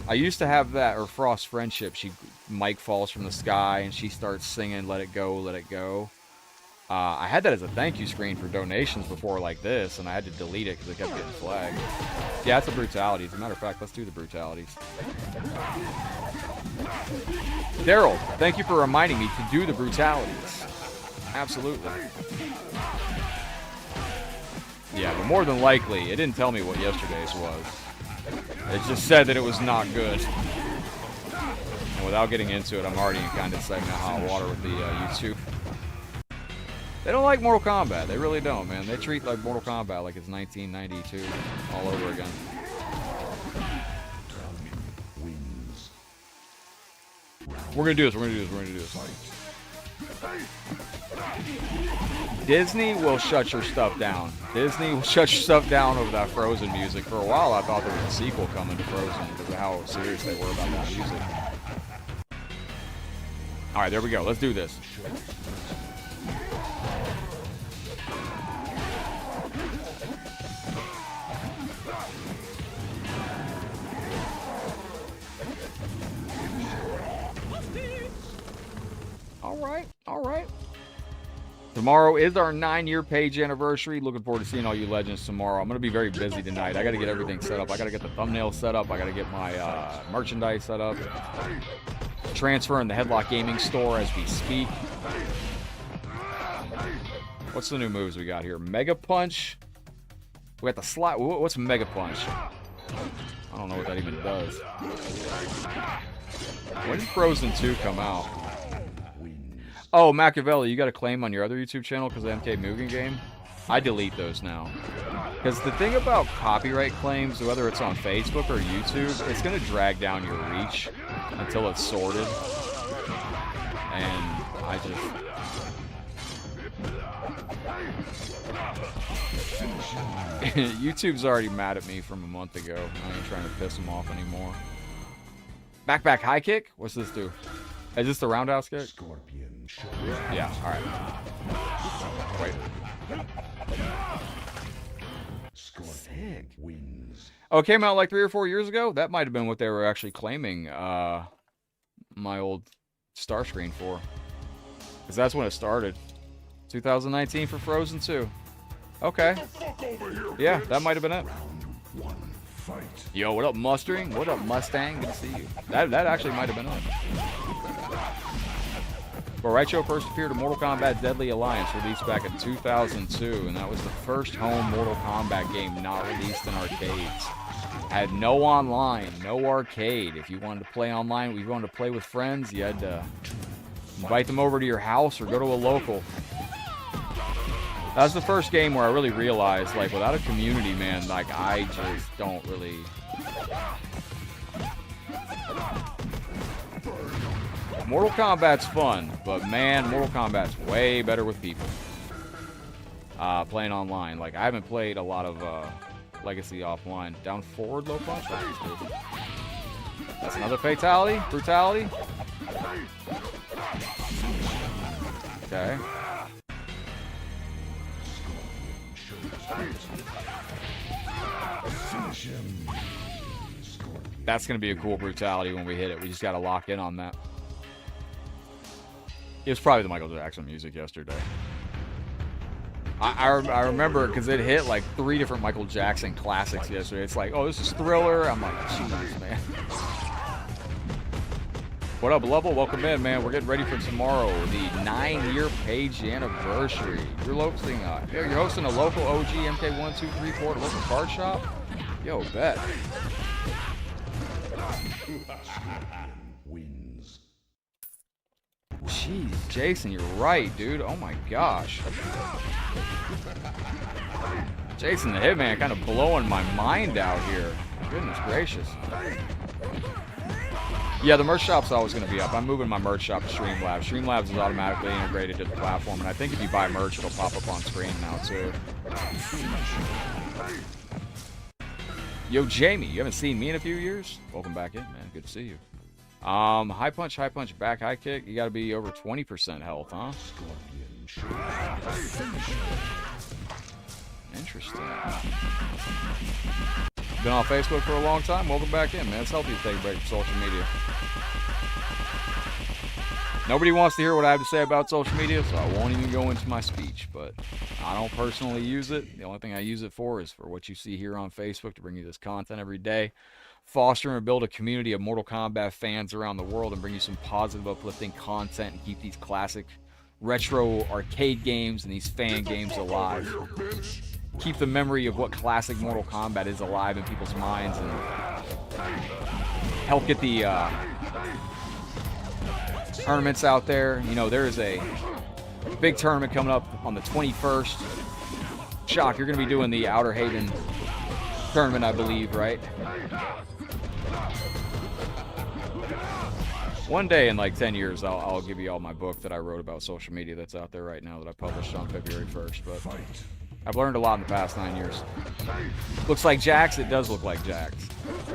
I used to have that, or Frost Friendship. Mike falls from the sky and she starts singing "Let It Go, Let It Go." I had that as a thank you screen for donations before like this, and I had to delete it because it kept getting flagged. Yeah, it's a Brutality. As a matter of fact, let's do the Brutalities. Daryl, thank you for reminding me to do the Brutalities. Absolutely. Yeah, but more than likely, it didn't tell me what yesterday's was. It just said that it was not good. And without getting into it, I'm already in kind of segment hot water with the YouTube. They don't like Mortal Kombat. They really don't, man. They treat like Mortal Kombat like it's 1992 all over again. We're gonna do this. We're gonna do this. We're gonna do this. Disney will shut your stuff down. Disney will shut your stuff down over that Frozen music. For a while, I thought there was a sequel coming to Frozen because of how serious they were about that music. All right, there we go. Let's do this. All right. Tomorrow is our 9-year page anniversary. Looking forward to seeing all you legends tomorrow. I'm going to be very busy tonight. I got to get everything set up. I got to get the thumbnail set up. I got to get my merchandise set up. Transfer in the Headlockedgaming store as we speak. What's the new moves we got here? Mega Punch. We got the slide. What's Mega Punch? I don't know what that even does. When did Frozen 2 come out? Oh, Machiavelli, you got a claim on your other YouTube channel because of the MK Mugen game? I delete those now. Because the thing about copyright claims, whether it's on Facebook or YouTube, it's going to drag down your reach until it's sorted. And I just... YouTube's already mad at me from a month ago. I ain't trying to piss them off anymore. Back high kick? What's this do? Is this the roundhouse kick? Yeah, alright. Wait. Sick. Oh, it came out like 3 or 4 years ago? That might have been what they were actually claiming my old star screen for. Because that's when it started. 2019 for Frozen 2. Okay. Yeah, that might have been it. Yo, what up, Mustang? What up, Mustang? Good to see you. That actually might have been it. Boraicho first appeared in Mortal Kombat Deadly Alliance, released back in 2002, and that was the first home Mortal Kombat game not released in arcades. Had no online, no arcade. If you wanted to play online, if you wanted to play with friends, you had to invite them over to your house or go to a local. That was the first game where I really realized, like, without a community, man, like, I just don't really... Mortal Kombat's fun, but man, Mortal Kombat's way better with people. Playing online. Like, I haven't played a lot of Legacy offline. Down forward, low punch? That's another fatality. Brutality. Okay. That's going to be a cool brutality when we hit it. We just got to lock in on that. It was probably the Michael Jackson music yesterday. I remember because it hit like 3 different Michael Jackson classics yesterday. It's like, oh, this is Thriller. I'm like, jeez, man. What up, Level? Welcome in, man. We're getting ready for tomorrow, the 9-year page anniversary. You're hosting a local OG MK1234 at a local card shop? Yo, bet. Jeez, Jason, you're right, dude. Oh my gosh. Jason the Hitman kind of blowing my mind out here. Goodness gracious. Yeah, the merch shop's always going to be up. I'm moving my merch shop to Streamlabs. Streamlabs is automatically integrated to the platform, and I think if you buy merch, it'll pop up on screen now, too. Yo, Jamie, you haven't seen me in a few years? Welcome back in, man. Good to see you. High punch, back, high kick. You got to be over 20% health, huh? Interesting. Been on Facebook for a long time. Welcome back in, man. It's healthy to take a break from social media. Nobody wants to hear what I have to say about social media, so I won't even go into my speech. But I don't personally use it. The only thing I use it for is for what you see here on Facebook, to bring you this content every day. Foster and build a community of Mortal Kombat fans around the world and bring you some positive, uplifting content and keep these classic retro arcade games and these fan games alive. Keep the memory of what classic Mortal Kombat is alive in people's minds and help get the tournaments out there. You know, there is a big tournament coming up on the 21st. Shock, you're going to be doing the Outer Haven tournament, I believe, right? One day in like 10 years, I'll give you all my book that I wrote about social media that's out there right now that I published on February 1st. But I've learned a lot in the past 9 years. Looks like Jax. It does look like Jax.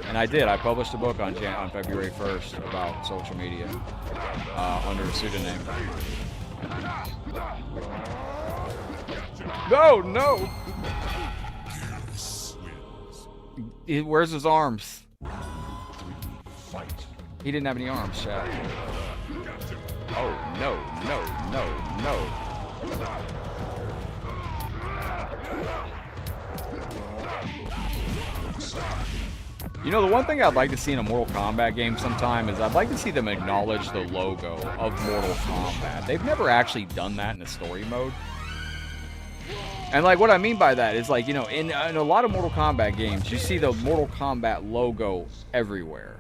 And I did. I published a book on February 1st about social media under a pseudonym. No! Where's his arms? He didn't have any arms, chat. Oh, no. You know, the one thing I'd like to see in a Mortal Kombat game sometime is I'd like to see them acknowledge the logo of Mortal Kombat. They've never actually done that in a story mode. And, like, what I mean by that is, like, you know, in a lot of Mortal Kombat games, you see the Mortal Kombat logo everywhere.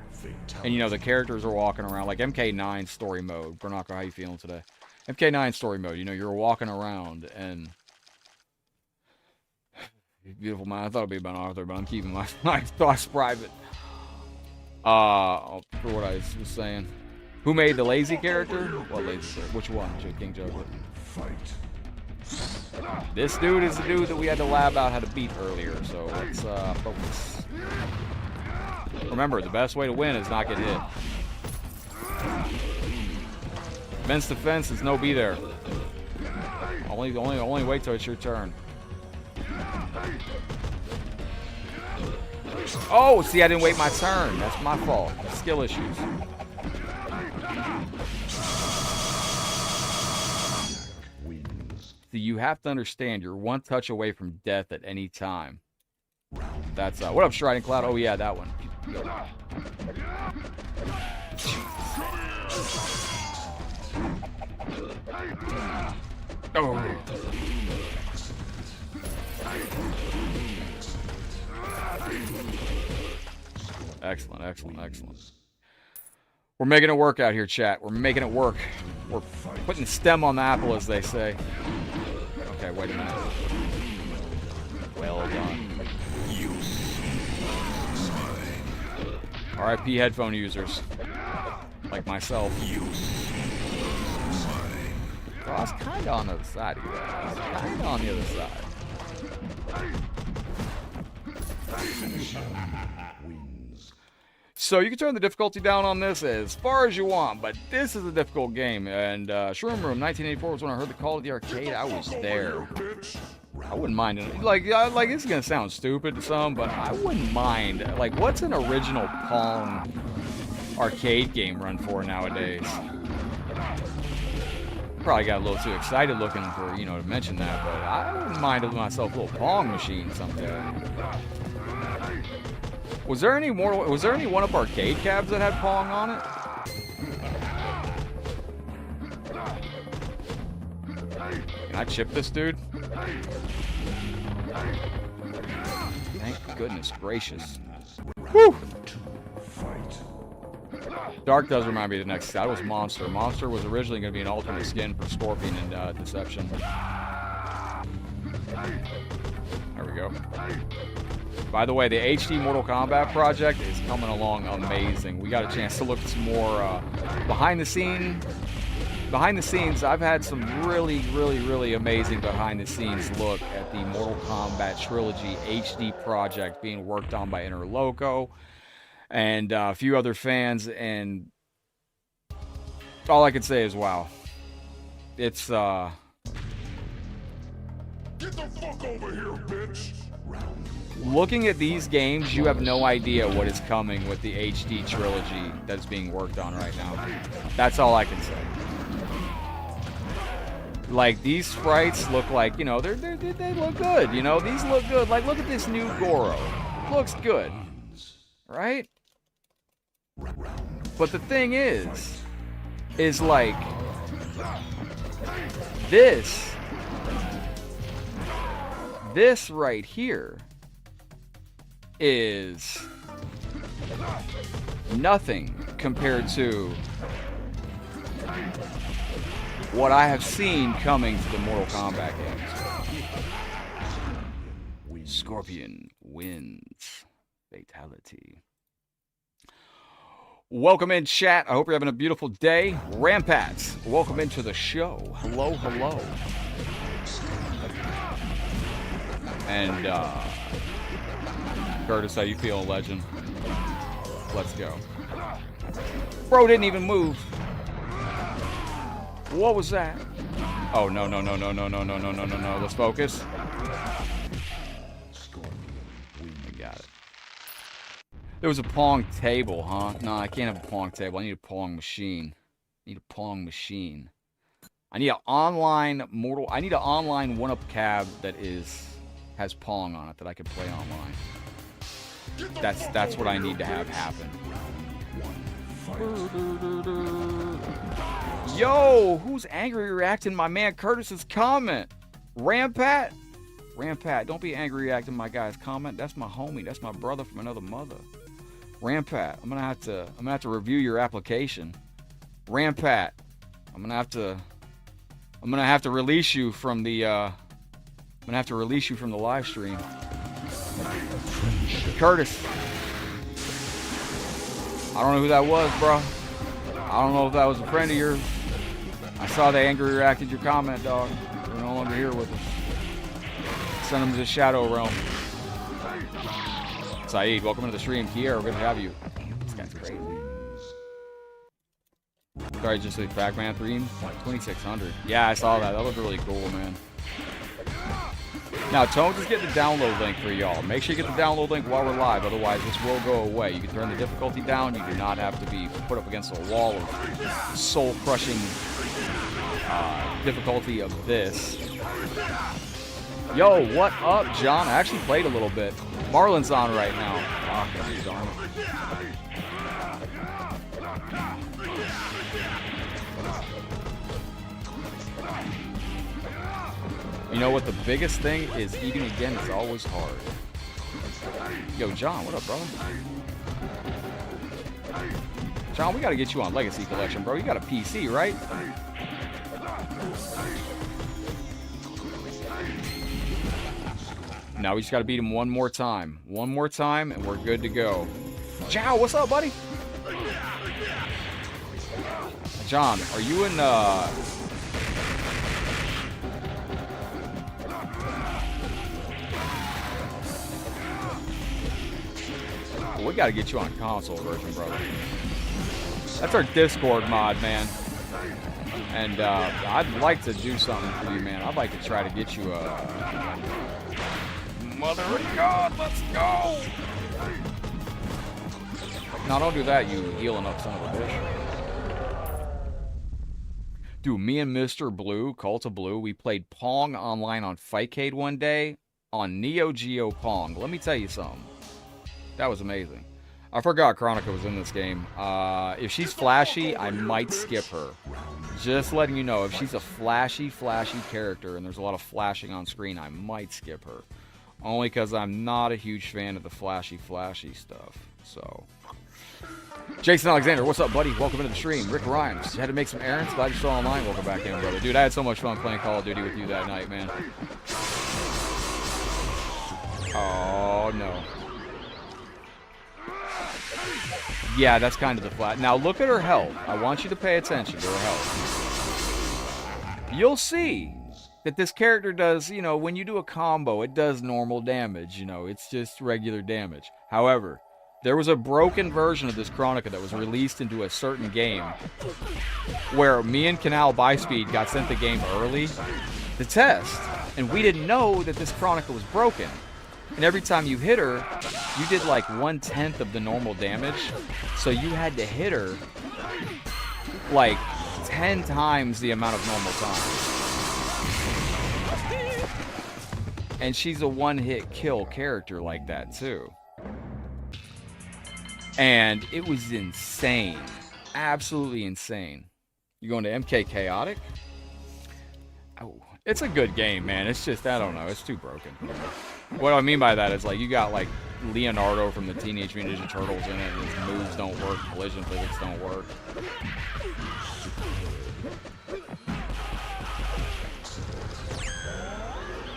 And, you know, the characters are walking around, like MK9 story mode. Bernardo, how you feeling today? MK9 story mode, you know, you're walking around, and... Beautiful man, I thought it'd be about Arthur, but I'm keeping my thoughts private. For what I was saying. Who made the lazy character? What lazy character? Which one? King Juggler. This dude is the dude that we had to lab out how to beat earlier, so let's focus. Remember, the best way to win is not get hit. Fence to fence is no be there. Only wait till it's your turn. Oh, see, I didn't wait my turn. That's my fault. Skill issues. See, you have to understand, you're one touch away from death at any time. That's what up, Striding Cloud? Oh yeah, that one. Oh. Excellent, excellent, excellent. We're making it work out here, chat. We're making it work. We're putting the stem on the apple, as they say. Okay, wait a minute. Well done. RIP headphone users. Like myself. Well, I was kind of on the other side here. I was kind of on the other side. So you can turn the difficulty down on this as far as you want, but this is a difficult game. And Shroom Room 1984 was when I heard the call of the arcade. I was there. I wouldn't mind it. Like this is gonna sound stupid to some, but I wouldn't mind. Like, what's an original Pong arcade game run for nowadays? Probably got a little too excited looking for, you know, to mention that, but I wouldn't mind myself a little Pong machine someday. Was there any one-up arcade cabs that had Pong on it? Can I chip this dude? Thank goodness gracious. Woo! Dark does remind me of the next. That was Monster. Monster was originally going to be an alternate skin for Scorpion and Deception. There we go. By the way, the HD Mortal Kombat project is coming along amazing. We got a chance to look at some more behind the scenes. I've had some really amazing behind the scenes look at the Mortal Kombat Trilogy HD project being worked on by Interloco and a few other fans, and all I can say is wow. It's Get the fuck over here, bitch! looking at these games, you have no idea what is coming with the HD trilogy that's being worked on right now. That's all I can say. Like, these sprites look like, you know, they look good, you know, these look good. Like, look at this new Goro. Looks good, right? But the thing is like, this right here is nothing compared to what I have seen coming to the Mortal Kombat games. Scorpion wins. Fatality. Welcome in, chat. I hope you're having a beautiful day. Rampats, welcome into the show. Hello, hello. And, Curtis, how you feeling, legend? Let's go. Bro didn't even move. What was that? Oh, no. Let's focus. We got it. There was a Pong table, huh? No, I can't have a Pong table. I need a Pong machine. I need an online one-up cab that has Pong on it that I can play online. That's what I need to have happen. Yo, who's angry reacting my man Curtis's comment? Rampat, don't be angry reacting my guy's comment. That's my homie. That's my brother from another mother. Rampat, I'm gonna have to review your application. Rampat, I'm gonna have to release you from the live stream. Curtis, I don't know who that was, bro. I don't know if that was a friend of yours. I saw they angry reacted your comment, dog. You're no longer here with us. Send them to the Shadow Realm. Saeed, welcome to the stream. Kiera, good to have you. Damn, this guy's crazy. Sorry, just like Pac-Man 3, 2600. Yeah, I saw that. That looked really cool, man. Now, Tones is getting the download link for y'all. Make sure you get the download link while we're live, otherwise this will go away. You can turn the difficulty down. You do not have to be put up against a wall of soul-crushing difficulty of this. Yo, what up, John? I actually played a little bit. Marlon's on right now. Oh, darn it. You know what the biggest thing is? Eating again is always hard. Yo, John, what up, brother? John, we gotta get you on Legacy Collection, bro. You got a PC, right? Now we just gotta beat him one more time. One more time, and we're good to go. Chow, what's up, buddy? John, are you in, we gotta get you on console version, brother. That's our Discord mod, man. And I'd like to do something for you, man. I'd like to try to get you a... Mother of God, let's go! No, don't do that, you healing up son of a bitch. Dude, me and Mr. Blue, Cult of Blue, we played Pong online on Fightcade one day on Neo Geo Pong. Let me tell you something. That was amazing. I forgot Chronica was in this game. If she's flashy, I might skip her. Just letting you know, if she's a flashy character and there's a lot of flashing on screen, I might skip her. Only because I'm not a huge fan of the flashy stuff. So, Jason Alexander, what's up, buddy? Welcome into the stream. Rick Rhymes, you had to make some errands? Glad you're still online. Welcome back in, brother. Dude, I had so much fun playing Call of Duty with you that night, man. Oh, no. Yeah, that's kind of the flat. Now, look at her health. I want you to pay attention to her health. You'll see that this character does, you know, when you do a combo, it does normal damage. You know, it's just regular damage. However, there was a broken version of this Chronica that was released into a certain game where me and Canal Byspeed got sent the game early to test. And we didn't know that this Chronica was broken. And every time you hit her, you did like 1/10 of the normal damage. So you had to hit her like 10 times the amount of normal time. And she's a one-hit kill character like that too. And it was insane. Absolutely insane. You going to MK Chaotic? Oh, it's a good game, man. It's just, I don't know, it's too broken. What I mean by that is, like, you got, like, Leonardo from the Teenage Mutant Ninja Turtles in it, and his moves don't work, collision physics don't work.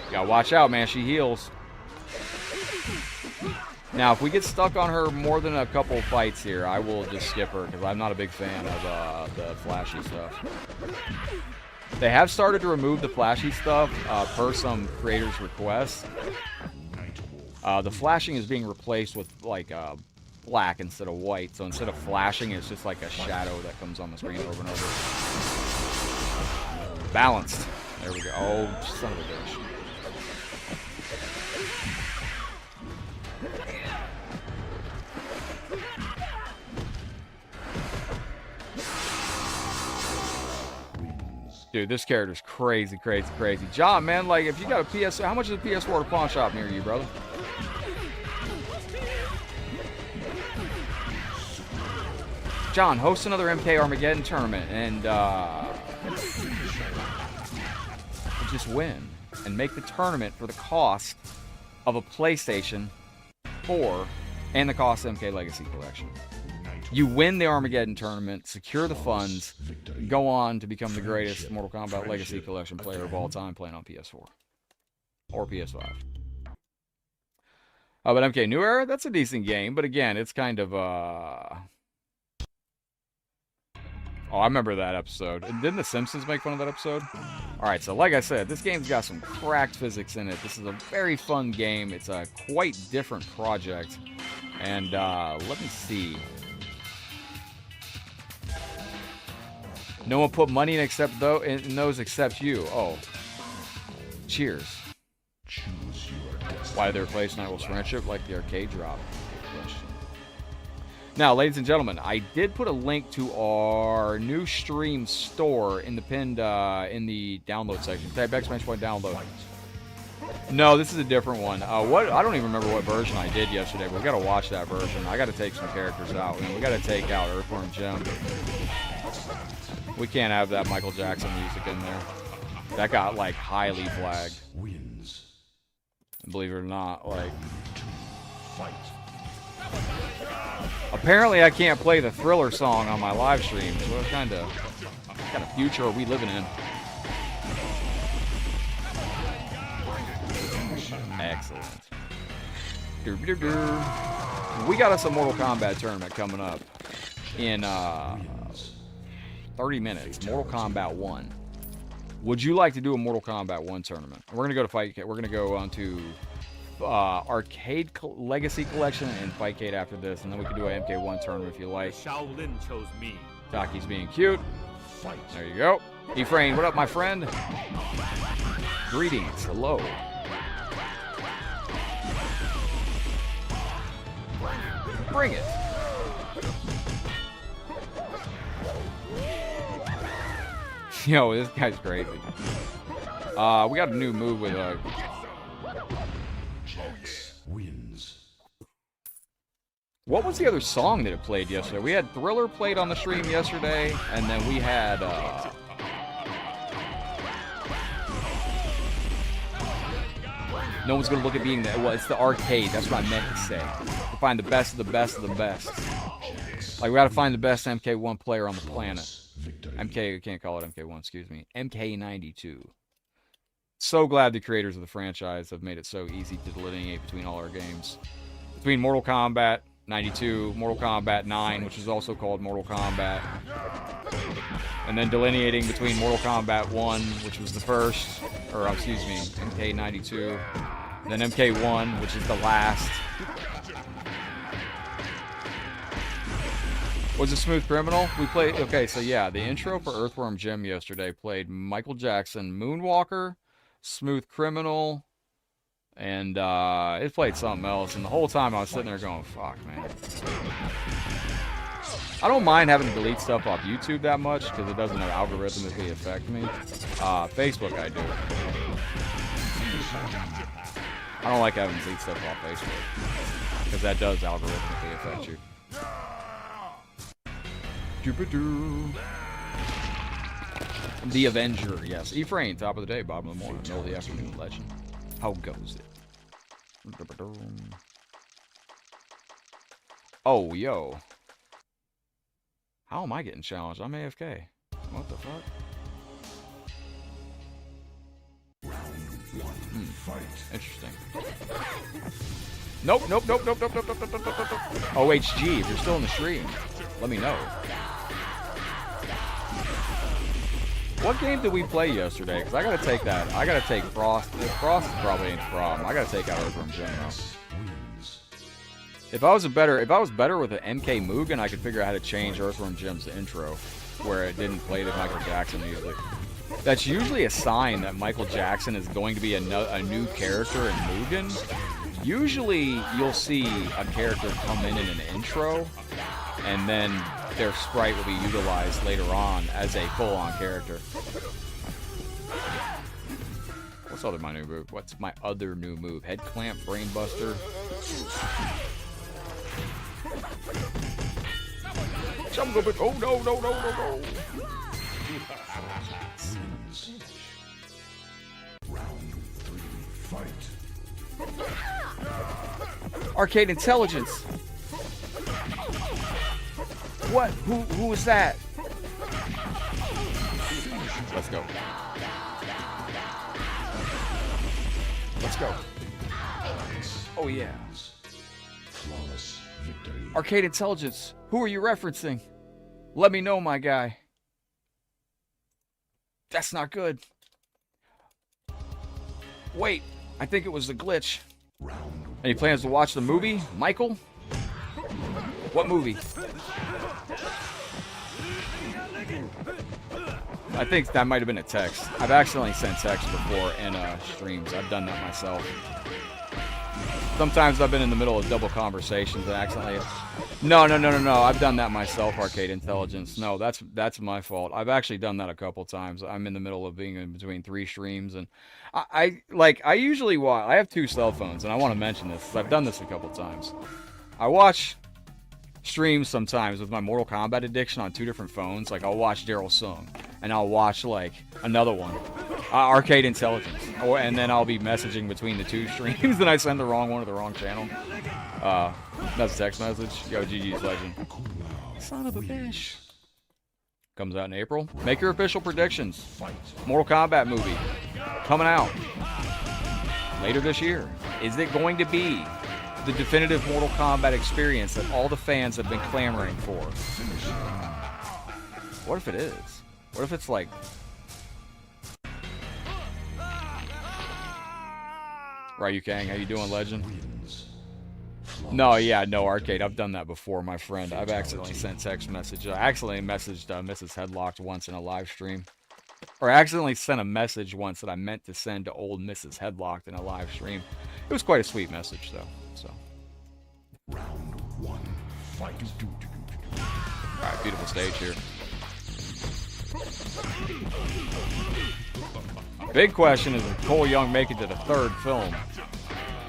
You gotta watch out, man, she heals. Now, if we get stuck on her more than a couple fights here, I will just skip her, because I'm not a big fan of the flashy stuff. They have started to remove the flashy stuff per some creators' requests. The flashing is being replaced with like black instead of white. So instead of flashing, it's just like a shadow that comes on the screen over and over. Balanced. There we go. Oh, son of a bitch. Dude, this character's crazy, crazy, crazy. John, man, like, if you got a PS... How much is a PS4 at a pawn shop near you, brother? John, host another MK Armageddon tournament and just win. And make the tournament for the cost of a PlayStation 4 and the cost of MK Legacy Collection. You win the Armageddon tournament, secure the funds, go on to become the greatest Mortal Kombat Legacy Collection player of all time playing on PS4 or PS5. But MK New Era, that's a decent game, but again, it's kind of Oh, I remember that episode. Didn't The Simpsons make fun of that episode? Alright, so like I said, this game's got some cracked physics in it. This is a very fun game. It's a quite different project. And let me see. No one put money in in those except you. Oh. Cheers. Why they replaced Nightwolf's friendship like the arcade drop? Question. Now, ladies and gentlemen, I did put a link to our new stream store in the pinned in the download section. Type !download. No, this is a different one. What? I don't even remember what version I did yesterday, but we got to watch that version. I got to take some characters out. We got to take out Earthworm Jim. We can't have that Michael Jackson music in there. That got like highly flagged. Wins. Believe it or not, like Fight. apparently I can't play the Thriller song on my live stream. What kind of future are we living in? Excellent. We got us a Mortal Kombat tournament coming up in 30 minutes. Mortal Kombat 1. Would you like to do a Mortal Kombat 1 tournament? We're going to go to Fightcade. We're going to go on to Arcade Legacy Collection and Fightcade after this. And then we can do an MK1 tournament if you like. Shaolin chose me. Taki's being cute. Fight. There you go. Ephraim, what up, my friend? Greetings. Hello. Bring it. Yo, this guy's crazy. We got a new move with Jax wins. what was the other song that it played yesterday? We had Thriller played on the stream yesterday, and then we had no one's gonna look at being there. Well, it's the arcade. That's what I meant to say. To find the best of the best of the best. Like we gotta find the best MK1 player on the planet. MK, we can't call it MK1, excuse me. MK92. So glad the creators of the franchise have made it so easy to delineate between all our games. Between Mortal Kombat 92, Mortal Kombat 9, which is also called Mortal Kombat. And then delineating between Mortal Kombat 1, which was the first, or excuse me, MK92. Then MK1, which is the last. Was it Smooth Criminal? We played, okay, so yeah, the intro for Earthworm Jim yesterday played Michael Jackson, Moonwalker, Smooth Criminal, and it played something else. And the whole time I was sitting there going, fuck, man. I don't mind having to delete stuff off YouTube that much because it doesn't algorithmically affect me. Facebook, I do. I don't like having to delete stuff off Facebook because that does algorithmically affect you. The Avenger, yes. Ephraim, top of the day, bottom of the morning, middle of the afternoon, legend. How goes it? Oh, yo. How am I getting challenged? I'm AFK. What the fuck? Interesting. Nope. OHG, if you're still in the stream, let me know. What game did we play yesterday? Because I gotta take that. I gotta take Frost. Frost probably ain't the problem. I gotta take out Earthworm Jim now. If I was better with an MK Mugen, I could figure out how to change Earthworm Jim's intro, where it didn't play the Michael Jackson music. That's usually a sign that Michael Jackson is going to be a new character in Mugen. Usually, you'll see a character come in an intro, and then their sprite will be utilized later on as a full-on character. What's my new move? What's my other new move? Head clamp, brain buster. Oh no. Round 3, fight. Arcade Intelligence. What? Who is that? Let's go. Let's go. Oh yeah. Flawless victory. Arcade Intelligence. Who are you referencing? Let me know, my guy. That's not good. Wait, I think it was a glitch. Any plans to watch the movie, Michael? What movie? I think that might have been a text. I've accidentally sent text before in streams. I've done that myself. Sometimes I've been in the middle of double conversations and accidentally... No. I've done that myself, Arcade Intelligence. No, that's my fault. I've actually done that a couple times. I'm in the middle of being in between 3 streams, and I usually watch... I have 2 cell phones, and I want to mention this, because I've done this a couple times. I watch streams sometimes with my Mortal Kombat addiction on 2 different phones. Like, I'll watch Daryl Sung, and I'll watch, like, another one. Arcade Intelligence. And then I'll be messaging between the two streams, then I send the wrong one to the wrong channel. That's a text message. Yo, GG's legend. Son of a bitch. Comes out in April. Make your official predictions. Mortal Kombat movie. Coming out. Later this year. Is it going to be the definitive Mortal Kombat experience that all the fans have been clamoring for? What if it is? What if it's like... Liu Kang, how you doing, legend? No, yeah, no, Arcade. I've done that before, my friend. I've accidentally sent text message. I accidentally messaged Mrs. Headlocked once in a live stream. Or I accidentally sent a message once that I meant to send to old Mrs. Headlocked in a live stream. It was quite a sweet message, though. So. Round one, fight. Alright, beautiful stage here. Big question is, will Cole Young make it to the third film?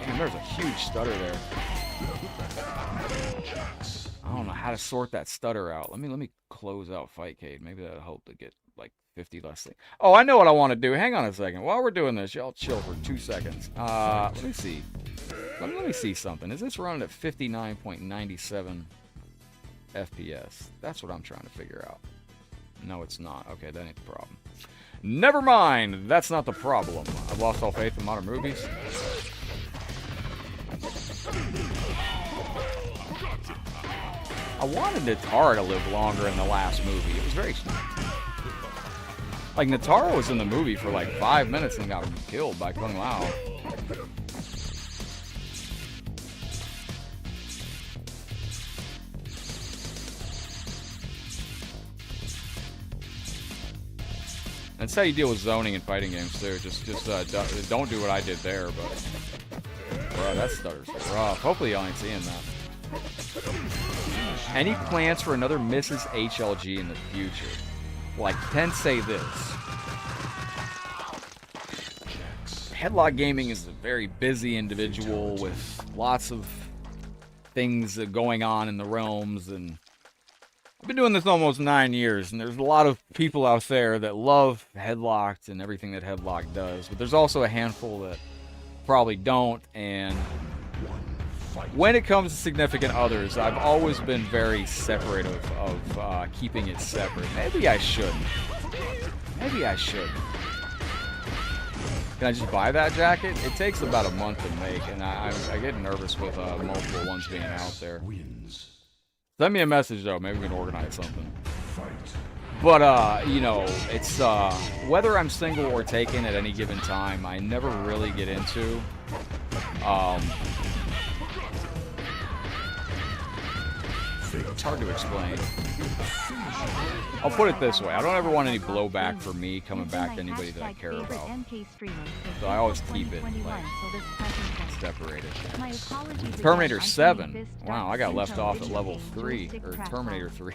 Damn, there's a huge stutter there. I don't know how to sort that stutter out. Let me close out Fightcade. Maybe that'll help to get like 50 less things. Oh, I know what I want to do. Hang on a second. While we're doing this, y'all chill for 2 seconds. Let me see. Let me see something. Is this running at 59.97 FPS? That's what I'm trying to figure out. No, it's not. Okay, that ain't the problem. Never mind. That's not the problem. I've lost all faith in modern movies. I wanted Natara to live longer in the last movie. It was very... Like, Natara was in the movie for like 5 minutes and got killed by Kung Lao. That's how you deal with zoning in fighting games too. Just don't do what I did there, but... Bro, that stutter's rough. Hopefully y'all ain't seeing that. Any plans for another Mrs. HLG in the future? Well, I can say this. Headlockedgaming is a very busy individual with lots of things going on in the realms, and I've been doing this almost 9 years, and there's a lot of people out there that love Headlocked and everything that Headlocked does, but there's also a handful that probably don't, and when it comes to significant others, I've always been very separative of keeping it separate. Maybe I should. Maybe I should. Can I just buy that jacket? It takes about a month to make, and I get nervous with multiple ones being out there. Send me a message, though. Maybe we can organize something. But, you know, it's whether I'm single or taken at any given time, I never really get into. It's hard to explain. I'll put it this way. I don't ever want any blowback for me coming back to anybody that I care about. So I always keep it, like, separated. Terminator 7. Wow, I got left off at level 3, or Terminator 3.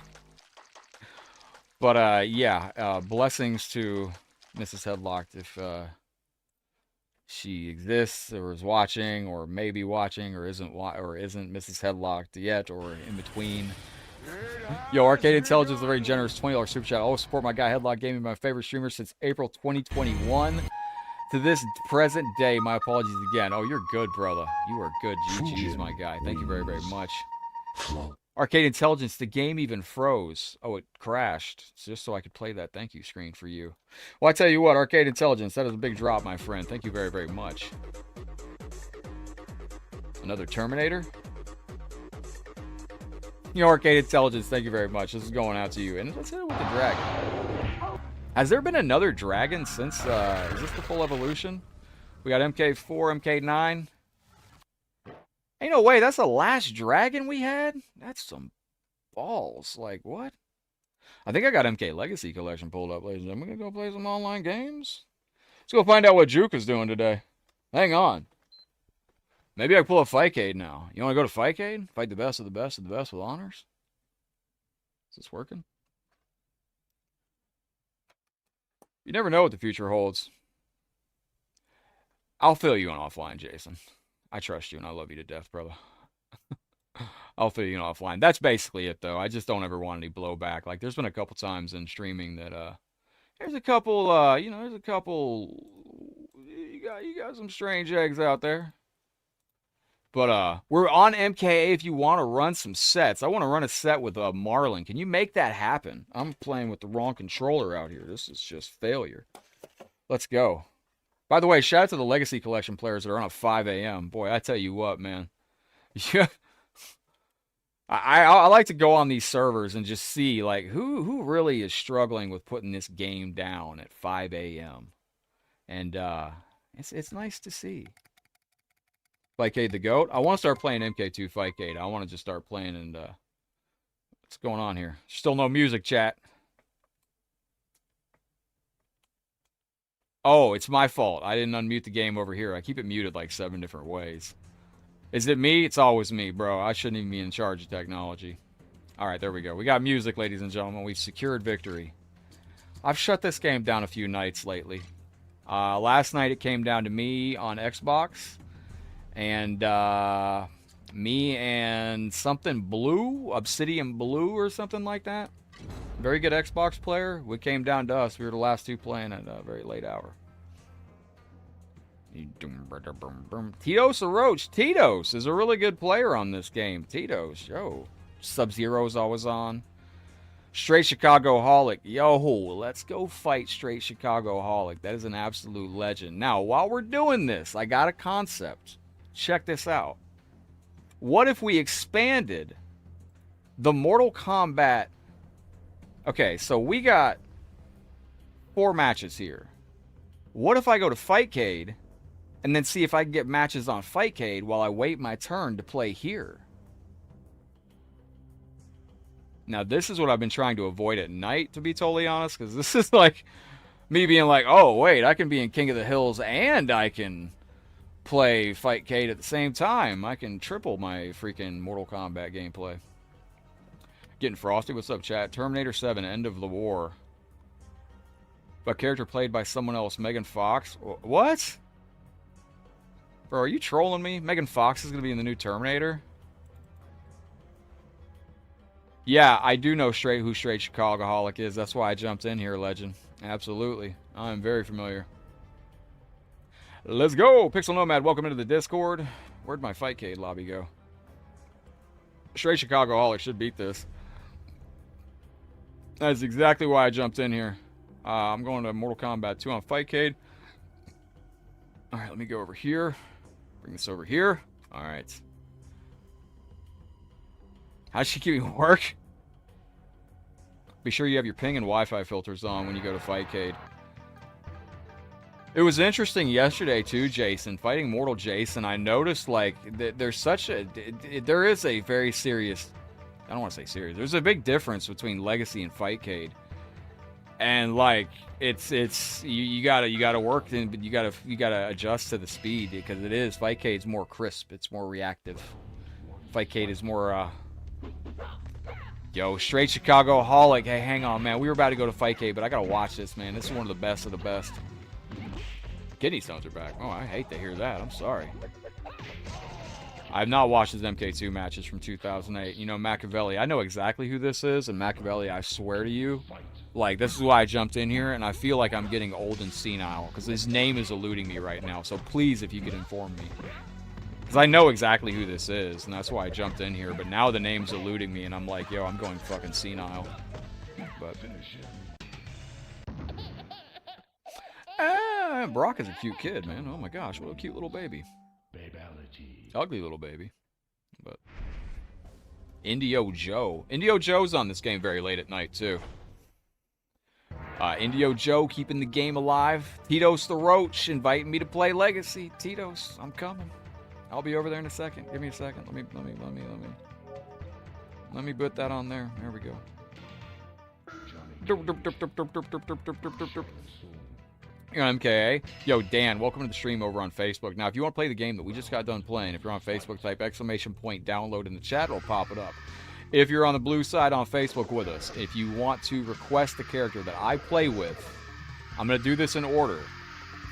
But, yeah, blessings to Mrs. Headlocked if she exists, or is watching, or maybe watching, or isn't Mrs. Headlocked yet, or in between. Yo, Arcade Intelligence is a very generous $20 super chat. I always support my guy Headlockedgaming, my favorite streamer since April 2021. To this present day, my apologies again. Oh, you're good, brother. You are good. GG's, my guy. Thank you very, very much. Arcade Intelligence, the game even froze. Oh, it crashed. It's just so I could play that thank you screen for you. Well, I tell you what, Arcade Intelligence, that is a big drop, my friend. Thank you very, very much. Another Terminator? You know, Arcade Intelligence, thank you very much. This is going out to you. And let's hit it with the dragon. Has there been another dragon since, is this the full evolution? We got MK4, MK9. Ain't no way, that's the last dragon we had? That's some balls. Like, what? I think I got MK Legacy Collection pulled up, ladies and gentlemen. We're gonna go play some online games. Let's go find out what Juke is doing today. Hang on. Maybe I can pull a Fightcade now. You want to go to Fightcade? Fight the best of the best of the best with honors? Is this working? You never know what the future holds. I'll fill you in offline, Jason. I trust you and I love you to death, brother. I'll fill you in offline. That's basically it, though. I just don't ever want any blowback. Like, there's been a couple times in streaming that There's a couple, you know, there's a couple. You got some strange eggs out there. But we're on MKA if you want to run some sets. I want to run a set with Marlin. Can you make that happen? I'm playing with the wrong controller out here. This is just failure. Let's go. By the way, shout out to the Legacy Collection players that are on at 5 a.m. Boy, I tell you what, man. Yeah. I like to go on these servers and just see like who really is struggling with putting this game down at 5 a.m. And it's nice to see. Fightcade the GOAT. I want to start playing MK2 Fightcade. I want to just start playing and what's going on here? Still no music, chat. Oh, it's my fault. I didn't unmute the game over here. I keep it muted like 7 different ways. Is it me? It's always me, bro. I shouldn't even be in charge of technology. All right, there we go. We got music, ladies and gentlemen. We've secured victory. I've shut this game down a few nights lately. Last night it came down to me on Xbox. And me and something blue, Obsidian Blue or something like that. Very good Xbox player. It came down to us. We were the last two playing at a very late hour. Tito's a roach. Tito's is a really good player on this game. Tito's, yo. Sub-Zero's always on. Straight Chicago Holic. Yo, let's go fight Straight Chicago Holic. That is an absolute legend. Now, while we're doing this, I got a concept. Check this out. What if we expanded the Mortal Kombat? Okay, so we got 4 matches here. What if I go to Fightcade and then see if I can get matches on Fightcade while I wait my turn to play here? Now, this is what I've been trying to avoid at night, to be totally honest, because this is like me being like, oh, wait, I can be in King of the Hills and I can play Fightcade at the same time. I can triple my freaking Mortal Kombat gameplay. Getting frosty. What's up, chat? Terminator 7, End of the War. A character played by someone else. Megan Fox. What? Bro, are you trolling me? Megan Fox is going to be in the new Terminator? Yeah, I do know who Straight Chicagoholic is. That's why I jumped in here, legend. Absolutely. I'm very familiar. Let's go! Pixel Nomad, welcome into the Discord. Where'd my Fightcade lobby go? Straight Chicagoholic should beat this. That's exactly why I jumped in here. I'm going to Mortal Kombat 2 on Fightcade. Alright, let me go over here. Bring this over here. Alright. How's she keep me work? Be sure you have your ping and Wi-Fi filters on when you go to Fightcade. It was interesting yesterday too, Jason. Fighting Mortal Jason, I noticed like there's such a... there is a very serious... I don't want to say serious. There's a big difference between Legacy and Fightcade. And like it's you gotta work and you gotta adjust to the speed because it is Fightcade's more crisp, it's more reactive. Fightcade is more yo, Straight Chicagoholic. Hey, hang on, man. We were about to go to Fightcade, but I gotta watch this, man. This is one of the best of the best. Kidney stones are back. Oh, I hate to hear that. I'm sorry. I've not watched his MK2 matches from 2008. You know, Machiavelli. I know exactly who this is, and Machiavelli, I swear to you, like, this is why I jumped in here, and I feel like I'm getting old and senile, because his name is eluding me right now, so please, if you could inform me. Because I know exactly who this is, and that's why I jumped in here, but now the name's eluding me, and I'm like, yo, I'm going fucking senile. But... Brock is a cute kid, man. Oh my gosh, what a cute little baby. Ugly little baby. But Indio Joe. Indio Joe's on this game very late at night, too. Indio Joe keeping the game alive. Tito's the Roach inviting me to play Legacy. Tito's, I'm coming. I'll be over there in a second. Give me a second. Let me put that on there. There we go. You're on MKA. Yo, Dan, welcome to the stream over on Facebook. Now, if you want to play the game that we just got done playing, if you're on Facebook, type !download in the chat. It'll pop it up. If you're on the blue side on Facebook with us, if you want to request the character that I play with, I'm going to do this in order.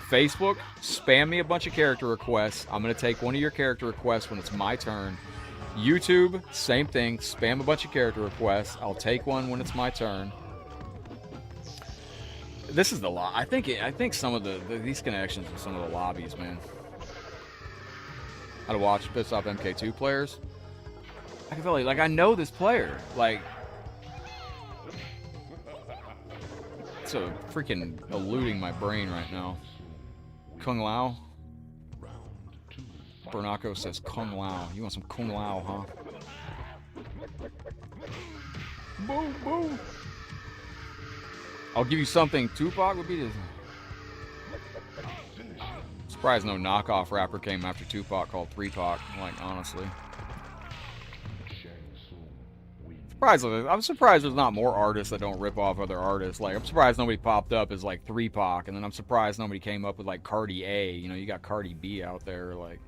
Facebook, spam me a bunch of character requests. I'm going to take one of your character requests when it's my turn. YouTube, same thing. Spam a bunch of character requests. I'll take one when it's my turn. This is the lot. I think some of these connections with some of the lobbies, man. How to watch piss off MK2 players. I can feel like I know this player. Like, it's a freaking eluding my brain right now. Kung Lao. Bernaco says Kung Lao. You want some Kung Lao, huh? Boo, boo. I'll give you something. Tupac would be the... Surprised no knockoff rapper came after Tupac called 3Pac. Like, honestly. I'm surprised there's not more artists that don't rip off other artists. Like, I'm surprised nobody popped up as, like, 3Pac, and then I'm surprised nobody came up with, like, Cardi A. You know, you got Cardi B out there, like...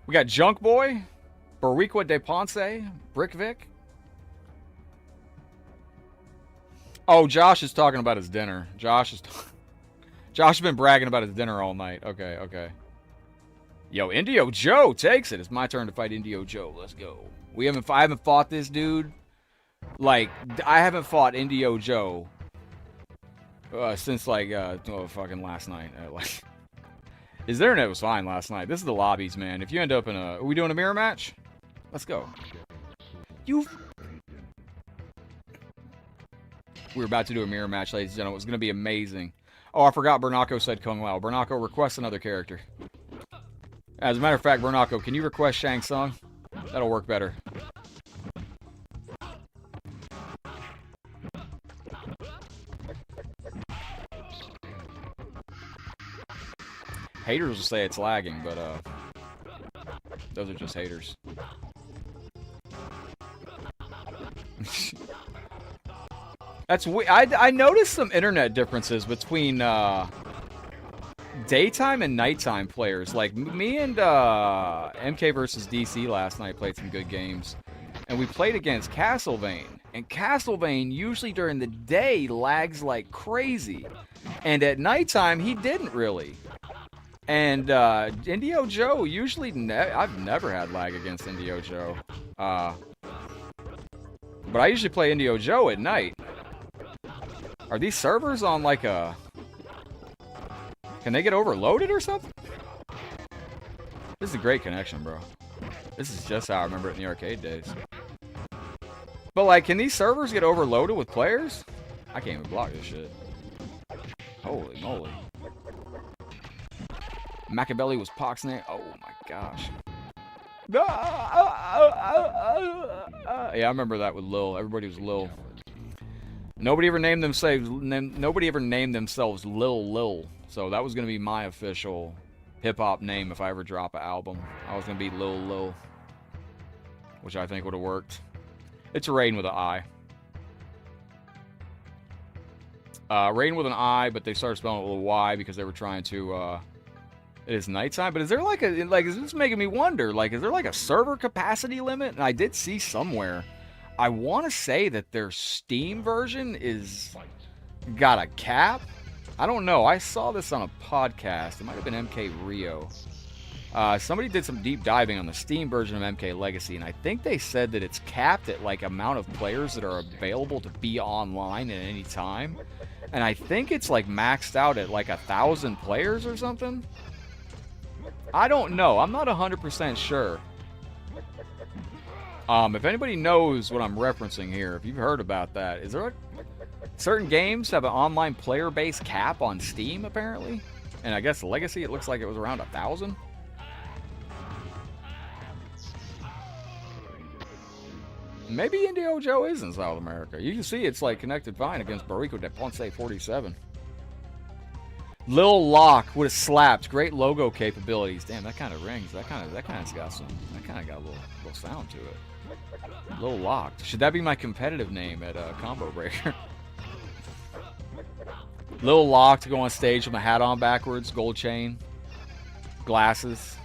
We got Junk Boy, Bariqua de Ponce, Brick Vic. Oh, Josh is talking about his dinner. Josh has been bragging about his dinner all night. Okay, okay. Yo, Indio Joe takes it. It's my turn to fight Indio Joe. Let's go. I haven't fought this dude. Like, I haven't fought Indio Joe since, like, fucking last night. Like, his internet was fine last night. This is the lobbies, man. If you end up in a... Are we doing a mirror match? Let's go. We were about to do a mirror match, ladies and gentlemen. It was going to be amazing. Oh, I forgot Bernaco said Kung Lao. Bernaco, request another character. As a matter of fact, Bernaco, can you request Shang Tsung? That'll work better. Haters will say it's lagging, but those are just haters. That's I noticed some internet differences between daytime and nighttime players. Like, me and MK versus DC last night played some good games, and we played against Castlevane. And Castlevane usually during the day lags like crazy, and at nighttime he didn't really. And Indio Joe usually I've never had lag against Indio Joe, but I usually play Indio Joe at night. Are these servers on like a... Can they get overloaded or something? This is a great connection, bro. This is just how I remember it in the arcade days. But, like, can these servers get overloaded with players? I can't even block this shit. Holy moly. Machiavelli was Pac's name. Oh my gosh. Yeah, I remember that with Lil. Everybody was Lil. Nobody ever named themselves Lil. So that was gonna be my official hip-hop name if I ever drop an album. I was gonna be Lil, which I think would have worked. It's Rain with an I. Rain with an I, but they started spelling it with a Y because they were trying to. It is nighttime, but is there like is this making me wonder? Like, is there like a server capacity limit? And I did see somewhere. I want to say that their Steam version is got a cap. I don't know. I saw this on a podcast. It might have been MK Rio. Somebody did some deep diving on the Steam version of MK Legacy, and I think they said that it's capped at like amount of players that are available to be online at any time. And I think it's like maxed out at like 1,000 players or something. I don't know. I'm not 100% sure. If anybody knows what I'm referencing here, if you've heard about that, is there certain games have an online player base cap on Steam apparently? And I guess Legacy, it looks like it was around 1,000. Maybe Indio Joe is in South America. You can see it's like connected fine against Bariqua de Ponce 47. Lil Locke would have slapped. Great logo capabilities. Damn, that kind of rings. That kind of got some. That kind of got a little sound to it. Lil Locke. Should that be my competitive name at Combo Breaker? Lil Locke to go on stage with my hat on backwards, gold chain, glasses.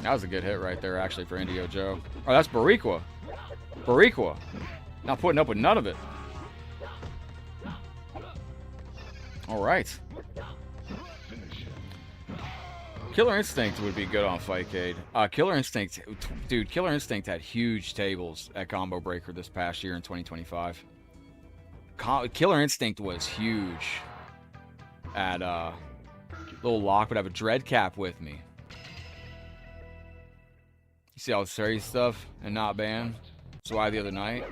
That was a good hit right there, actually, for Indio Joe. Oh, that's Bariqua. Bariqua. Not putting up with none of it. All right. Killer Instinct would be good on Fightcade. Killer Instinct, dude, Killer Instinct had huge tables at Combo Breaker this past year in 2025. Killer Instinct was huge. At Little Locke would have a dread cap with me. You see all the serious stuff and not banned? So why the other night?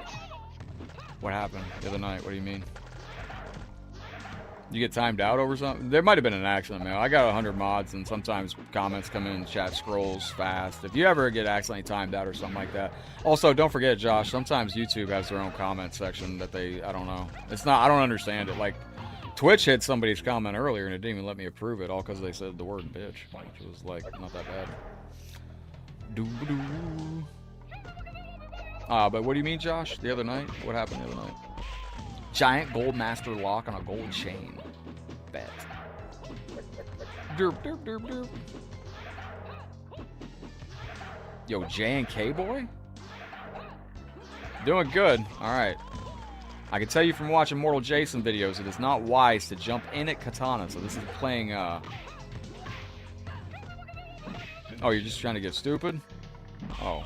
What happened the other night? What do you mean? You get timed out over something? There might have been an accident, man. I got 100 mods, and sometimes comments come in, chat scrolls fast. If you ever get accidentally timed out or something like that. Also, don't forget, Josh, sometimes YouTube has their own comment section that I don't know. It's not, I don't understand it. Like, Twitch hit somebody's comment earlier, and it didn't even let me approve it, all because they said the word bitch, which was, like, not that bad. Doo-doo. But what do you mean, Josh? The other night? What happened the other night? Giant gold master lock on a gold chain. Bet. Derp, derp, derp, derp. Yo, J&K boy? Doing good. Alright. I can tell you from watching Mortal Jason videos, it is not wise to jump in at Katana. So this is playing, Oh, you're just trying to get stupid? Oh.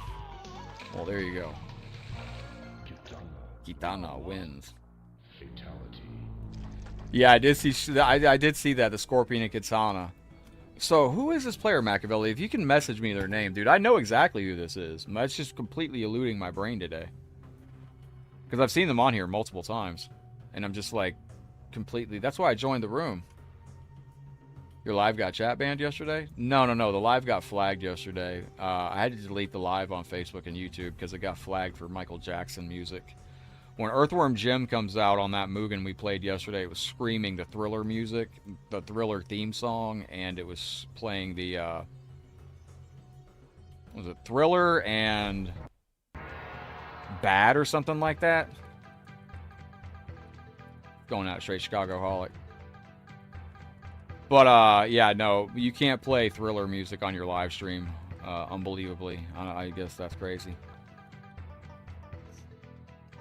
Well, there you go. Kitana wins. Fatality. Yeah, I did see. I did see that, the Scorpion and Katana. So who is this player, Machiavelli? If you can message me their name, dude, I know exactly who this is. That's just completely eluding my brain today. Because I've seen them on here multiple times, and I'm just like completely. That's why I joined the room. Your live got chat banned yesterday? No. The live got flagged yesterday. I had to delete the live on Facebook and YouTube because it got flagged for Michael Jackson music. When Earthworm Jim comes out on that Mugen we played yesterday, it was screaming the Thriller music, the Thriller theme song, and it was playing the, was it Thriller and Bad or something like that? Going out straight Chicago-holic. But, yeah, no, you can't play Thriller music on your live stream, unbelievably. I guess that's crazy.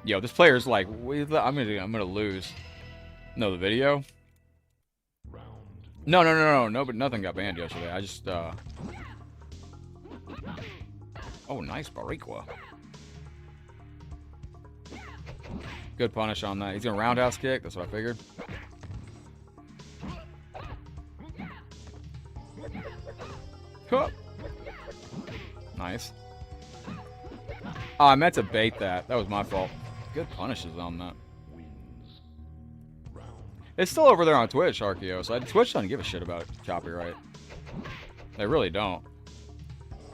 Yo, this player's like, I'm gonna lose. No, the video? No, but nothing got banned yesterday. I just, Oh, nice Bariqua. Good punish on that. He's gonna roundhouse kick, that's what I figured. Huh. Nice. Oh, I meant to bait that. That was my fault. Good punishes on that. It's still over there on Twitch, Archeo, so Twitch doesn't give a shit about copyright. They really don't.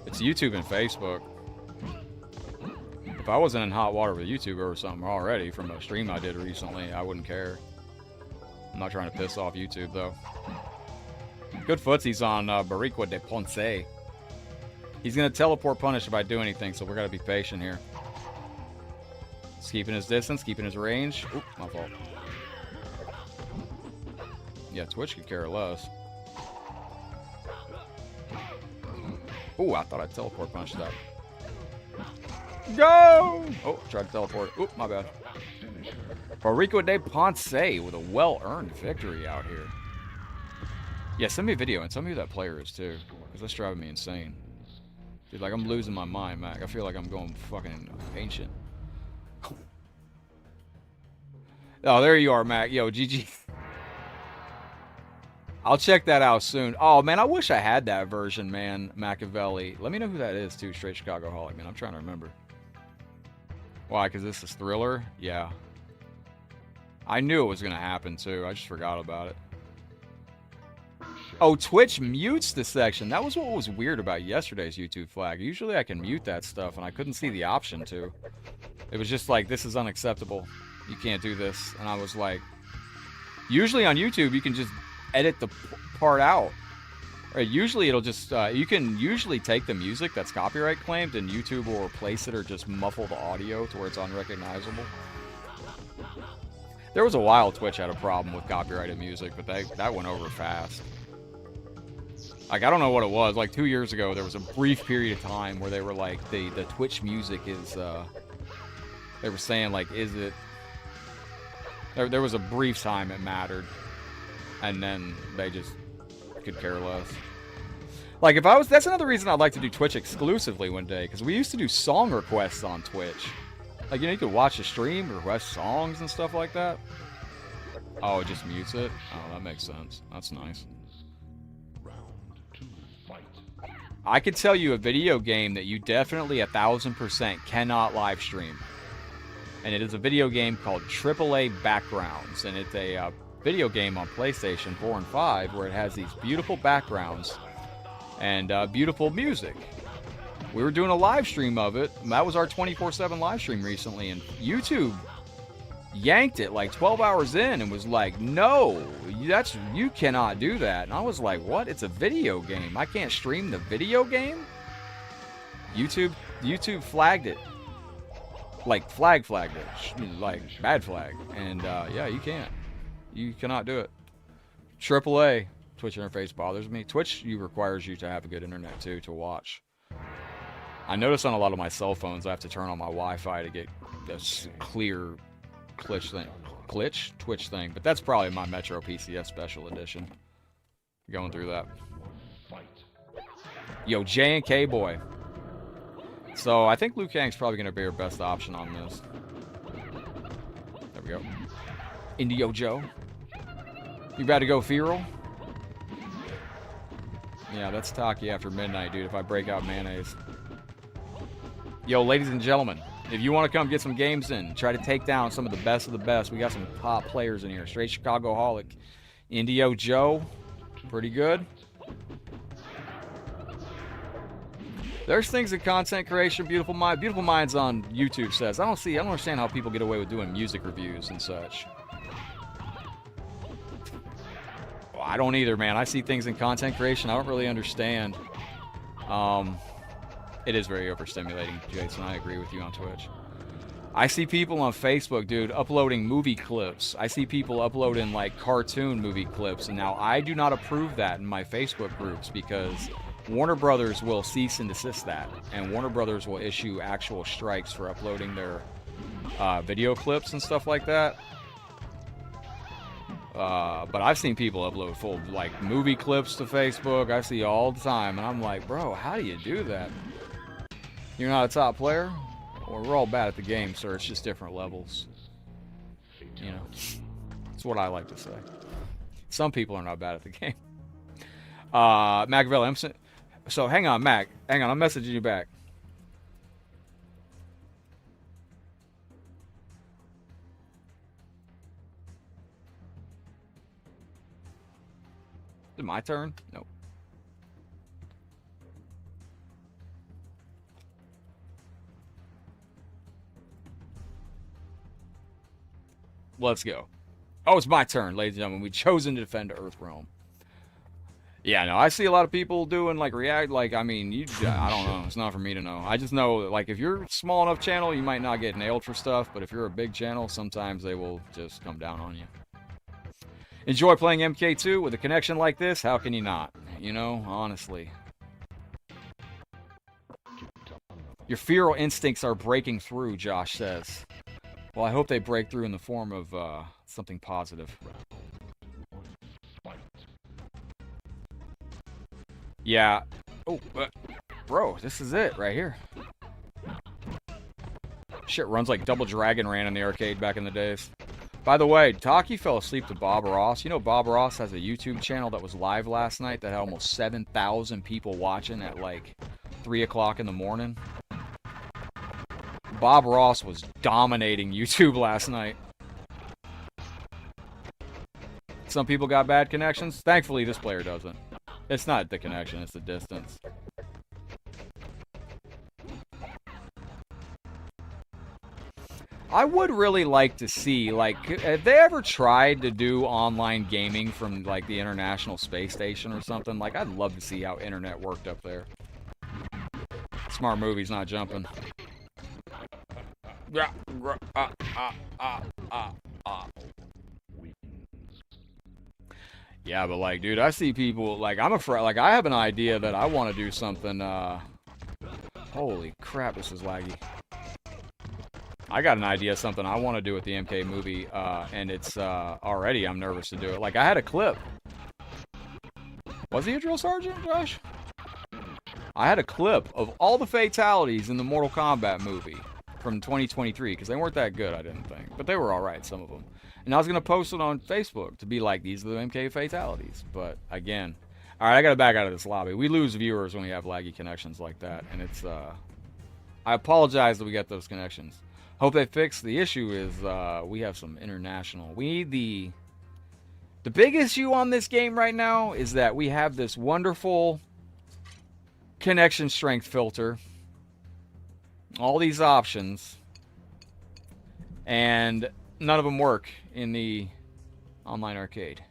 It's YouTube and Facebook. If I wasn't in hot water with YouTube or something already from a stream I did recently, I wouldn't care. I'm not trying to piss off YouTube, though. Good footsies on Bariqua de Ponce. He's going to teleport punish if I do anything, so we're going to be patient here. He's keeping his distance, keeping his range. Oop, my fault. Yeah, Twitch could care less. Oh, I thought I'd teleport punish that. Go! Oh, tried to teleport. Oop, my bad. Bariqua de Ponce with a well-earned victory out here. Yeah, send me a video and tell me who that player is, too. Because that's driving me insane. Dude, like, I'm losing my mind, Mac. I feel like I'm going fucking ancient. Oh, there you are, Mac. Yo, GG. I'll check that out soon. Oh, man, I wish I had that version, man, Machiavelli. Let me know who that is, too, straight Chicago-holic, man. I'm trying to remember. Why, because this is Thriller? Yeah. I knew it was going to happen, too. I just forgot about it. Oh, Twitch mutes the section. That was what was weird about yesterday's YouTube flag. Usually I can mute that stuff, and I couldn't see the option to. It was just like, this is unacceptable. You can't do this. And I was like, usually on YouTube, you can just edit the part out. Or usually it'll just, you can usually take the music that's copyright claimed, and YouTube will replace it or just muffle the audio to where it's unrecognizable. There was a while Twitch had a problem with copyrighted music, but that went over fast. Like, I don't know what it was. Like, 2 years ago, there was a brief period of time where they were like, the Twitch music is, they were saying, like, is it... There was a brief time it mattered. And then they just could care less. Like, if I was... That's another reason I'd like to do Twitch exclusively one day, because we used to do song requests on Twitch. Like, you know, you could watch the stream, request songs and stuff like that. Oh, it just mutes it? Oh, that makes sense. That's nice. Round 2, fight. I could tell you a video game that you definitely 1000% cannot live stream. And it is a video game called AAA Backgrounds. And it's a video game on PlayStation 4 and 5 where it has these beautiful backgrounds and beautiful music. We were doing a live stream of it. And that was our 24/7 live stream recently. And YouTube yanked it like 12 hours in and was like, no, you cannot do that. And I was like, what? It's a video game. I can't stream the video game? YouTube flagged it. Like, flagged it. Like, bad flag. And, yeah, you can't. You cannot do it. AAA Twitch interface bothers me. Twitch requires you to have a good internet, too, to watch. I notice on a lot of my cell phones, I have to turn on my Wi-Fi to get this clear Twitch thing. But that's probably my Metro PCS Special Edition. Going through that. Yo, J and K boy. So I think Liu Kang's probably going to be our best option on this. There we go. Indio Joe. You about to go feral? Yeah, that's Taki after midnight, dude, if I break out mayonnaise. Yo, ladies and gentlemen, if you want to come get some games in, try to take down some of the best, we got some top players in here. Straight Chicago-holic. Indio Joe, pretty good. There's things in content creation, Beautiful Mind. Beautiful Minds on YouTube says, I don't understand how people get away with doing music reviews and such. Well, I don't either, man. I see things in content creation I don't really understand. It is very overstimulating, Jason. I agree with you on Twitch. I see people on Facebook, dude, uploading movie clips. I see people uploading, like, cartoon movie clips. And now I do not approve that in my Facebook groups because Warner Brothers will cease and desist that. And Warner Brothers will issue actual strikes for uploading their video clips and stuff like that. But I've seen people upload full, like, movie clips to Facebook. I see all the time. And I'm like, bro, how do you do that? You're not a top player? Well, we're all bad at the game, sir. It's just different levels. You know, that's what I like to say. Some people are not bad at the game. Machiavelli, so hang on, Mac. Hang on, I'm messaging you back. Is it my turn? Nope. Let's go. Oh, it's my turn, ladies and gentlemen. We've chosen to defend Earthrealm. Yeah, no, I see a lot of people doing, like, react, like, I mean, I don't know. It's not for me to know. I just know that, like, if you're a small enough channel, you might not get nailed for stuff, but if you're a big channel, sometimes they will just come down on you. Enjoy playing MK2 with a connection like this? How can you not? You know, honestly. Your feral instincts are breaking through, Josh says. Well, I hope they break through in the form of something positive. Yeah. Oh, bro, this is it right here. Shit runs like Double Dragon ran in the arcade back in the days. By the way, Taki fell asleep to Bob Ross. You know Bob Ross has a YouTube channel that was live last night that had almost 7,000 people watching at like 3 o'clock in the morning. Bob Ross was dominating YouTube last night. Some people got bad connections. Thankfully, this player doesn't. It's not the connection, it's the distance. I would really like to see, like, have they ever tried to do online gaming from, like, the International Space Station or something? Like, I'd love to see how internet worked up there. Smart movie's not jumping. Yeah, but, like, dude, I see people, like, I'm afraid, like, I have an idea that I want to do something, holy crap, this is laggy. I got an idea of something I want to do with the MK movie, and it's, already I'm nervous to do it. Like, I had a clip. Was he a drill sergeant, Josh? I had a clip of all the fatalities in the Mortal Kombat movie. from 2023 because they weren't that good, I didn't think. But they were all right, some of them. And I was going to post it on Facebook to be like, these are the MK fatalities. But again, all right, I got to back out of this lobby. We lose viewers when we have laggy connections like that. And it's, I apologize that we got those connections. Hope they fix. The issue is we have some international. We need the big issue on this game right now is that we have this wonderful connection strength filter. All these options. And none of them work in the online arcade.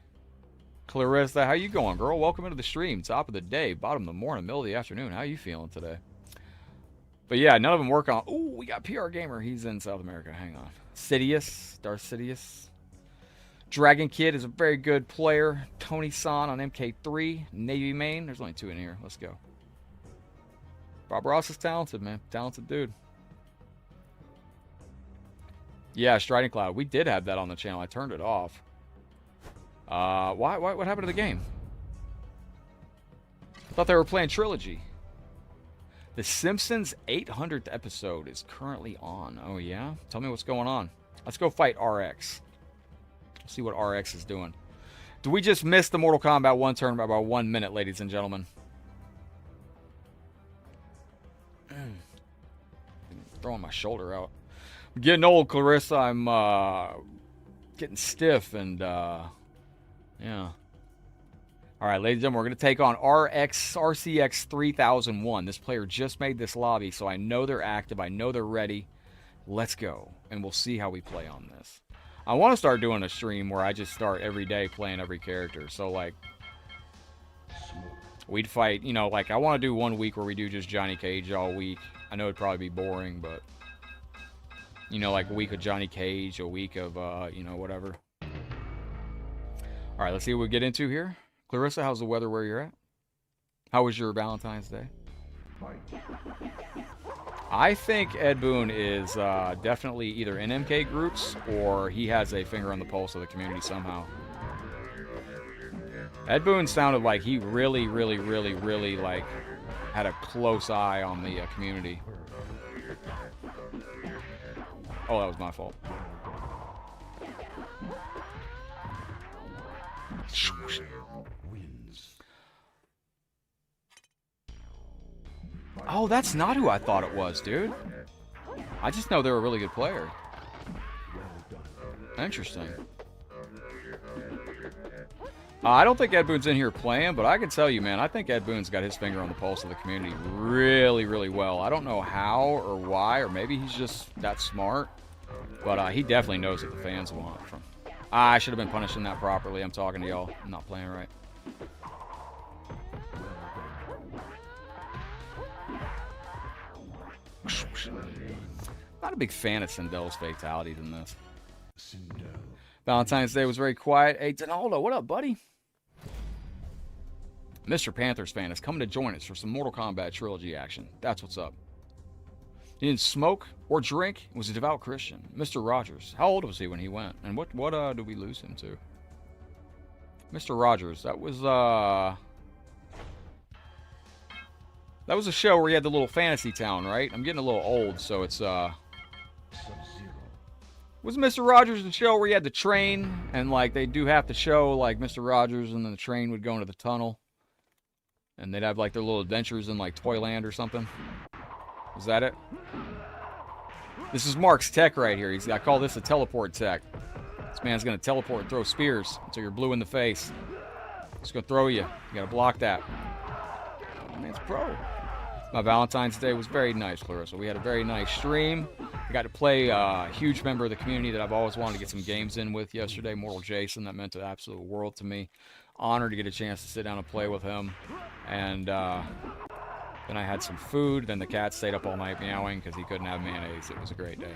Clarissa, how you going, girl? Welcome into the stream. Top of the day, bottom of the morning, middle of the afternoon. How you feeling today? But yeah, none of them work on... Ooh, we got PR Gamer. He's in South America. Hang on. Sidious. Darth Sidious. Dragon Kid is a very good player. Tony San on MK3. Navy main. There's only 2 in here. Let's go. Bob Ross is talented, man. Talented dude. Yeah, Striding Cloud. We did have that on the channel. I turned it off. What happened to the game? I thought they were playing Trilogy. The Simpsons 800th episode is currently on. Oh, yeah? Tell me what's going on. Let's go fight RX. See what RX is doing. Do we just miss the Mortal Kombat 1 tournament by 1 minute, ladies and gentlemen? Throwing my shoulder out. I'm getting old, Clarissa. I'm getting stiff and, yeah. All right, ladies and gentlemen, we're going to take on RCX 3001. This player just made this lobby, so I know they're active. I know they're ready. Let's go, and we'll see how we play on this. I want to start doing a stream where I just start every day playing every character. So, like, we'd fight, you know, like, I want to do 1 week where we do just Johnny Cage all week. I know it'd probably be boring, but, you know, like a week of Johnny Cage, a week of, you know, whatever. All right, let's see what we get into here. Clarissa, how's the weather where you're at? How was your Valentine's Day? I think Ed Boon is definitely either in MK groups or he has a finger on the pulse of the community somehow. Ed Boon sounded like he really, like, had a close eye on the community. Oh, that was my fault. Oh, that's not who I thought it was, dude. I just know they're a really good player. Interesting. I don't think Ed Boon's in here playing, but I can tell you, man, I think Ed Boon's got his finger on the pulse of the community really well. I don't know how or why, or maybe he's just that smart, but he definitely knows what the fans want from. I should have been punishing that properly. I'm talking to y'all. I'm not playing right. Not a big fan of Sindel's fatalities in this. Valentine's Day was very quiet. Hey, Donaldo, what up, buddy? Mr. Panthers fan is coming to join us for some Mortal Kombat Trilogy action. That's what's up. He didn't smoke or drink. He was a devout Christian. Mr. Rogers. How old was he when he went? And what did we lose him to? Mr. Rogers. That was a show where he had the little fantasy town, right? I'm getting a little old, so it's was Mr. Rogers the show where he had the train and like they do have to show like Mr. Rogers and then the train would go into the tunnel and they'd have like their little adventures in like Toyland or something? Is that it? This is Mark's tech right here. I call this a teleport tech. This man's gonna teleport and throw spears until you're blue in the face. It's gonna throw you. You gotta block that. Oh, man's pro. My Valentine's Day was very nice, Clarissa. We had a very nice stream. I got to play a huge member of the community that I've always wanted to get some games in with yesterday, Mortal Jason. That meant the absolute world to me. Honored to get a chance to sit down and play with him. And then I had some food. Then the cat stayed up all night meowing because he couldn't have mayonnaise. It was a great day.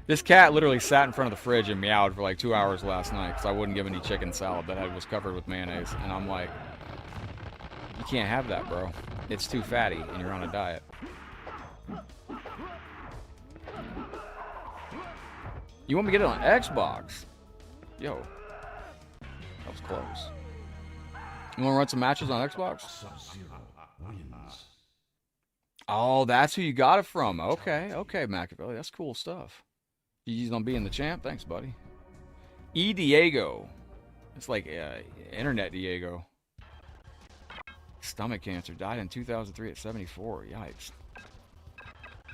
This cat literally sat in front of the fridge and meowed for like 2 hours last night because I wouldn't give any chicken salad that was covered with mayonnaise. And I'm like, you can't have that, bro. It's too fatty and you're on a diet. You want me to get it on Xbox? Yo. That was close. You want to run some matches on Xbox? Oh, that's who you got it from. Okay, okay, Machiavelli. That's cool stuff. GG's on being the champ. Thanks, buddy. E. Diego. It's like Internet Diego. Stomach cancer. Died in 2003 at 74. Yikes.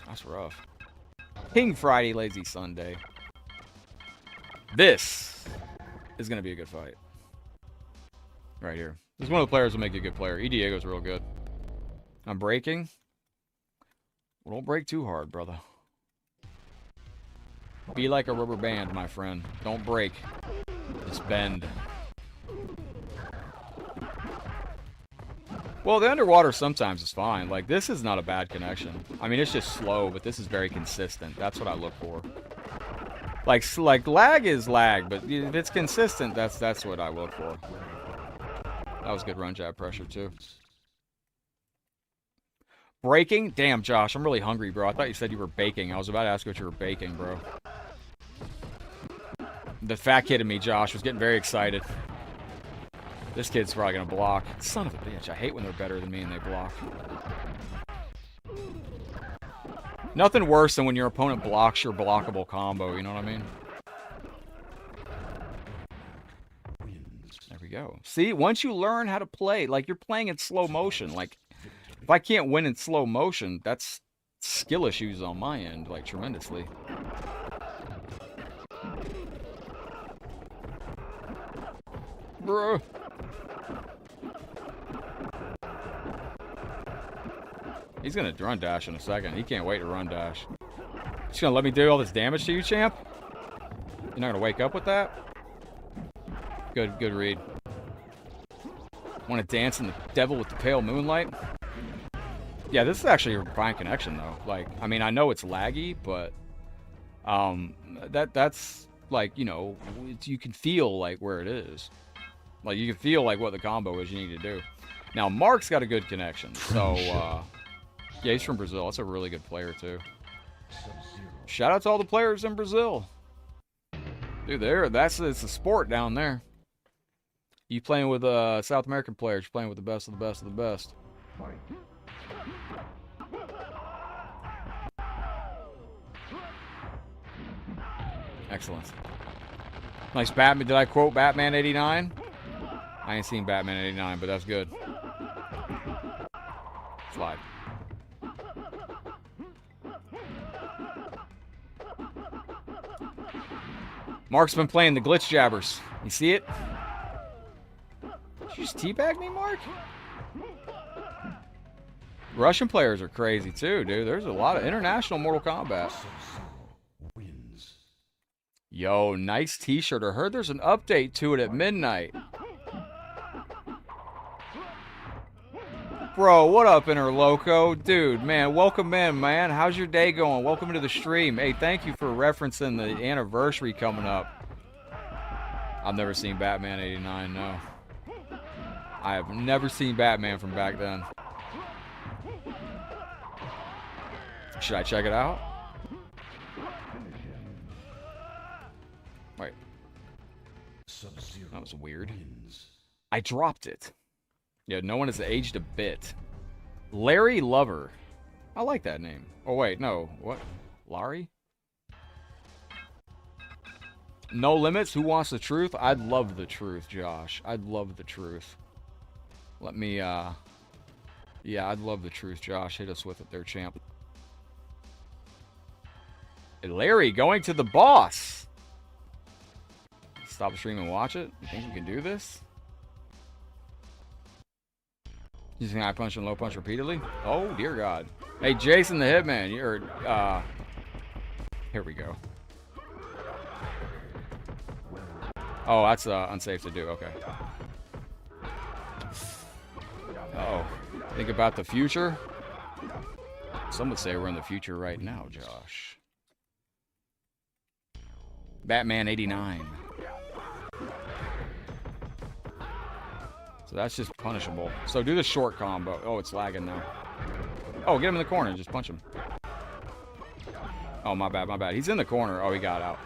That's rough. King Friday, Lazy Sunday. This is going to be a good fight. Right here. This is one of the players who make a good player. E. Diego's real good. I'm breaking. Well, don't break too hard, brother. Be like a rubber band, my friend. Don't break. Just bend. Well, the underwater sometimes is fine. Like, this is not a bad connection. I mean, it's just slow, but this is very consistent. That's what I look for. Like lag is lag, but if it's consistent, that's what I look for. That was good run jab pressure, too. Breaking? Damn, Josh, I'm really hungry, bro. I thought you said you were baking. I was about to ask you what you were baking, bro. The fat kid in me, Josh, was getting very excited. This kid's probably going to block. Son of a bitch. I hate when they're better than me and they block. Nothing worse than when your opponent blocks your blockable combo, you know what I mean? There we go. See, once you learn how to play, like you're playing in slow motion. Like, if I can't win in slow motion, that's skill issues on my end, like, tremendously. Bruh. He's gonna run dash in a second. He can't wait to run dash. Just gonna let me do all this damage to you, champ? You're not gonna wake up with that? Good read. Wanna dance in the devil with the pale moonlight? Yeah, this is actually a fine connection, though. Like, I mean, I know it's laggy, but that's like, you know, you can feel like where it is. Like, you can feel like what the combo is you need to do. Now, Mark's got a good connection, so yeah, he's from Brazil. That's a really good player, too. Shout out to all the players in Brazil. Dude, it's a sport down there. You playing with South American players, you're playing with the best of the best of the best. Excellent. Nice Batman. Did I quote Batman 89? I ain't seen Batman 89, but that's good. Slide. Mark's been playing the glitch jabbers. You see it? Did you just teabag me, Mark? Russian players are crazy too, dude. There's a lot of international Mortal Kombat. Yo, nice t-shirt. I heard there's an update to it at midnight. Bro, what up, Interloco? Dude, man, welcome in, man. How's your day going? Welcome to the stream. Hey, thank you for referencing the anniversary coming up. I've never seen Batman 89, no. I have never seen Batman from back then. Should I check it out? Wait. That was weird. I dropped it. Yeah, no one has aged a bit. Larry Lover. I like that name. Oh, wait, no. What? Larry? No limits? Who wants the truth? I'd love the truth, Josh. I'd love the truth. Let me, yeah, I'd love the truth, Josh. Hit us with it there, champ. Hey, Larry, going to the boss. Stop the stream and watch it? You think you can do this? Using high punch and low punch repeatedly? Oh, dear God. Hey, Jason the Hitman, you're, here we go. Oh, that's, unsafe to do, okay. Uh-oh. Think about the future? Some would say we're in the future right now, Josh. Batman 89. So that's just punishable. So do the short combo. Oh, it's lagging now. Oh, get him in the corner and just punch him. Oh, my bad, my bad. He's in the corner. Oh, he got out.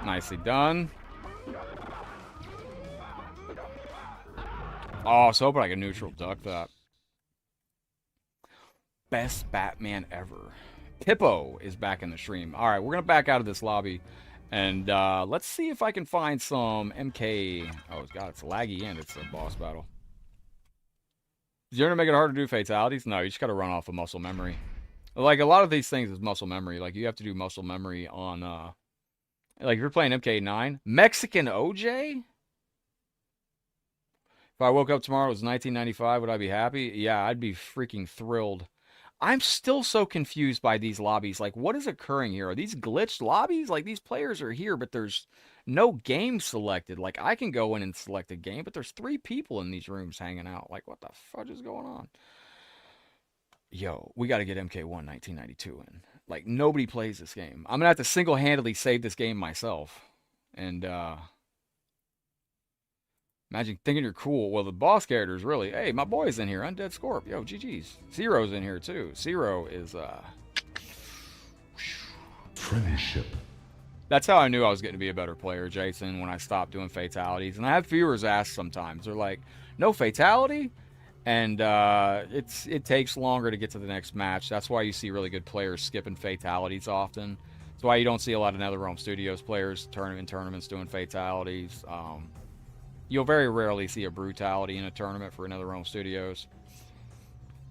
Nicely done. Oh, I was hoping I could neutral duck that. Best Batman ever. Pippo is back in the stream. All right, we're going to back out of this lobby. And let's see if I can find some MK. Oh, God, it's laggy and it's a boss battle. Is you ever make it hard to do fatalities? No, you just got to run off of muscle memory. Like, a lot of these things is muscle memory. Like, you have to do muscle memory on, like, if you're playing MK9. Mexican OJ? If I woke up tomorrow, it was 1995, would I be happy? Yeah, I'd be freaking thrilled. I'm still so confused by these lobbies. Like, what is occurring here? Are these glitched lobbies? Like, these players are here, but there's no game selected. Like, I can go in and select a game, but there's 3 people in these rooms hanging out. Like, what the fudge is going on? Yo, we got to get MK1 1992 in. Like, nobody plays this game. I'm going to have to single-handedly save this game myself. And, imagine thinking you're cool. Well, the boss character is really, hey, my boy's in here. Undead Scorp. Yo, GG's. Zero's in here, too. Zero is, Friendship. That's how I knew I was getting to be a better player, Jason, when I stopped doing fatalities. And I have viewers ask sometimes. They're like, no fatality? And it takes longer to get to the next match. That's why you see really good players skipping fatalities often. That's why you don't see a lot of NetherRealm Studios players in tournaments doing fatalities. You'll very rarely see a brutality in a tournament for NetherRealm Studios.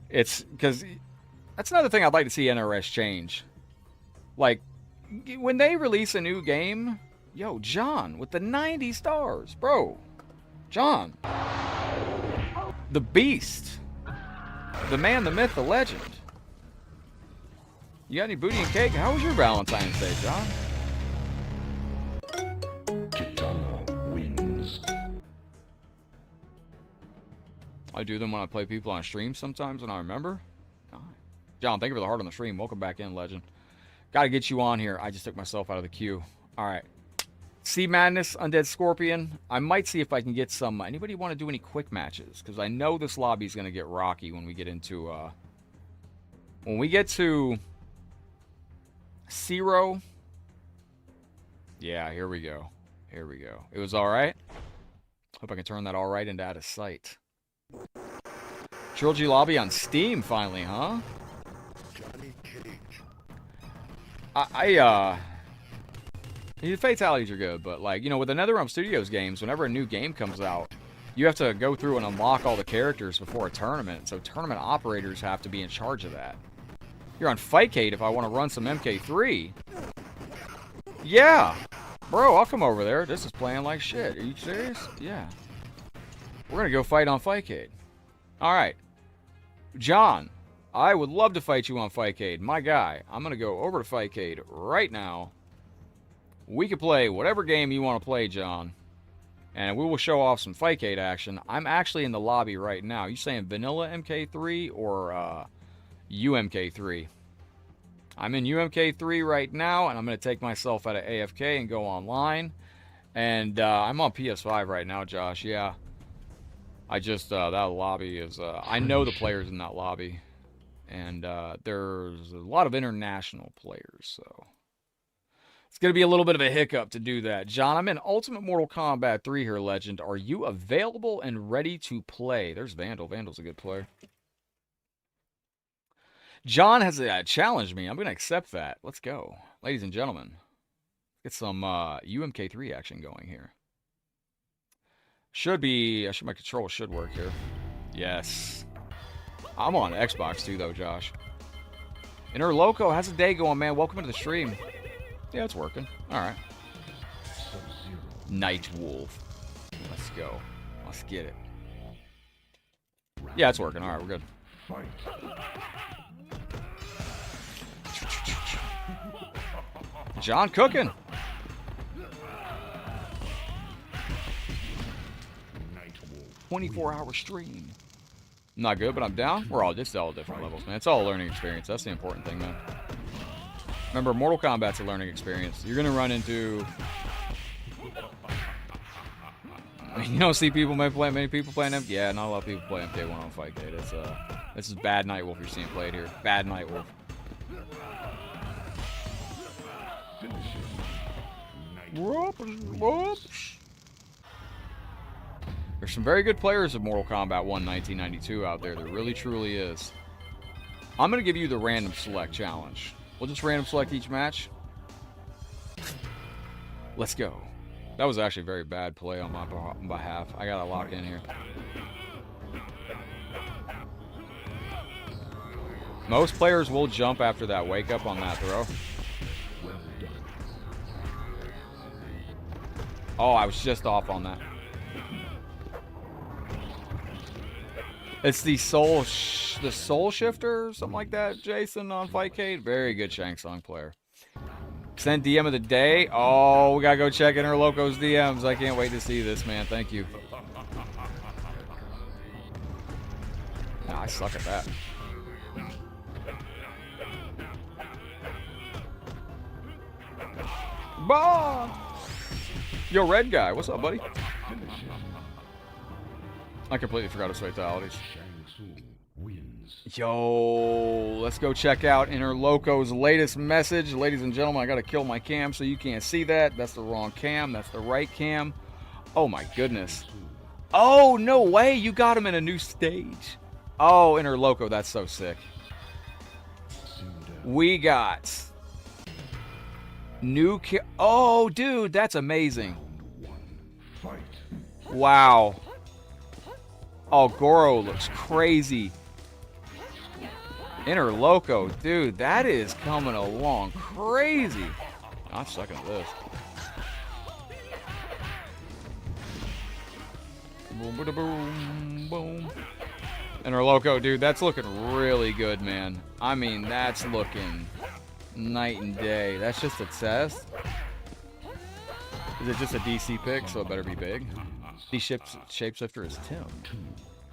It's because that's another thing I'd like to see NRS change. Like, when they release a new game, yo, John with the 90 stars, bro. John, the beast, the man, the myth, the legend. You got any booty and cake? How was your Valentine's Day, John? Kitana wins. I do them when I play people on stream sometimes when I remember. John, thank you for the heart on the stream. Welcome back in, legend. Got to get you on here. I just took myself out of the queue. All right. Sea Madness, Undead Scorpion. I might see if I can get some. Anybody want to do any quick matches? Because I know this lobby is going to get rocky when we get into. When we get to Zero. Yeah, here we go. Here we go. It was all right. Hope I can turn that all right into out of sight. Trilogy lobby on Steam finally, huh? The fatalities are good, but like, you know, with the NetherRealm Studios games, whenever a new game comes out, you have to go through and unlock all the characters before a tournament. So tournament operators have to be in charge of that. You're on Fightcade if I want to run some MK3. Yeah. Bro, I'll come over there. This is playing like shit. Are you serious? Yeah. We're going to go fight on Fightcade. All right. John, I would love to fight you on Fightcade. My guy, I'm going to go over to Fightcade right now. We can play whatever game you want to play, John. And we will show off some Fightcade action. I'm actually in the lobby right now. You saying vanilla MK3 or UMK3? I'm in UMK3 right now, and I'm going to take myself out of AFK and go online. And I'm on PS5 right now, Josh. Yeah. I just, that lobby is, I know the players in that lobby. And there's a lot of international players, so it's going to be a little bit of a hiccup to do that. John, I'm in Ultimate Mortal Kombat 3 here, legend. Are you available and ready to play? There's Vandal. Vandal's a good player. John has challenged me. I'm going to accept that. Let's go. Ladies and gentlemen, get some UMK3 action going here. Should be, my control should work here. Yes. I'm on Xbox too, though, Josh. Inner Loco, how's the day going, man? Welcome to the stream. Yeah, it's working. All right. Night Wolf. Let's go. Let's get it. Yeah, it's working. All right, we're good. John cooking. 24-hour stream. Not good, but I'm down. We're all just all different levels, man. It's all a learning experience. That's the important thing, man. Remember, Mortal Kombat's a learning experience. You're gonna run into. You don't see people many people playing them. Yeah, not a lot of people play MK1 on Fightcade. It's this is bad Night Wolf you're seeing played here. Bad Night Wolf. Whoops. There's some very good players of Mortal Kombat 1 1992 out there. There really, truly is. I'm going to give you the random select challenge. We'll just random select each match. Let's go. That was actually a very bad play on my behalf. I got to lock in here. Most players will jump after that wake up on that throw. Oh, I was just off on that. It's the soul shifter or something like that, Jason, on Fightcade. Very good Shang Tsung player. Send DM of the day. Oh, we gotta go check in her Loco's DMs. I can't wait to see this, man. Thank you. Nah, I suck at that. Bah! Yo, red guy, what's up, buddy? I completely forgot his fatalities. Yo, let's go check out Inner Loco's latest message. Ladies and gentlemen, I gotta kill my cam so you can't see that. That's the wrong cam. That's the right cam. Oh my goodness. Oh, no way. You got him in a new stage. Oh, Inner Loco, that's so sick. We got new oh, dude, that's amazing. Wow. Oh, Goro looks crazy. Inner Loco, dude, that is coming along crazy. I'm sucking at this. Boom, boom, boom, boom. Inner Loco, dude, that's looking really good, man. I mean, that's looking night and day. That's just a test. Is it just a DC pick, so it better be big? The shapeshifter is Tim.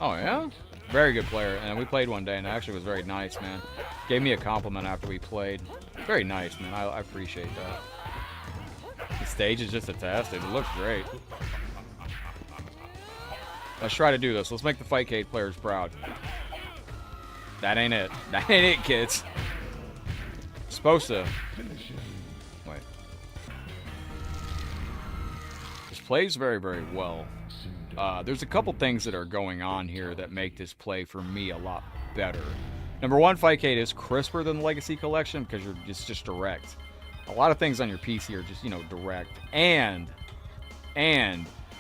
Oh, yeah? Very good player. And we played one day, and it actually was very nice, man. Gave me a compliment after we played. Very nice, man. I appreciate that. The stage is just a test. It looks great. Let's try to do this. Let's make the Fightcade players proud. That ain't it. That ain't it, kids. Supposed to. Wait. This plays very, very well. There's a couple things that are going on here that make this play for me a lot better. Number one, Fightcade is crisper than the Legacy Collection because it's just direct. A lot of things on your PC are just, you know, direct. And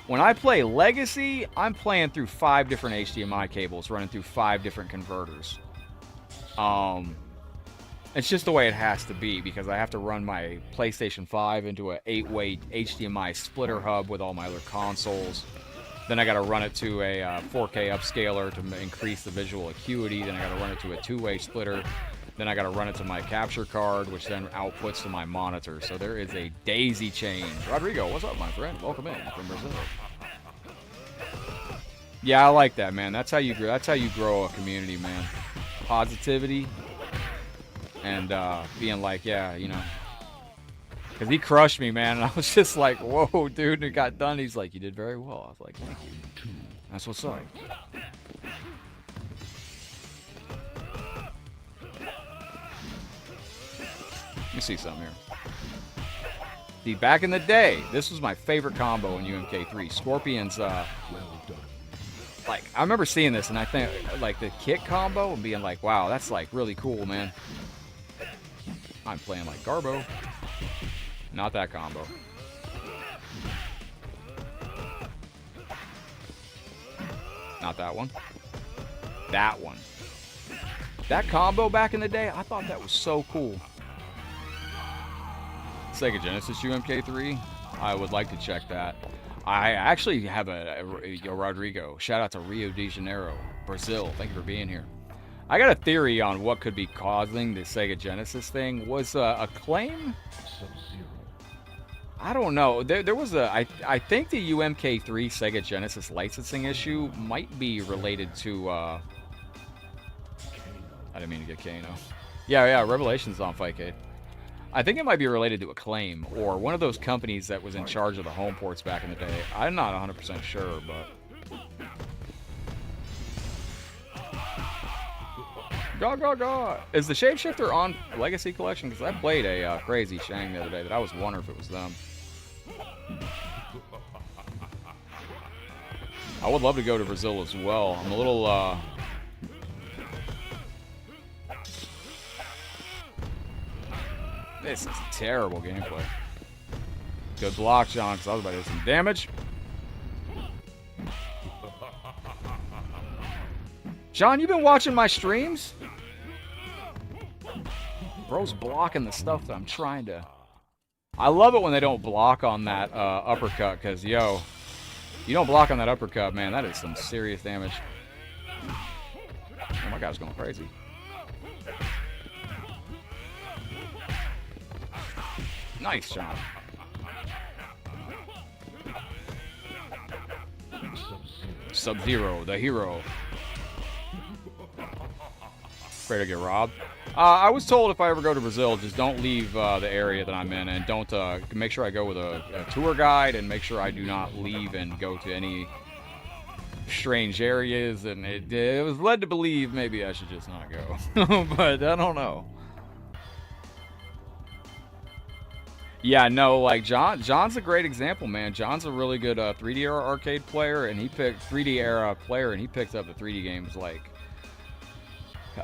when I play Legacy, I'm playing through 5 different HDMI cables, running through 5 different converters. It's just the way it has to be because I have to run my PlayStation 5 into an 8-way HDMI splitter hub with all my other consoles. Then I got to run it to a 4K upscaler to increase the visual acuity. Then I got to run it to a 2-way splitter. Then I got to run it to my capture card, which then outputs to my monitor. So there is a daisy chain. Rodrigo, what's up, my friend? Welcome in from Brazil. Yeah, I like that, man. That's how you grow. That's how you grow a community, man. Positivity and being like, yeah, you know. Because he crushed me, man, and I was just like, whoa, dude, and it got done. He's like, you did very well. I was like, thank you. That's what's up. Let me see something here. See, back in the day, this was my favorite combo in UMK3. Scorpion's, like, I remember seeing this, and I think, like, the kick combo and being like, wow, that's, like, really cool, man. I'm playing like Garbo. Not that combo. Not that one. That one. That combo back in the day, I thought that was so cool. Sega Genesis UMK3, I would like to check that. I actually have a Rodrigo. Shout out to Rio de Janeiro, Brazil. Thank you for being here. I got a theory on what could be causing the Sega Genesis thing. Was a claim? I don't know. There was a. I think the UMK3 Sega Genesis licensing issue might be related to. I didn't mean to get Kano. Yeah. Revelations on Fightcade. I think it might be related to Acclaim or one of those companies that was in charge of the home ports back in the day. I'm not 100% sure, but. Go. Is the Shapeshifter on Legacy Collection? Because I played a crazy Shang the other day that I was wondering if it was them. I would love to go to Brazil as well. I'm a little, This is terrible gameplay. Good block, John, because I was about to do some damage. John, you been watching my streams? Bro's blocking the stuff that I'm trying to... I love it when they don't block on that uppercut, because, yo, you don't block on that uppercut, man, that is some serious damage. Oh my god, it's going crazy. Nice job. Sub-Zero, the hero. Afraid to get robbed. I was told if I ever go to Brazil, just don't leave the area that I'm in, and don't make sure I go with a tour guide, and make sure I do not leave and go to any strange areas. And it was led to believe maybe I should just not go, but I don't know. Yeah, no, like John's a great example, man. John's a really good 3D era arcade player, and he picked 3D era player, and he picked up the 3D games like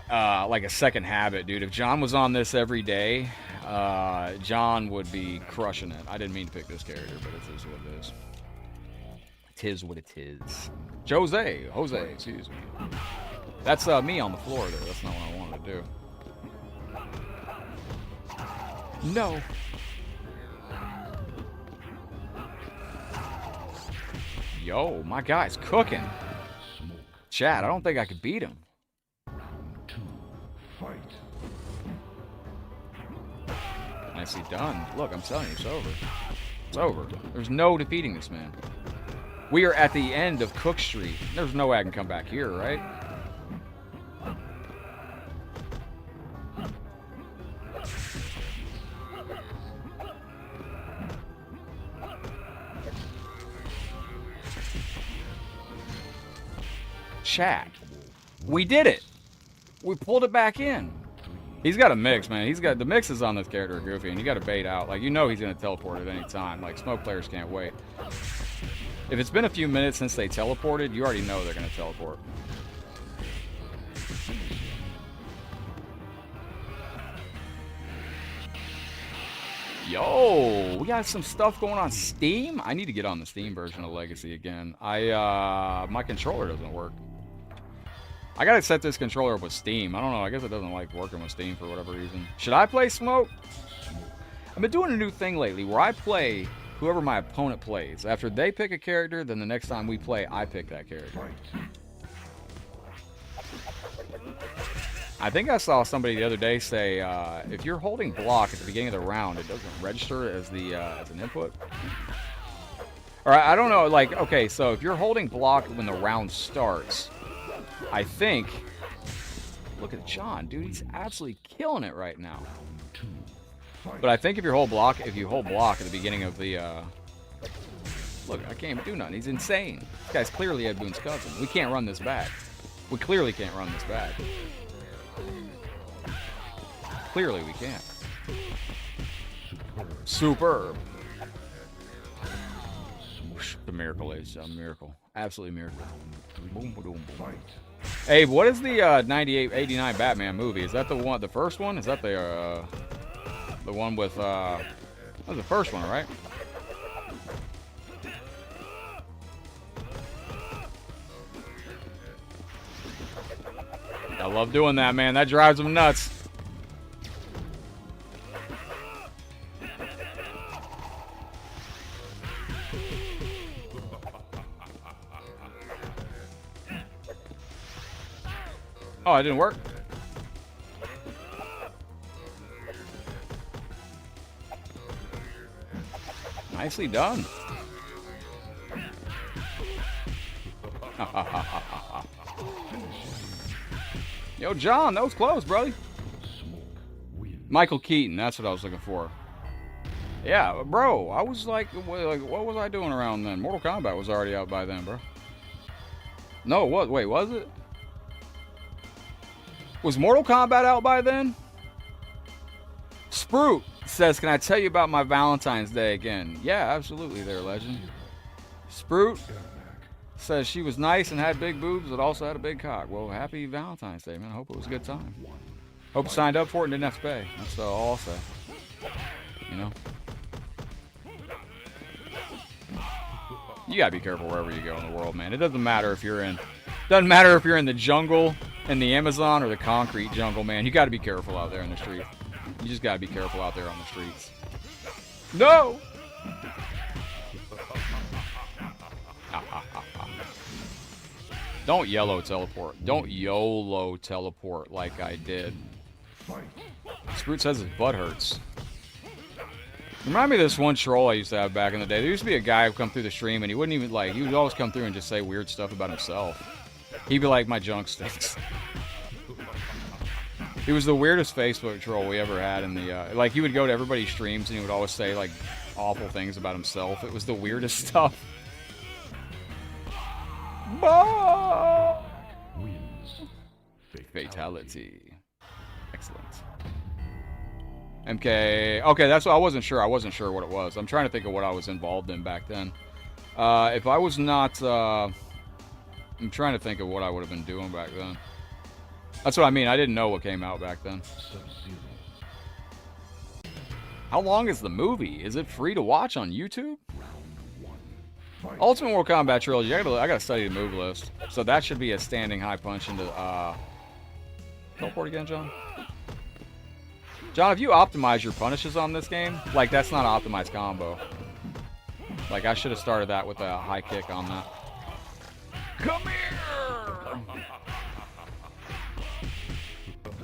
a second habit, dude. If John was on this every day, John would be crushing it. I didn't mean to pick this character, but it is what it is. Tis what it is. Jose, excuse me. That's me on the floor there. That's not what I wanted to do. No. Yo, my guy's cooking. Chat, I don't think I could beat him. Nicely done. Look, I'm telling you, it's over. It's over. There's no defeating this man. We are at the end of Cook Street. There's no way I can come back here, right? Chat. We did it. We pulled it back in. He's got a mix, man. He's got the mixes on this character are goofy, and you got to bait out. Like, you know he's going to teleport at any time. Like, smoke players can't wait. If it's been a few minutes since they teleported, you already know they're going to teleport. Yo, we got some stuff going on Steam. I need to get on the Steam version of Legacy again. My controller doesn't work. I gotta set this controller up with Steam. I don't know. I guess it doesn't like working with Steam for whatever reason. Should I play Smoke? I've been doing a new thing lately where I play whoever my opponent plays. After they pick a character, then the next time we play, I pick that character. I think I saw somebody the other day say, if you're holding block at the beginning of the round, it doesn't register as an input. Or I don't know. Like, okay, so if you're holding block when the round starts, I think, look at John, dude, he's absolutely killing it right now. But I think if you hold block at the beginning of the, look, I can't even do nothing. He's insane. This guy's clearly Ed Boon's cousin. We can't run this back. We clearly can't run this back. Clearly we can't. Superb. The miracle is a miracle. Absolutely miracle. Boom, boom, boom. Hey, what is the 89 Batman movie? Is that the one, the first one? Is that the one with, that was the first one, right? I love doing that, man. That drives them nuts. Oh, it didn't work? Nicely done. Yo, John, that was close, brother. Michael Keaton, that's what I was looking for. Yeah, bro, I was like, what was I doing around then? Mortal Kombat was already out by then, bro. No, what? Wait, was it? Was Mortal Kombat out by then? Sprout says, can I tell you about my Valentine's Day again? Yeah, absolutely there, legend. Sprout Says she was nice and had big boobs, but also had a big cock. Well, happy Valentine's Day, man. I hope it was a good time. Hope you signed up for it and didn't have to pay. That's all I'll say. You know? You gotta be careful wherever you go in the world, man. It doesn't matter if you're in... Doesn't matter if you're in the jungle, in the Amazon, or the concrete jungle, man. You gotta be careful out there in the street. You just gotta be careful out there on the streets. No! Don't yellow teleport. Don't YOLO teleport like I did. Scroot says his butt hurts. Remind me of this one troll I used to have back in the day. There used to be a guy who would come through the stream and he wouldn't even like, he would always come through and just say weird stuff about himself. He'd be like, my junk stinks. He was the weirdest Facebook troll we ever had in the, like he would go to everybody's streams and he would always say like awful things about himself. It was the weirdest stuff. Wins. Fatality. Excellent. MK. Okay, that's what I wasn't sure. I wasn't sure what it was. I'm trying to think of what I was involved in back then. If I was not, I'm trying to think of what I would have been doing back then. That's what I mean. I didn't know what came out back then. How long is the movie? Is it free to watch on YouTube? Ultimate Mortal Kombat Trilogy. I gotta study the move list. So that should be a standing high punch into teleport again, John? John, if you optimize your punishes on this game, like that's not an optimized combo. Like I should have started that with a high kick on that. Come here!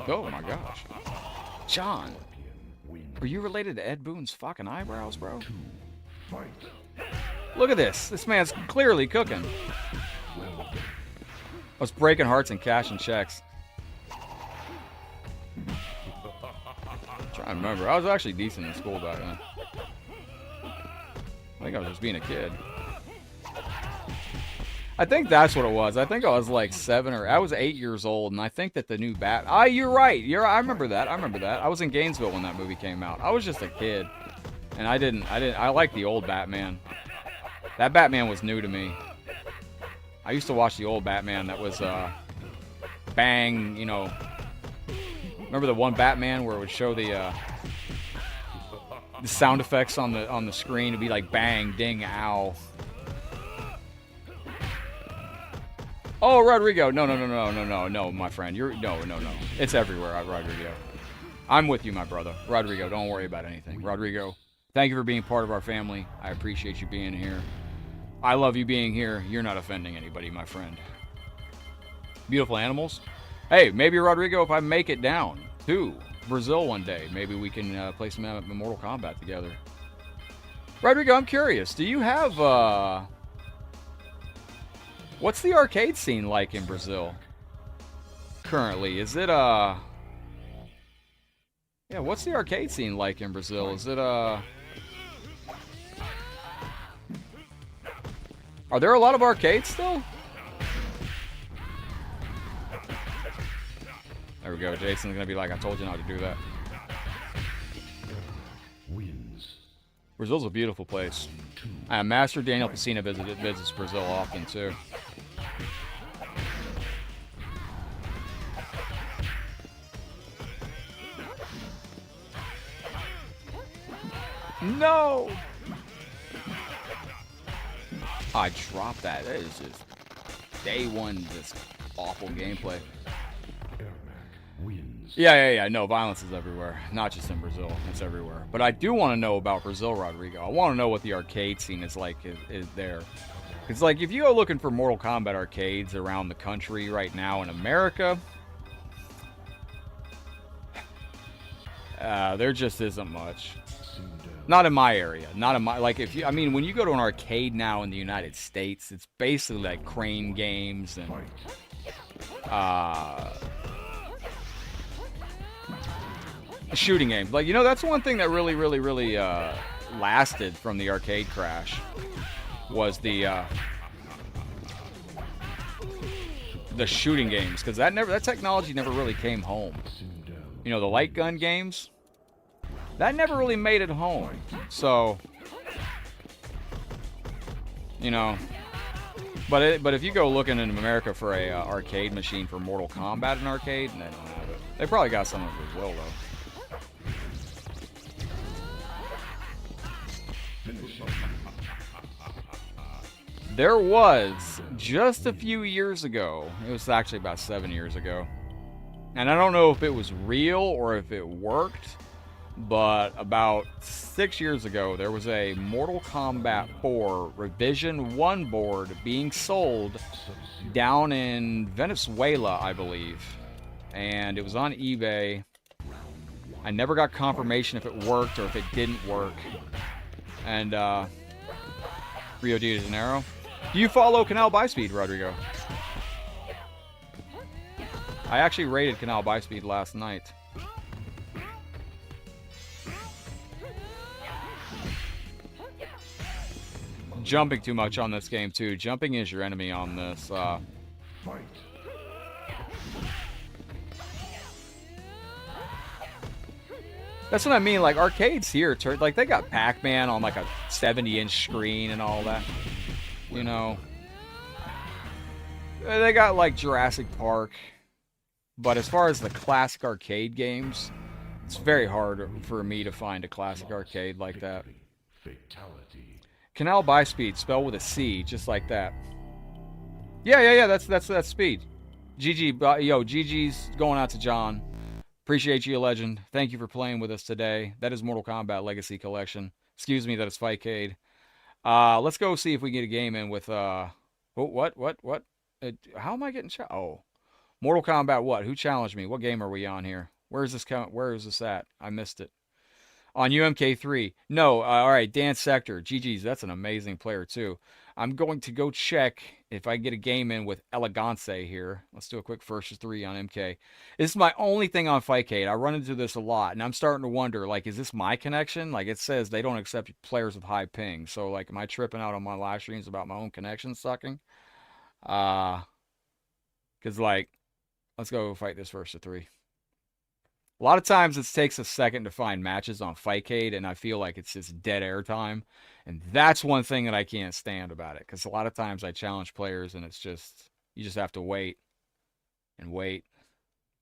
Oh my gosh. John, are you related to Ed Boon's fucking eyebrows, bro? Look at this. This man's clearly cooking. I was breaking hearts and cashing checks. Trying to remember. I was actually decent in school back then. I think I was just being a kid. I think that's what it was. I think I was like 7 or... I was 8 years old, and I think that the new Bat... Ah, you're right. I remember that. I remember that. I was in Gainesville when that movie came out. I was just a kid. And I liked the old Batman. That Batman was new to me. I used to watch the old Batman that was, bang, you know... Remember the one Batman where it would show the sound effects on the screen? It'd be like bang, ding, ow. Oh, Rodrigo. No, my friend. No. It's everywhere, Rodrigo. I'm with you, my brother. Rodrigo, don't worry about anything. Rodrigo, thank you for being part of our family. I appreciate you being here. I love you being here. You're not offending anybody, my friend. Beautiful animals. Hey, maybe, Rodrigo, if I make it down to Brazil one day, maybe we can play some Mortal Kombat together. Rodrigo, I'm curious. Do you have, what's the arcade scene like in Brazil? Currently, is it, yeah, what's the arcade scene like in Brazil? Is it, are there a lot of arcades still? There we go. Jason's gonna be like, I told you not to do that. Wins. Brazil's a beautiful place. Master Daniel Pacina visits Brazil often too. No! I dropped that. That is just day one, just awful gameplay. Wins. Yeah. No, violence is everywhere. Not just in Brazil. It's everywhere. But I do want to know about Brazil, Rodrigo. I want to know what the arcade scene is like is there. It's like, if you go looking for Mortal Kombat arcades around the country right now in America, there just isn't much. Not in my area. Not in my, like, if you, I mean, when you go to an arcade now in the United States, it's basically like crane games and, shooting games. Like, you know, that's one thing that really lasted from the arcade crash was the shooting games, because that technology never really came home. You know, the light gun games, that never really made it home. So, you know, But if you go looking in America for a arcade machine for Mortal Kombat in arcade, they don't have it. They probably got some of it as well, though. There was, just a few years ago, it was actually about 7 years ago, and I don't know if it was real or if it worked, but about 6 years ago, there was a Mortal Kombat 4 Revision 1 board being sold down in Venezuela, I believe, and it was on eBay. I never got confirmation if it worked or if it didn't work, and Rio de Janeiro. Do you follow Canal by Speed, Rodrigo? I actually rated Canal by Speed last night. Jumping too much on this game, too. Jumping is your enemy on this. That's what I mean. Like, arcades here, like, they got Pac-Man on, like, a 70-inch screen and all that. You know, they got like Jurassic Park, but as far as the classic arcade games, it's very hard for me to find a classic arcade like that. Fatality. Canal by Speed, spelled with a C, just like that. Yeah. That's Speed. GG, yo, GG's going out to John. Appreciate you, legend. Thank you for playing with us today. That is Mortal Kombat Legacy Collection. Excuse me, that is Fightcade. Let's go see if we can get a game in with, what? How am I getting Oh, Mortal Kombat what? Who challenged me? What game are we on here? Where is this at? I missed it. On UMK3. No, alright, Dance Sector. GG's, that's an amazing player, too. I'm going to go check if I can get a game in with Elegance here. Let's do a quick first 3 on MK. This is my only thing on Fightcade. I run into this a lot, and I'm starting to wonder, like, is this my connection? Like, it says they don't accept players with high ping. So, like, am I tripping out on my live streams about my own connection sucking? Because, like, let's go fight this first 3. A lot of times it takes a second to find matches on Fightcade, and I feel like it's just dead air time. And that's one thing that I can't stand about it, because a lot of times I challenge players, and it's just, you just have to wait and wait.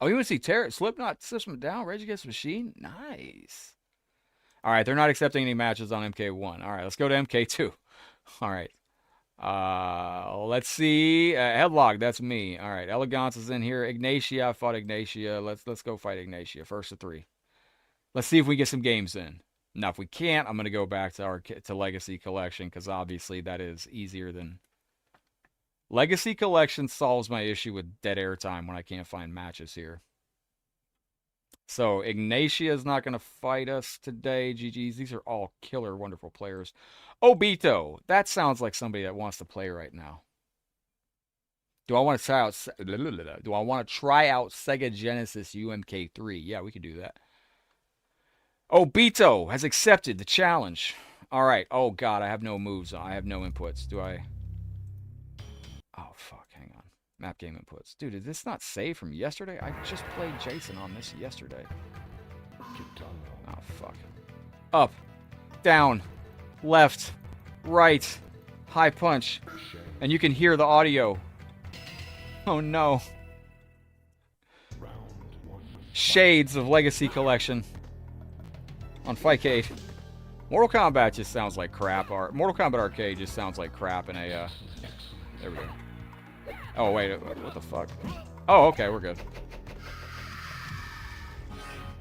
Oh, you want to see Slipknot System Down, Rage Against the Machine? Nice. All right, they're not accepting any matches on MK1. All right, let's go to MK2. All right. Let's see. Headlock, that's me. All right, Elegance is in here. Ignatia, I fought Ignatia. Let's go fight Ignatia. First 3. Let's see if we get some games in. Now, if we can't, I'm gonna go back to Legacy Collection, because obviously that is easier than Legacy Collection solves my issue with dead air time when I can't find matches here. So Ignatia is not gonna fight us today. GG's. These are all killer, wonderful players. Obito, that sounds like somebody that wants to play right now. Do I want to try out? Do I want to try out Sega Genesis UMK3? Yeah, we could do that. Obito has accepted the challenge. All right. Oh God, I have no moves. I have no inputs. Do I? Oh fuck. Hang on. Map game inputs. Dude, is this not saved from yesterday? I just played Jason on this yesterday. Oh fuck. Up, down, left, right, high punch, and you can hear the audio. Oh no. Shades of Legacy Collection on Fightcade. Mortal Kombat just sounds like crap. Mortal Kombat Arcade just sounds like crap in a, there we go. Oh wait, what the fuck? Oh, okay, we're good.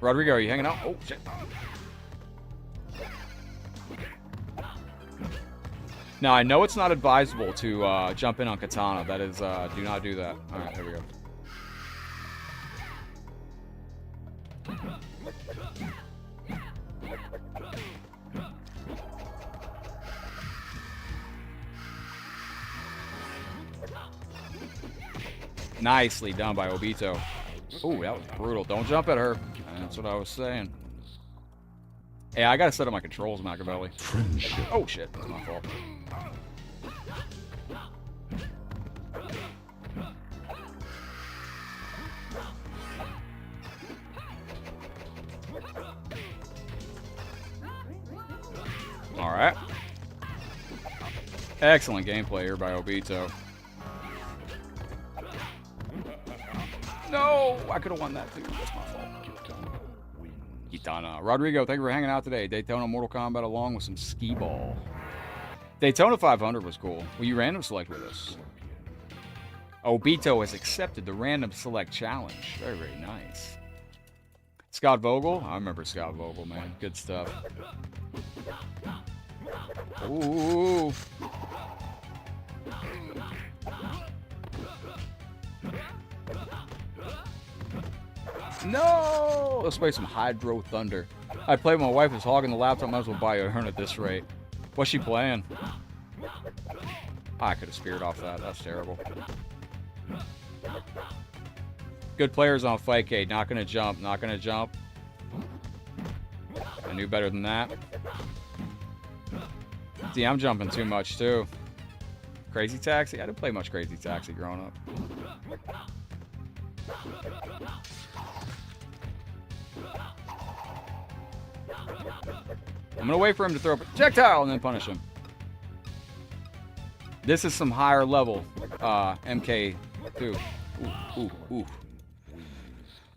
Rodrigo, are you hanging out? Oh shit. Now, I know it's not advisable to jump in on Katana. That is, do not do that. Alright, there we go. Nicely done by Obito. Ooh, that was brutal. Don't jump at her. That's what I was saying. Hey, I gotta set up my controls, Machiavelli. Oh shit, that's my fault. Alright. Excellent gameplay here by Obito. No! I could have won that, too. That's my fault. Kitana. Rodrigo, thank you for hanging out today. Daytona Mortal Kombat along with some skee ball. Daytona 500 was cool. Will you random select with us? Obito has accepted the random select challenge. Very, very nice. Scott Vogel. I remember Scott Vogel, man. Good stuff. Ooh. No! Let's play some Hydro Thunder. I played with my wife is hogging the laptop. Might as well buy a Hearn at this rate. What's she playing? I could have speared off that. That's terrible. Good players on Fightcade. Not gonna jump. Not gonna jump. I knew better than that. See, I'm jumping too much too. Crazy Taxi? I didn't play much Crazy Taxi growing up. I'm gonna wait for him to throw a projectile and then punish him. This is some higher level MK2. Ooh.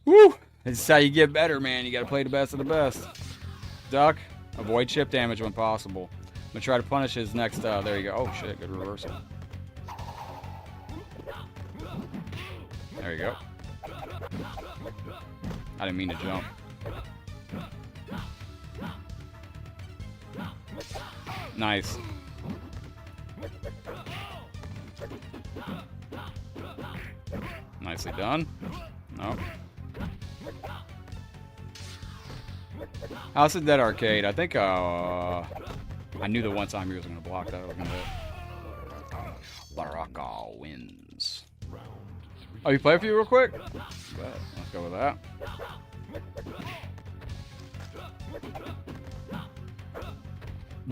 Woo! This is how you get better, man. You gotta play the best of the best. Duck. Avoid chip damage when possible. I'm gonna try to punish his next, there you go. Oh shit, good reversal. There you go. I didn't mean to jump. Nice. Nicely done. No. House of Dead Arcade. I think, I knew the one time he was going to block that. I was going to hit. Baraka wins. Oh, you play a few real quick? Let's go with that.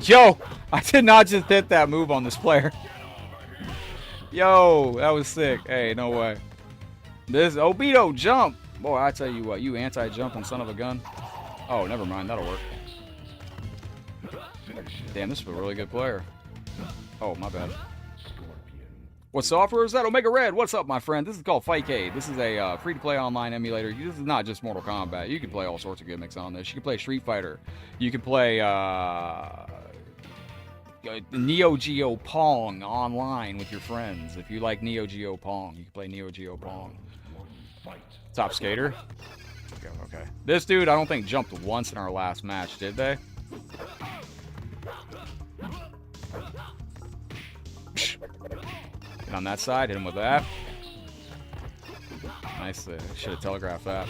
Yo! I did not just hit that move on this player. Yo, that was sick. Hey, no way. This Obito jump. Boy, I tell you what, you anti-jumping son of a gun. Oh, never mind. That'll work. Damn, this is a really good player. Oh, my bad. What software is that? Omega Red, what's up, my friend? This is called Fightcade. This is a free-to-play online emulator. This is not just Mortal Kombat. You can play all sorts of gimmicks on this. You can play Street Fighter. You can play Neo Geo Pong online with your friends. If you like Neo Geo Pong, you can play Neo Geo Pong. Top Skater. Okay. This dude, I don't think jumped once in our last match, did they? Get on that side, hit him with that. Nicely. Should have telegraphed that.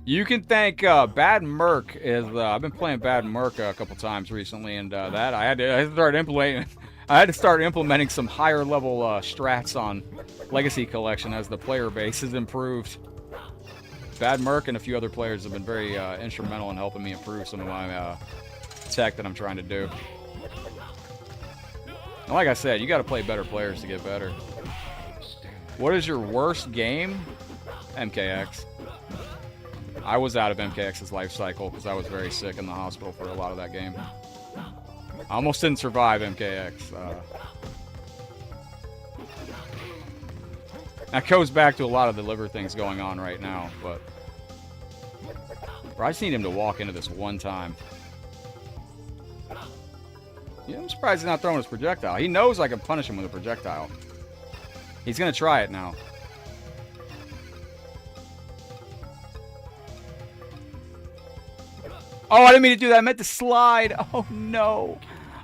You can thank Bad Merc. I've been playing Bad Merc a couple times recently, and that I had to start implementing some higher level strats on Legacy Collection as the player base has improved. Bad Merc and a few other players have been very instrumental in helping me improve some of my tech that I'm trying to do. And like I said, you got to play better players to get better. What is your worst game? MKX. I was out of MKX's life cycle because I was very sick in the hospital for a lot of that game. I almost didn't survive MKX. That goes back to a lot of the liver things going on right now, but I just need him to walk into this one time. Yeah, I'm surprised he's not throwing his projectile. He knows I can punish him with a projectile. He's going to try it now. Oh, I didn't mean to do that. I meant to slide. Oh, no.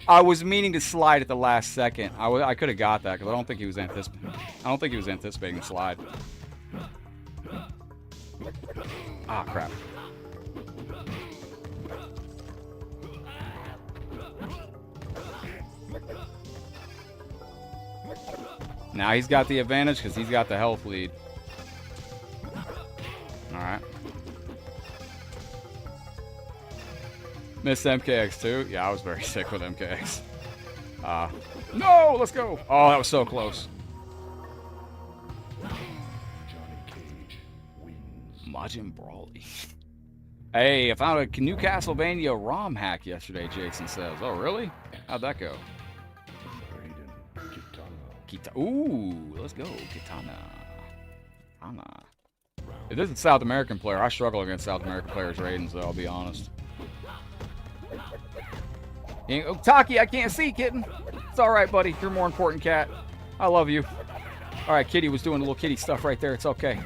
I was meaning to slide at the last second. I could have got that because I don't think he was anticipating the slide. Ah, crap. Now he's got the advantage because he's got the health lead. All right. Missed MKX too? Yeah, I was very sick with MKX. No, let's go. Oh, that was so close. Majin Brawly. Hey, I found a new Castlevania ROM hack yesterday, Jason says. Oh, really? How'd that go? Ooh, let's go. Kitana. Ana. If this is a South American player, I struggle against South American players' Raidens, though, I'll be honest. Oh, Taki, I can't see, kitten. It's alright, buddy. You're more important, cat. I love you. Alright, Kitty was doing a little kitty stuff right there. It's okay.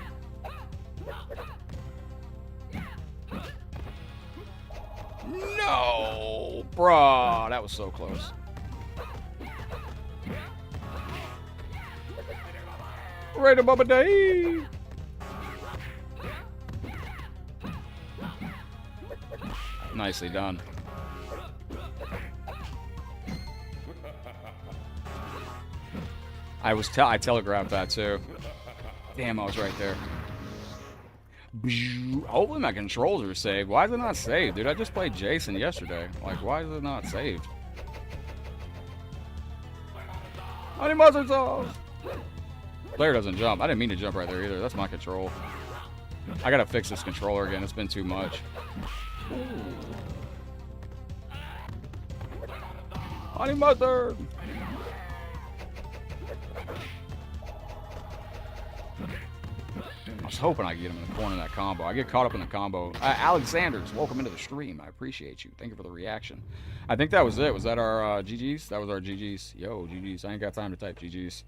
No! Bruh, that was so close. Right above a day. Nicely done. I telegraphed that too. Damn, I was right there. Hopefully my controls are saved. Why is it not saved, dude? I just played Jason yesterday. Like, why is it not saved? Honey mustard sauce. Player doesn't jump. I didn't mean to jump right there either. That's my control. I gotta fix this controller again. It's been too much. Honey mustard. I was hoping I could get him in the corner of that combo. I get caught up in the combo. Alexander's, welcome into the stream. I appreciate you. Thank you for the reaction. I think that was it. Was that our GG's? That was our GG's. Yo, GG's. I ain't got time to type GG's.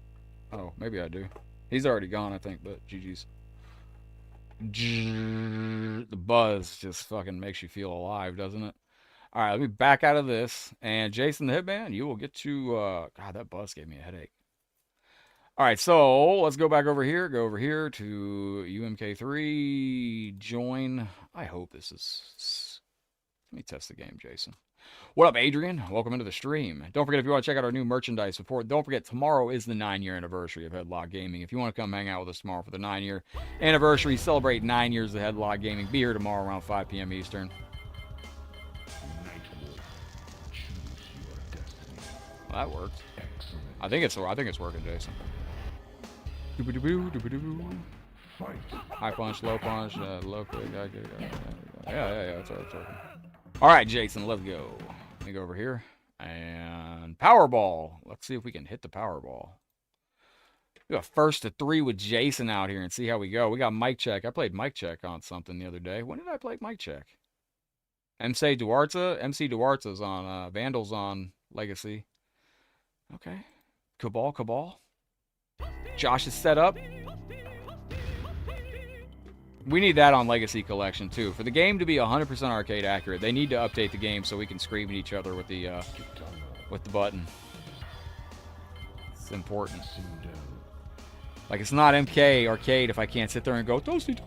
Oh, maybe I do. He's already gone, I think, but GG's. The buzz just fucking makes you feel alive, doesn't it? All right, let me back out of this. And Jason the Hitman, you will get to... God, that buzz gave me a headache. All right, so let's go back over here. Go over here to UMK3. Join. I hope this is... Let me test the game, Jason. What up, Adrian? Welcome into the stream. Don't forget, if you want to check out our new merchandise support, don't forget, tomorrow is the 9-year anniversary of Headlockedgaming. If you want to come hang out with us tomorrow for the 9-year anniversary, celebrate 9 years of Headlockedgaming, be here tomorrow around 5 p.m. Eastern. Well, that works. I think it's working, Jason. High punch, low punch, low quick. Yeah, it's working. All right, Jason, let's go. Let me go over here. And Powerball. Let's see if we can hit the Powerball. We got first to 3 with Jason out here and see how we go. We got Mic Check. I played Mic Check on something the other day. When did I play Mic Check? MC Duarte's on Vandals on Legacy. Okay. Cabal. Josh is set up. We need that on Legacy Collection, too. For the game to be 100% arcade accurate, they need to update the game so we can scream at each other with the button. It's important. Like, it's not MK arcade if I can't sit there and go, Toasty,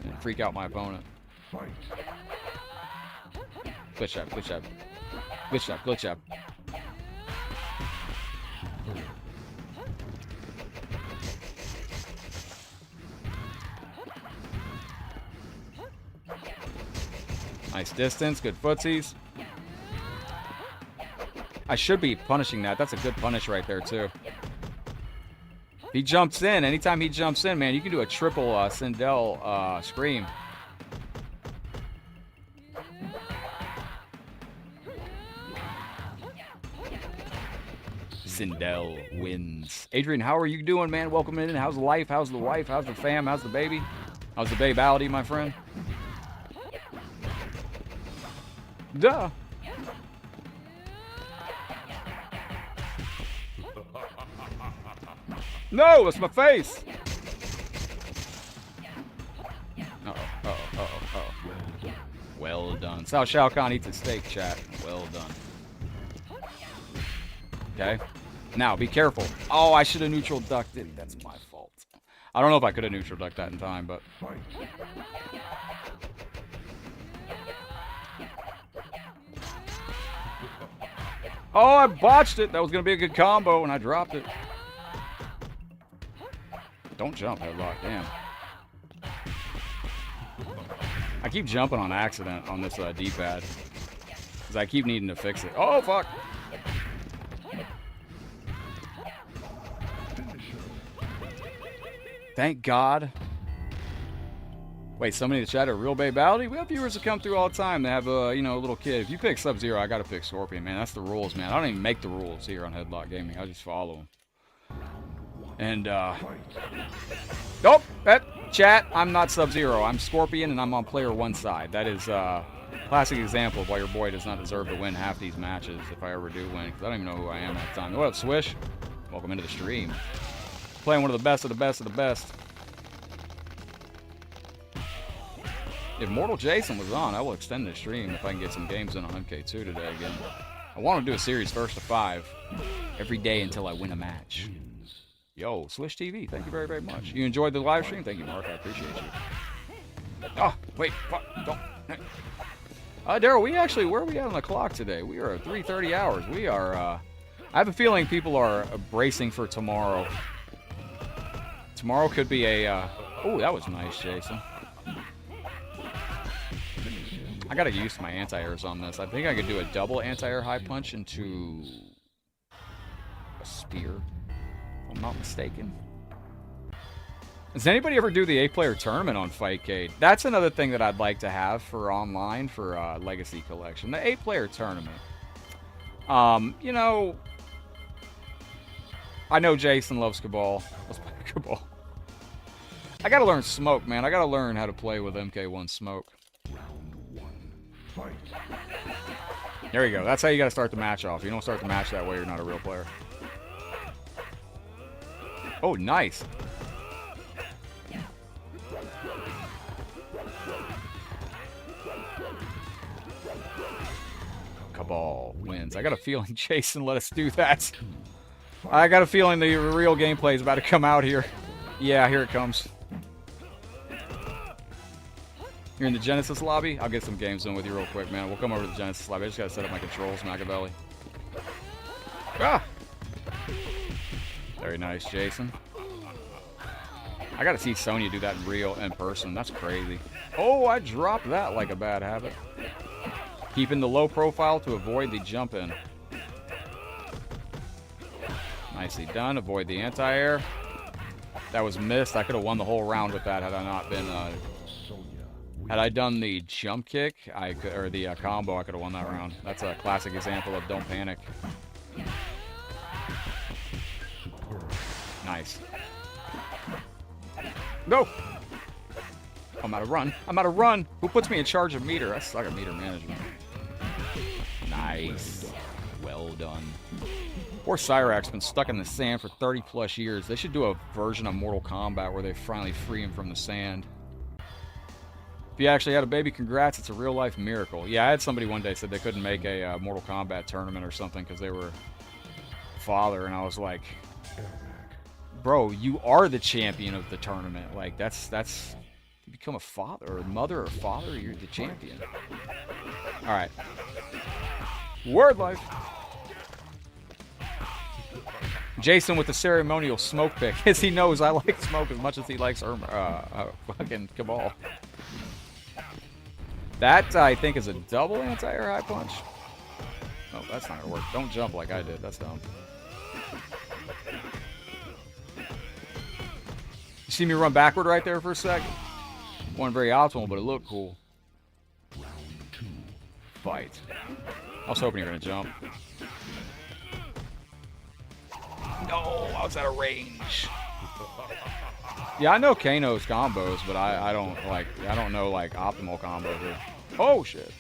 and freak out my opponent. Glitch up. Nice distance, good footsies. I should be punishing that. That's a good punish right there, too. He jumps in. Anytime he jumps in, man, you can do a triple Sindel scream. Sindel wins. Adrian, how are you doing, man? Welcome in. How's life? How's the wife? How's the fam? How's the baby? How's the babality, my friend? Duh. No, it's my face. Uh-oh. Well done. Sao Shao Kahn eats a steak, chat. Well done. Okay. Now, be careful. Oh, I should have neutral ducked it. That's my fault. I don't know if I could have neutral ducked that in time, but... Oh, I botched it. That was going to be a good combo, and I dropped it. Don't jump, Headlock. Damn. I keep jumping on accident on this D-pad. Because I keep needing to fix it. Oh, fuck. Thank God. Wait, somebody in the chat, a real babality? We have viewers that come through all the time. They have a, you know, a little kid. If you pick Sub-Zero, I gotta pick Scorpion, man. That's the rules, man. I don't even make the rules here on Headlock Gaming. I just follow them. And, oh, chat, I'm not Sub-Zero. I'm Scorpion, and I'm on player one side. That is a classic example of why your boy does not deserve to win half these matches if I ever do win, because I don't even know who I am at the time. What up, Swish? Welcome into the stream. Playing one of the best of the best of the best. If Mortal Jason was on, I will extend the stream if I can get some games in on MK2 today again. I want to do a series first to 5 every day until I win a match. Yo, Swish TV, thank you very, very much. You enjoyed the live stream? Thank you, Mark. I appreciate you. Oh, wait, fuck, don't. Daryl, we actually, where are we at on the clock today? We are at 3:30 hours. We are, I have a feeling people are bracing for tomorrow. Tomorrow could be a, oh, that was nice, Jason. I gotta use my anti-airs on this. I think I could do a double anti-air high punch into a spear, if I'm not mistaken. Does anybody ever do the 8-player tournament on Fightcade? That's another thing that I'd like to have for online for Legacy Collection. The 8-player tournament. You know, I know Jason loves Cabal. Let's play Cabal. I gotta learn smoke, man. I gotta learn how to play with MK1 smoke. There you go. That's how you gotta start the match off. You don't start the match that way, you're not a real player. Oh, nice. Cabal wins. I got a feeling Jason let us do that. I got a feeling the real gameplay is about to come out here. Yeah, here it comes. You're in the Genesis lobby? I'll get some games in with you real quick, man. We'll come over to the Genesis lobby. I just gotta set up my controls, Machiavelli. Ah! Very nice, Jason. I gotta see Sonya do that in person. That's crazy. Oh, I dropped that like a bad habit. Keeping the low profile to avoid the jump in. Nicely done. Avoid the anti-air. That was missed. I could have won the whole round with that had I not been... had I done the jump kick, I could, or the combo, I could have won that round. That's a classic example of don't panic. Nice. Go! I'm out of run. I'm out of run! Who puts me in charge of meter? I suck at meter management. Nice. Well done. Poor Cyrax's been stuck in the sand for 30 plus years. They should do a version of Mortal Kombat where they finally free him from the sand. If you actually had a baby, congrats. It's a real-life miracle. Yeah, I had somebody one day said they couldn't make a Mortal Kombat tournament or something because they were father, and I was like, bro, you are the champion of the tournament. Like, that's you become a father or mother or father, you're the champion. All right. Word life. Jason with the ceremonial smoke pick, because he knows I like smoke as much as he likes fucking Cabal. That, I think, is a double anti-air high punch. No, that's not going to work. Don't jump like I did. That's dumb. You see me run backward right there for a second? Wasn't very optimal, but it looked cool. Fight. I was hoping you were going to jump. No, I was out of range. Yeah, I know Kano's combos, but I don't know like optimal combos. Oh shit.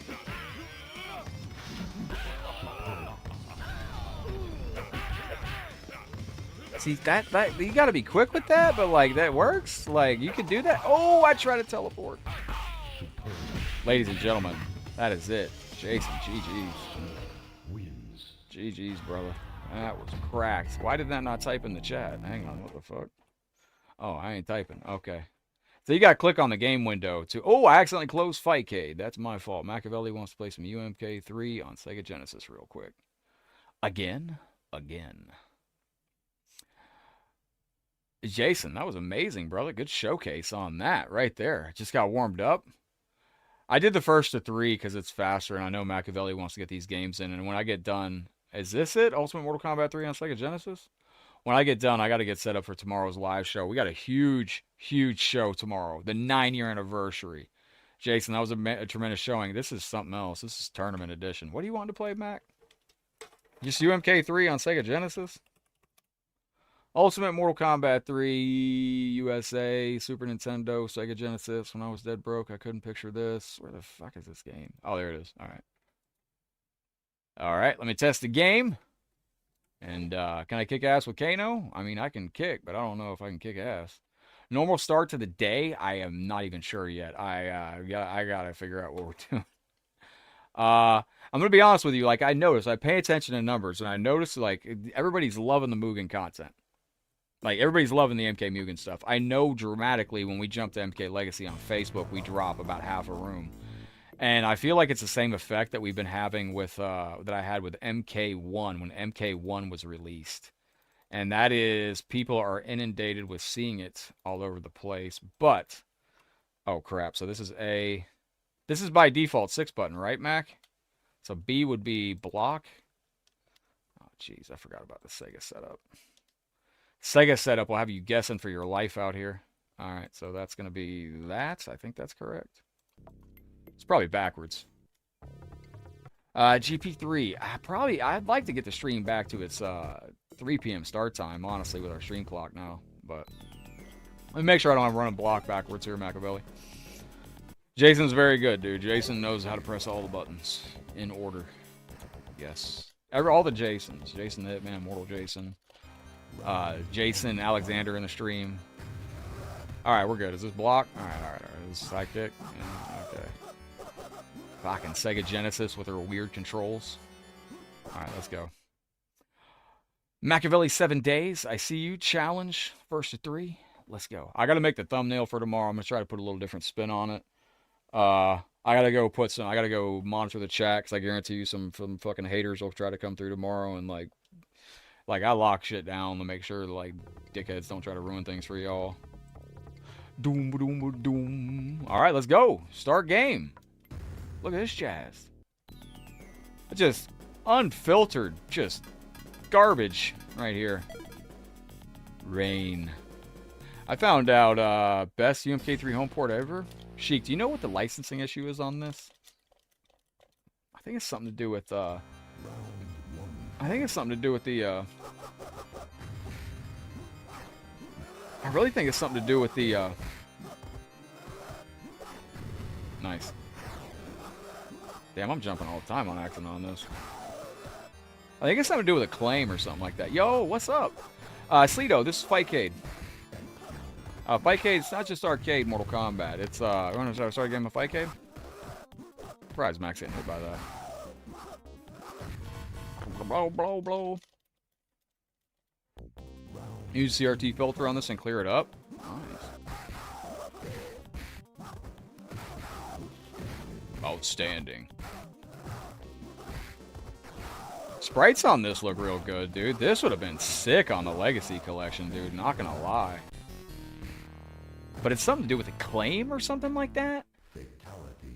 See that you gotta be quick with that, but like that works. Like you can do that. Oh, I tried to teleport. Ladies and gentlemen, that is it. Jason, GG's. GG's, brother. That was cracked. Why did that not type in the chat? Hang on, what the fuck? Oh, I ain't typing. Okay. So you gotta click on the game window to... Oh, I accidentally closed Fightcade. That's my fault. Machiavelli wants to play some UMK3 on Sega Genesis real quick. Again. Jason, that was amazing, brother. Good showcase on that right there. Just got warmed up. I did the first to 3 because it's faster, and I know Machiavelli wants to get these games in. And when I get done... Is this it? Ultimate Mortal Kombat 3 on Sega Genesis? when I get done, I got to get set up for tomorrow's live show. We got a huge, huge show tomorrow. The 9-year anniversary. Jason, that was a tremendous showing. This is something else. This is tournament edition. What do you want to play, Mac? Just UMK3 on Sega Genesis? Ultimate Mortal Kombat 3, USA, Super Nintendo, Sega Genesis. When I was dead broke, I couldn't picture this. Where the fuck is this game? Oh, there it is. All right. All right, let me test the game. And can I kick ass with Kano? I mean, I can kick, but I don't know if I can kick ass. Normal start to the day? I am not even sure yet. I gotta figure out what we're doing. I'm gonna be honest with you. Like, I pay attention to numbers, and I notice like everybody's loving the Mugen content. Like, everybody's loving the MK Mugen stuff. I know dramatically when we jump to MK Legacy on Facebook, we drop about half a room. And I feel like it's the same effect that we've been having with, that I had with MK1 when MK1 was released. And that is, people are inundated with seeing it all over the place. But, oh crap, so this is by default 6 button, right, Mac? So B would be block. Oh, jeez, I forgot about the Sega setup. Sega setup will have you guessing for your life out here. All right, so that's going to be that. I think that's correct. It's probably backwards. GP3. I'd like to get the stream back to its 3 p.m. start time, honestly, with our stream clock now. But let me make sure I don't have to run a block backwards here, Machiavelli. Jason's very good, dude. Jason knows how to press all the buttons in order. Yes. All the Jasons. Jason the Hitman, Mortal Jason. Jason Alexander in the stream. Alright, we're good. Is this block? Alright. Is this sidekick? Yeah, okay. Fucking Sega Genesis with her weird controls. Alright, let's go. Machiavelli 7 days. I see you. Challenge. First to 3. Let's go. I gotta make the thumbnail for tomorrow. I'm gonna try to put a little different spin on it. I gotta go monitor the chat, because I guarantee you some fucking haters will try to come through tomorrow and like I lock shit down to make sure like dickheads don't try to ruin things for y'all. Doom doom doom. All right, let's go. Start game. Look at this jazz. Just unfiltered, just garbage right here. Rain. I found out best UMK3 home port ever. Sheik, do you know what the licensing issue is on this? I think it's something to do with the I really think it's something to do with the nice. Damn, I'm jumping all the time on accident on this. I think it's something to do with a claim or something like that. Yo, what's up? Sleeto, this is Fightcade. Fightcade, it's not just arcade Mortal Kombat. It's, you want to start a game of Fightcade? Surprised Max getting hit by that. Blow, blow, blow. Use CRT filter on this and clear it up. Nice. Outstanding. Sprites on this look real good, dude. This would have been sick on the Legacy Collection, dude. Not gonna lie. But it's something to do with a claim or something like that?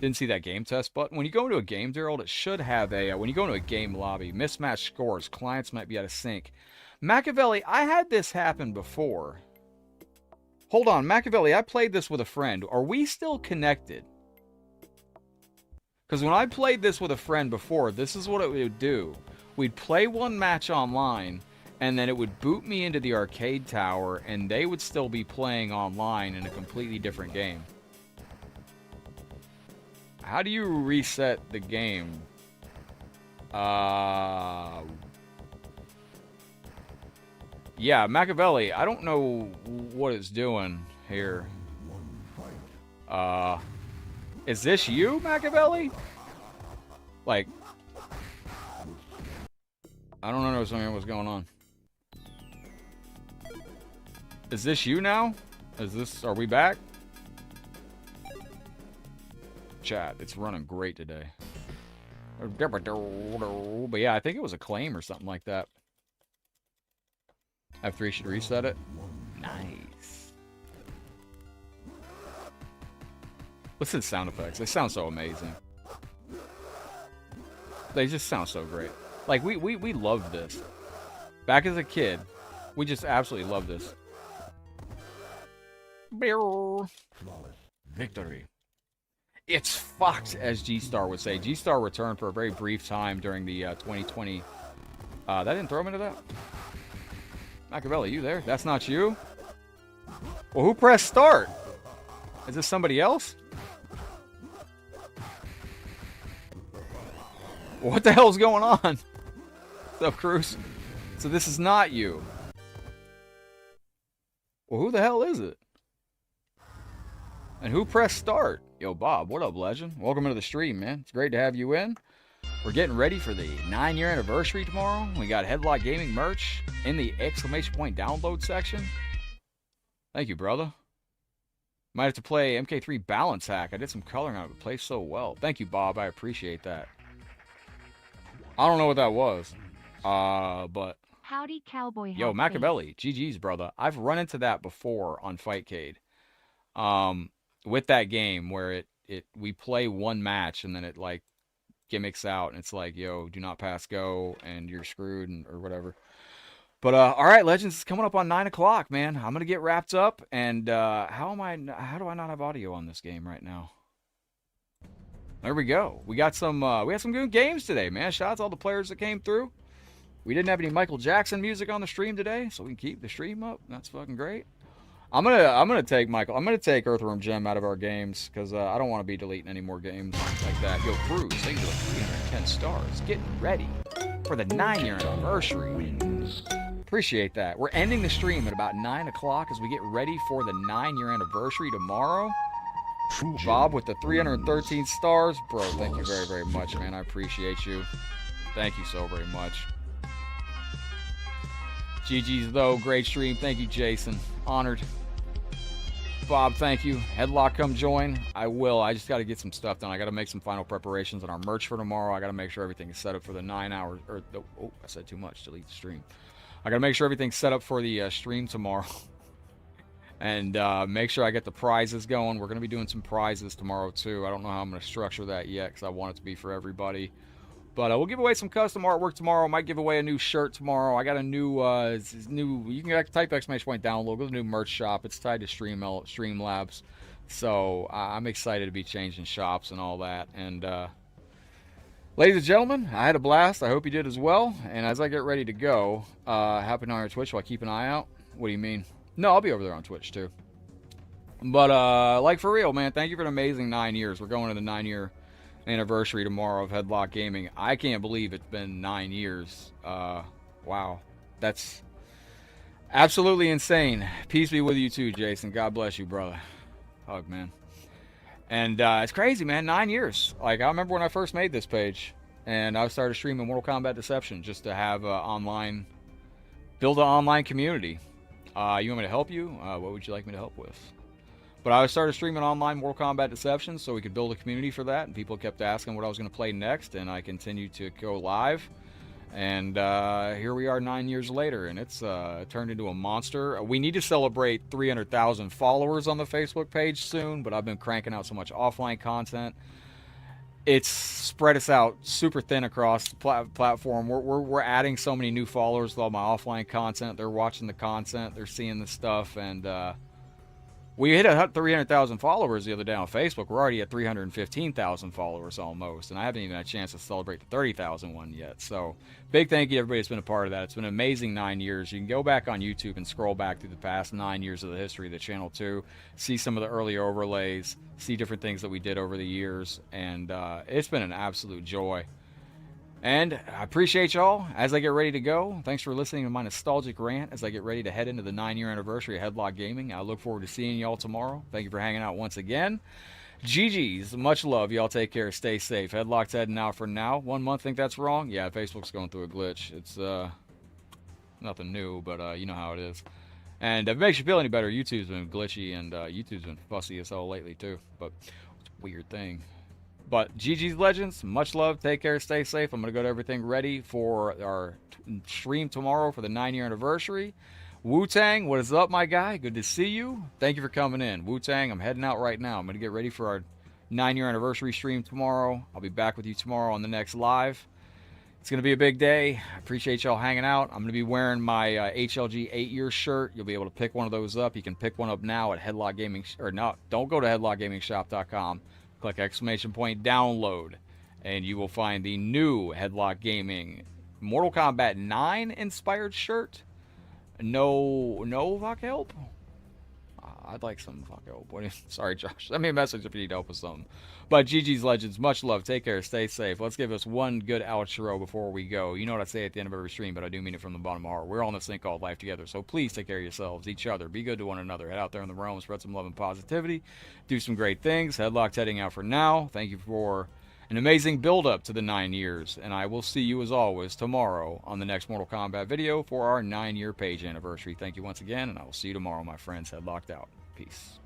Didn't see that game test button. When you go into a game, Daryl, it should have a, when you go into a game lobby, mismatched scores, clients might be out of sync. Machiavelli, I had this happen before. Hold on, Machiavelli, I played this with a friend. Are we still connected? Because when I played this with a friend before, this is what it would do. We'd play one match online, and then it would boot me into the arcade tower, and they would still be playing online in a completely different game. How do you reset the game? Yeah, Machiavelli, I don't know what it's doing here. Is this you, Machiavelli? Like, I don't know what's going on. Is this you now? Are we back? Chat, it's running great today. But yeah, I think it was a claim or something like that. F3 should reset it. Nice. Listen to sound effects. They sound so amazing. They just sound so great. Like, we loved this. Back as a kid, We just absolutely love this. Victory. It's fucked, as G-Star would say. G-Star returned for a very brief time during the 2020. That didn't throw him into that? Machiavelli, you there? That's not you? Well, who pressed start? Is this somebody else? What the hell's going on? What's up, Cruz? So this is not you. Well, who the hell is it? And who pressed start? Yo, Bob, what up, legend? Welcome into the stream, man. It's great to have you in. We're getting ready for the 9-year anniversary tomorrow. We got Headlockedgaming merch in the exclamation point download section. Thank you, brother. Might have to play MK3 balance hack. I did some coloring on it. It plays so well. Thank you, Bob. I appreciate that. I don't know what that was. But... Howdy, cowboy. Yo, Machiavelli. GG's, brother. I've run into that before on Fightcade. With that game where we play one match and then it, like, gimmicks out and it's like, yo, do not pass go and you're screwed or whatever. But all right, legends, it's coming up on 9 o'clock, man. I'm gonna get wrapped up, and how do I not have audio on this game right now? There we go. We had some good games today, man. Shout out to all the players that came through. We didn't have any Michael Jackson music on the stream today, so we can keep the stream up. That's fucking great. I'm gonna take Earthworm Gem out of our games because I don't want to be deleting any more games like that. Yo, Cruz, thank you for 310 stars. Getting ready for the 9-year anniversary. Appreciate that. We're ending the stream at about 9 o'clock as we get ready for the 9-year anniversary tomorrow. Bob with the 313 stars. Bro, thank you very, very much, man. I appreciate you. Thank you so very much. GG's, though. Great stream. Thank you, Jason. Honored. Bob, thank you. Headlock, come join. I will. I just got to get some stuff done. I got to make some final preparations on our merch for tomorrow. I got to make sure everything is set up for the 9 hours. Oh, I said too much. Delete the stream. I got to make sure everything's set up for the stream tomorrow. And make sure I get the prizes going. We're going to be doing some prizes tomorrow, too. I don't know how I'm going to structure that yet because I want it to be for everybody. But we'll give away some custom artwork tomorrow. Might give away a new shirt tomorrow. I got a new, you can type exclamation point download. Go to the new merch shop. It's tied to Streamlabs. So I'm excited to be changing shops and all that. And ladies and gentlemen, I had a blast. I hope you did as well. And as I get ready to go, happen on your Twitch, will I keep an eye out? What do you mean? No, I'll be over there on Twitch too. But like for real, man, thank you for an amazing 9 years. We're going to the 9-year anniversary tomorrow of Headlockedgaming. I can't believe it's been 9 years. Wow. That's absolutely insane. Peace be with you too, Jason. God bless you, brother. Hug, man. And it's crazy, man. 9 years. Like, I remember when I first made this page and I started streaming Mortal Kombat Deception just to have build an online community. You want me to help you? What would you like me to help with? But I started streaming online Mortal Kombat Deception so we could build a community for that. And people kept asking what I was going to play next. And I continued to go live. And here we are 9 years later. And it's turned into a monster. We need to celebrate 300,000 followers on the Facebook page soon. But I've been cranking out so much offline content. It's spread us out super thin across the platform. We're adding so many new followers with all my offline content. They're watching the content. They're seeing the stuff. And we hit 300,000 followers the other day on Facebook. We're already at 315,000 followers almost. And I haven't even had a chance to celebrate the 30,000 one yet. So big thank you to everybody that's been a part of that. It's been an amazing 9 years. You can go back on YouTube and scroll back through the past 9 years of the history of the channel too. See some of the early overlays. See different things that we did over the years. And it's been an absolute joy. And I appreciate y'all as I get ready to go. Thanks for listening to my nostalgic rant as I get ready to head into the 9-year anniversary of Headlockedgaming. I look forward to seeing y'all tomorrow. Thank you for hanging out once again. GG's. Much love. Y'all take care. Stay safe. Headlock's heading out for now. 1 month, think that's wrong? Yeah, Facebook's going through a glitch. It's nothing new, but you know how it is. And if it makes you feel any better, YouTube's been glitchy and YouTube's been fussy as hell lately too. But it's a weird thing. But GG's Legends, much love, take care, stay safe. I'm going to go to everything ready for our stream tomorrow for the 9-year anniversary. Wu-Tang, what is up, my guy? Good to see you. Thank you for coming in. Wu-Tang, I'm heading out right now. I'm going to get ready for our 9-year anniversary stream tomorrow. I'll be back with you tomorrow on the next live. It's going to be a big day. I appreciate y'all hanging out. I'm going to be wearing my HLG 8-year shirt. You'll be able to pick one of those up. You can pick one up now at Headlock Gaming, or no, don't go to headlockgamingshop.com. Click !download, and you will find the new Headlock Gaming Mortal Kombat 9 inspired shirt. No vodka help? I'd like some vodka help. Sorry, Josh. Send me a message if you need help with something. But GG's Legends, much love. Take care. Stay safe. Let's give us one good outro before we go. You know what I say at the end of every stream, but I do mean it from the bottom of my heart. We're all in this thing called life together, so please take care of yourselves, each other. Be good to one another. Head out there in the realm, spread some love and positivity. Do some great things. Headlock's heading out for now. Thank you for an amazing build-up to the 9 years, and I will see you, as always, tomorrow on the next Mortal Kombat video for our 9-year page anniversary. Thank you once again, and I will see you tomorrow, my friends. Headlocked out. Peace.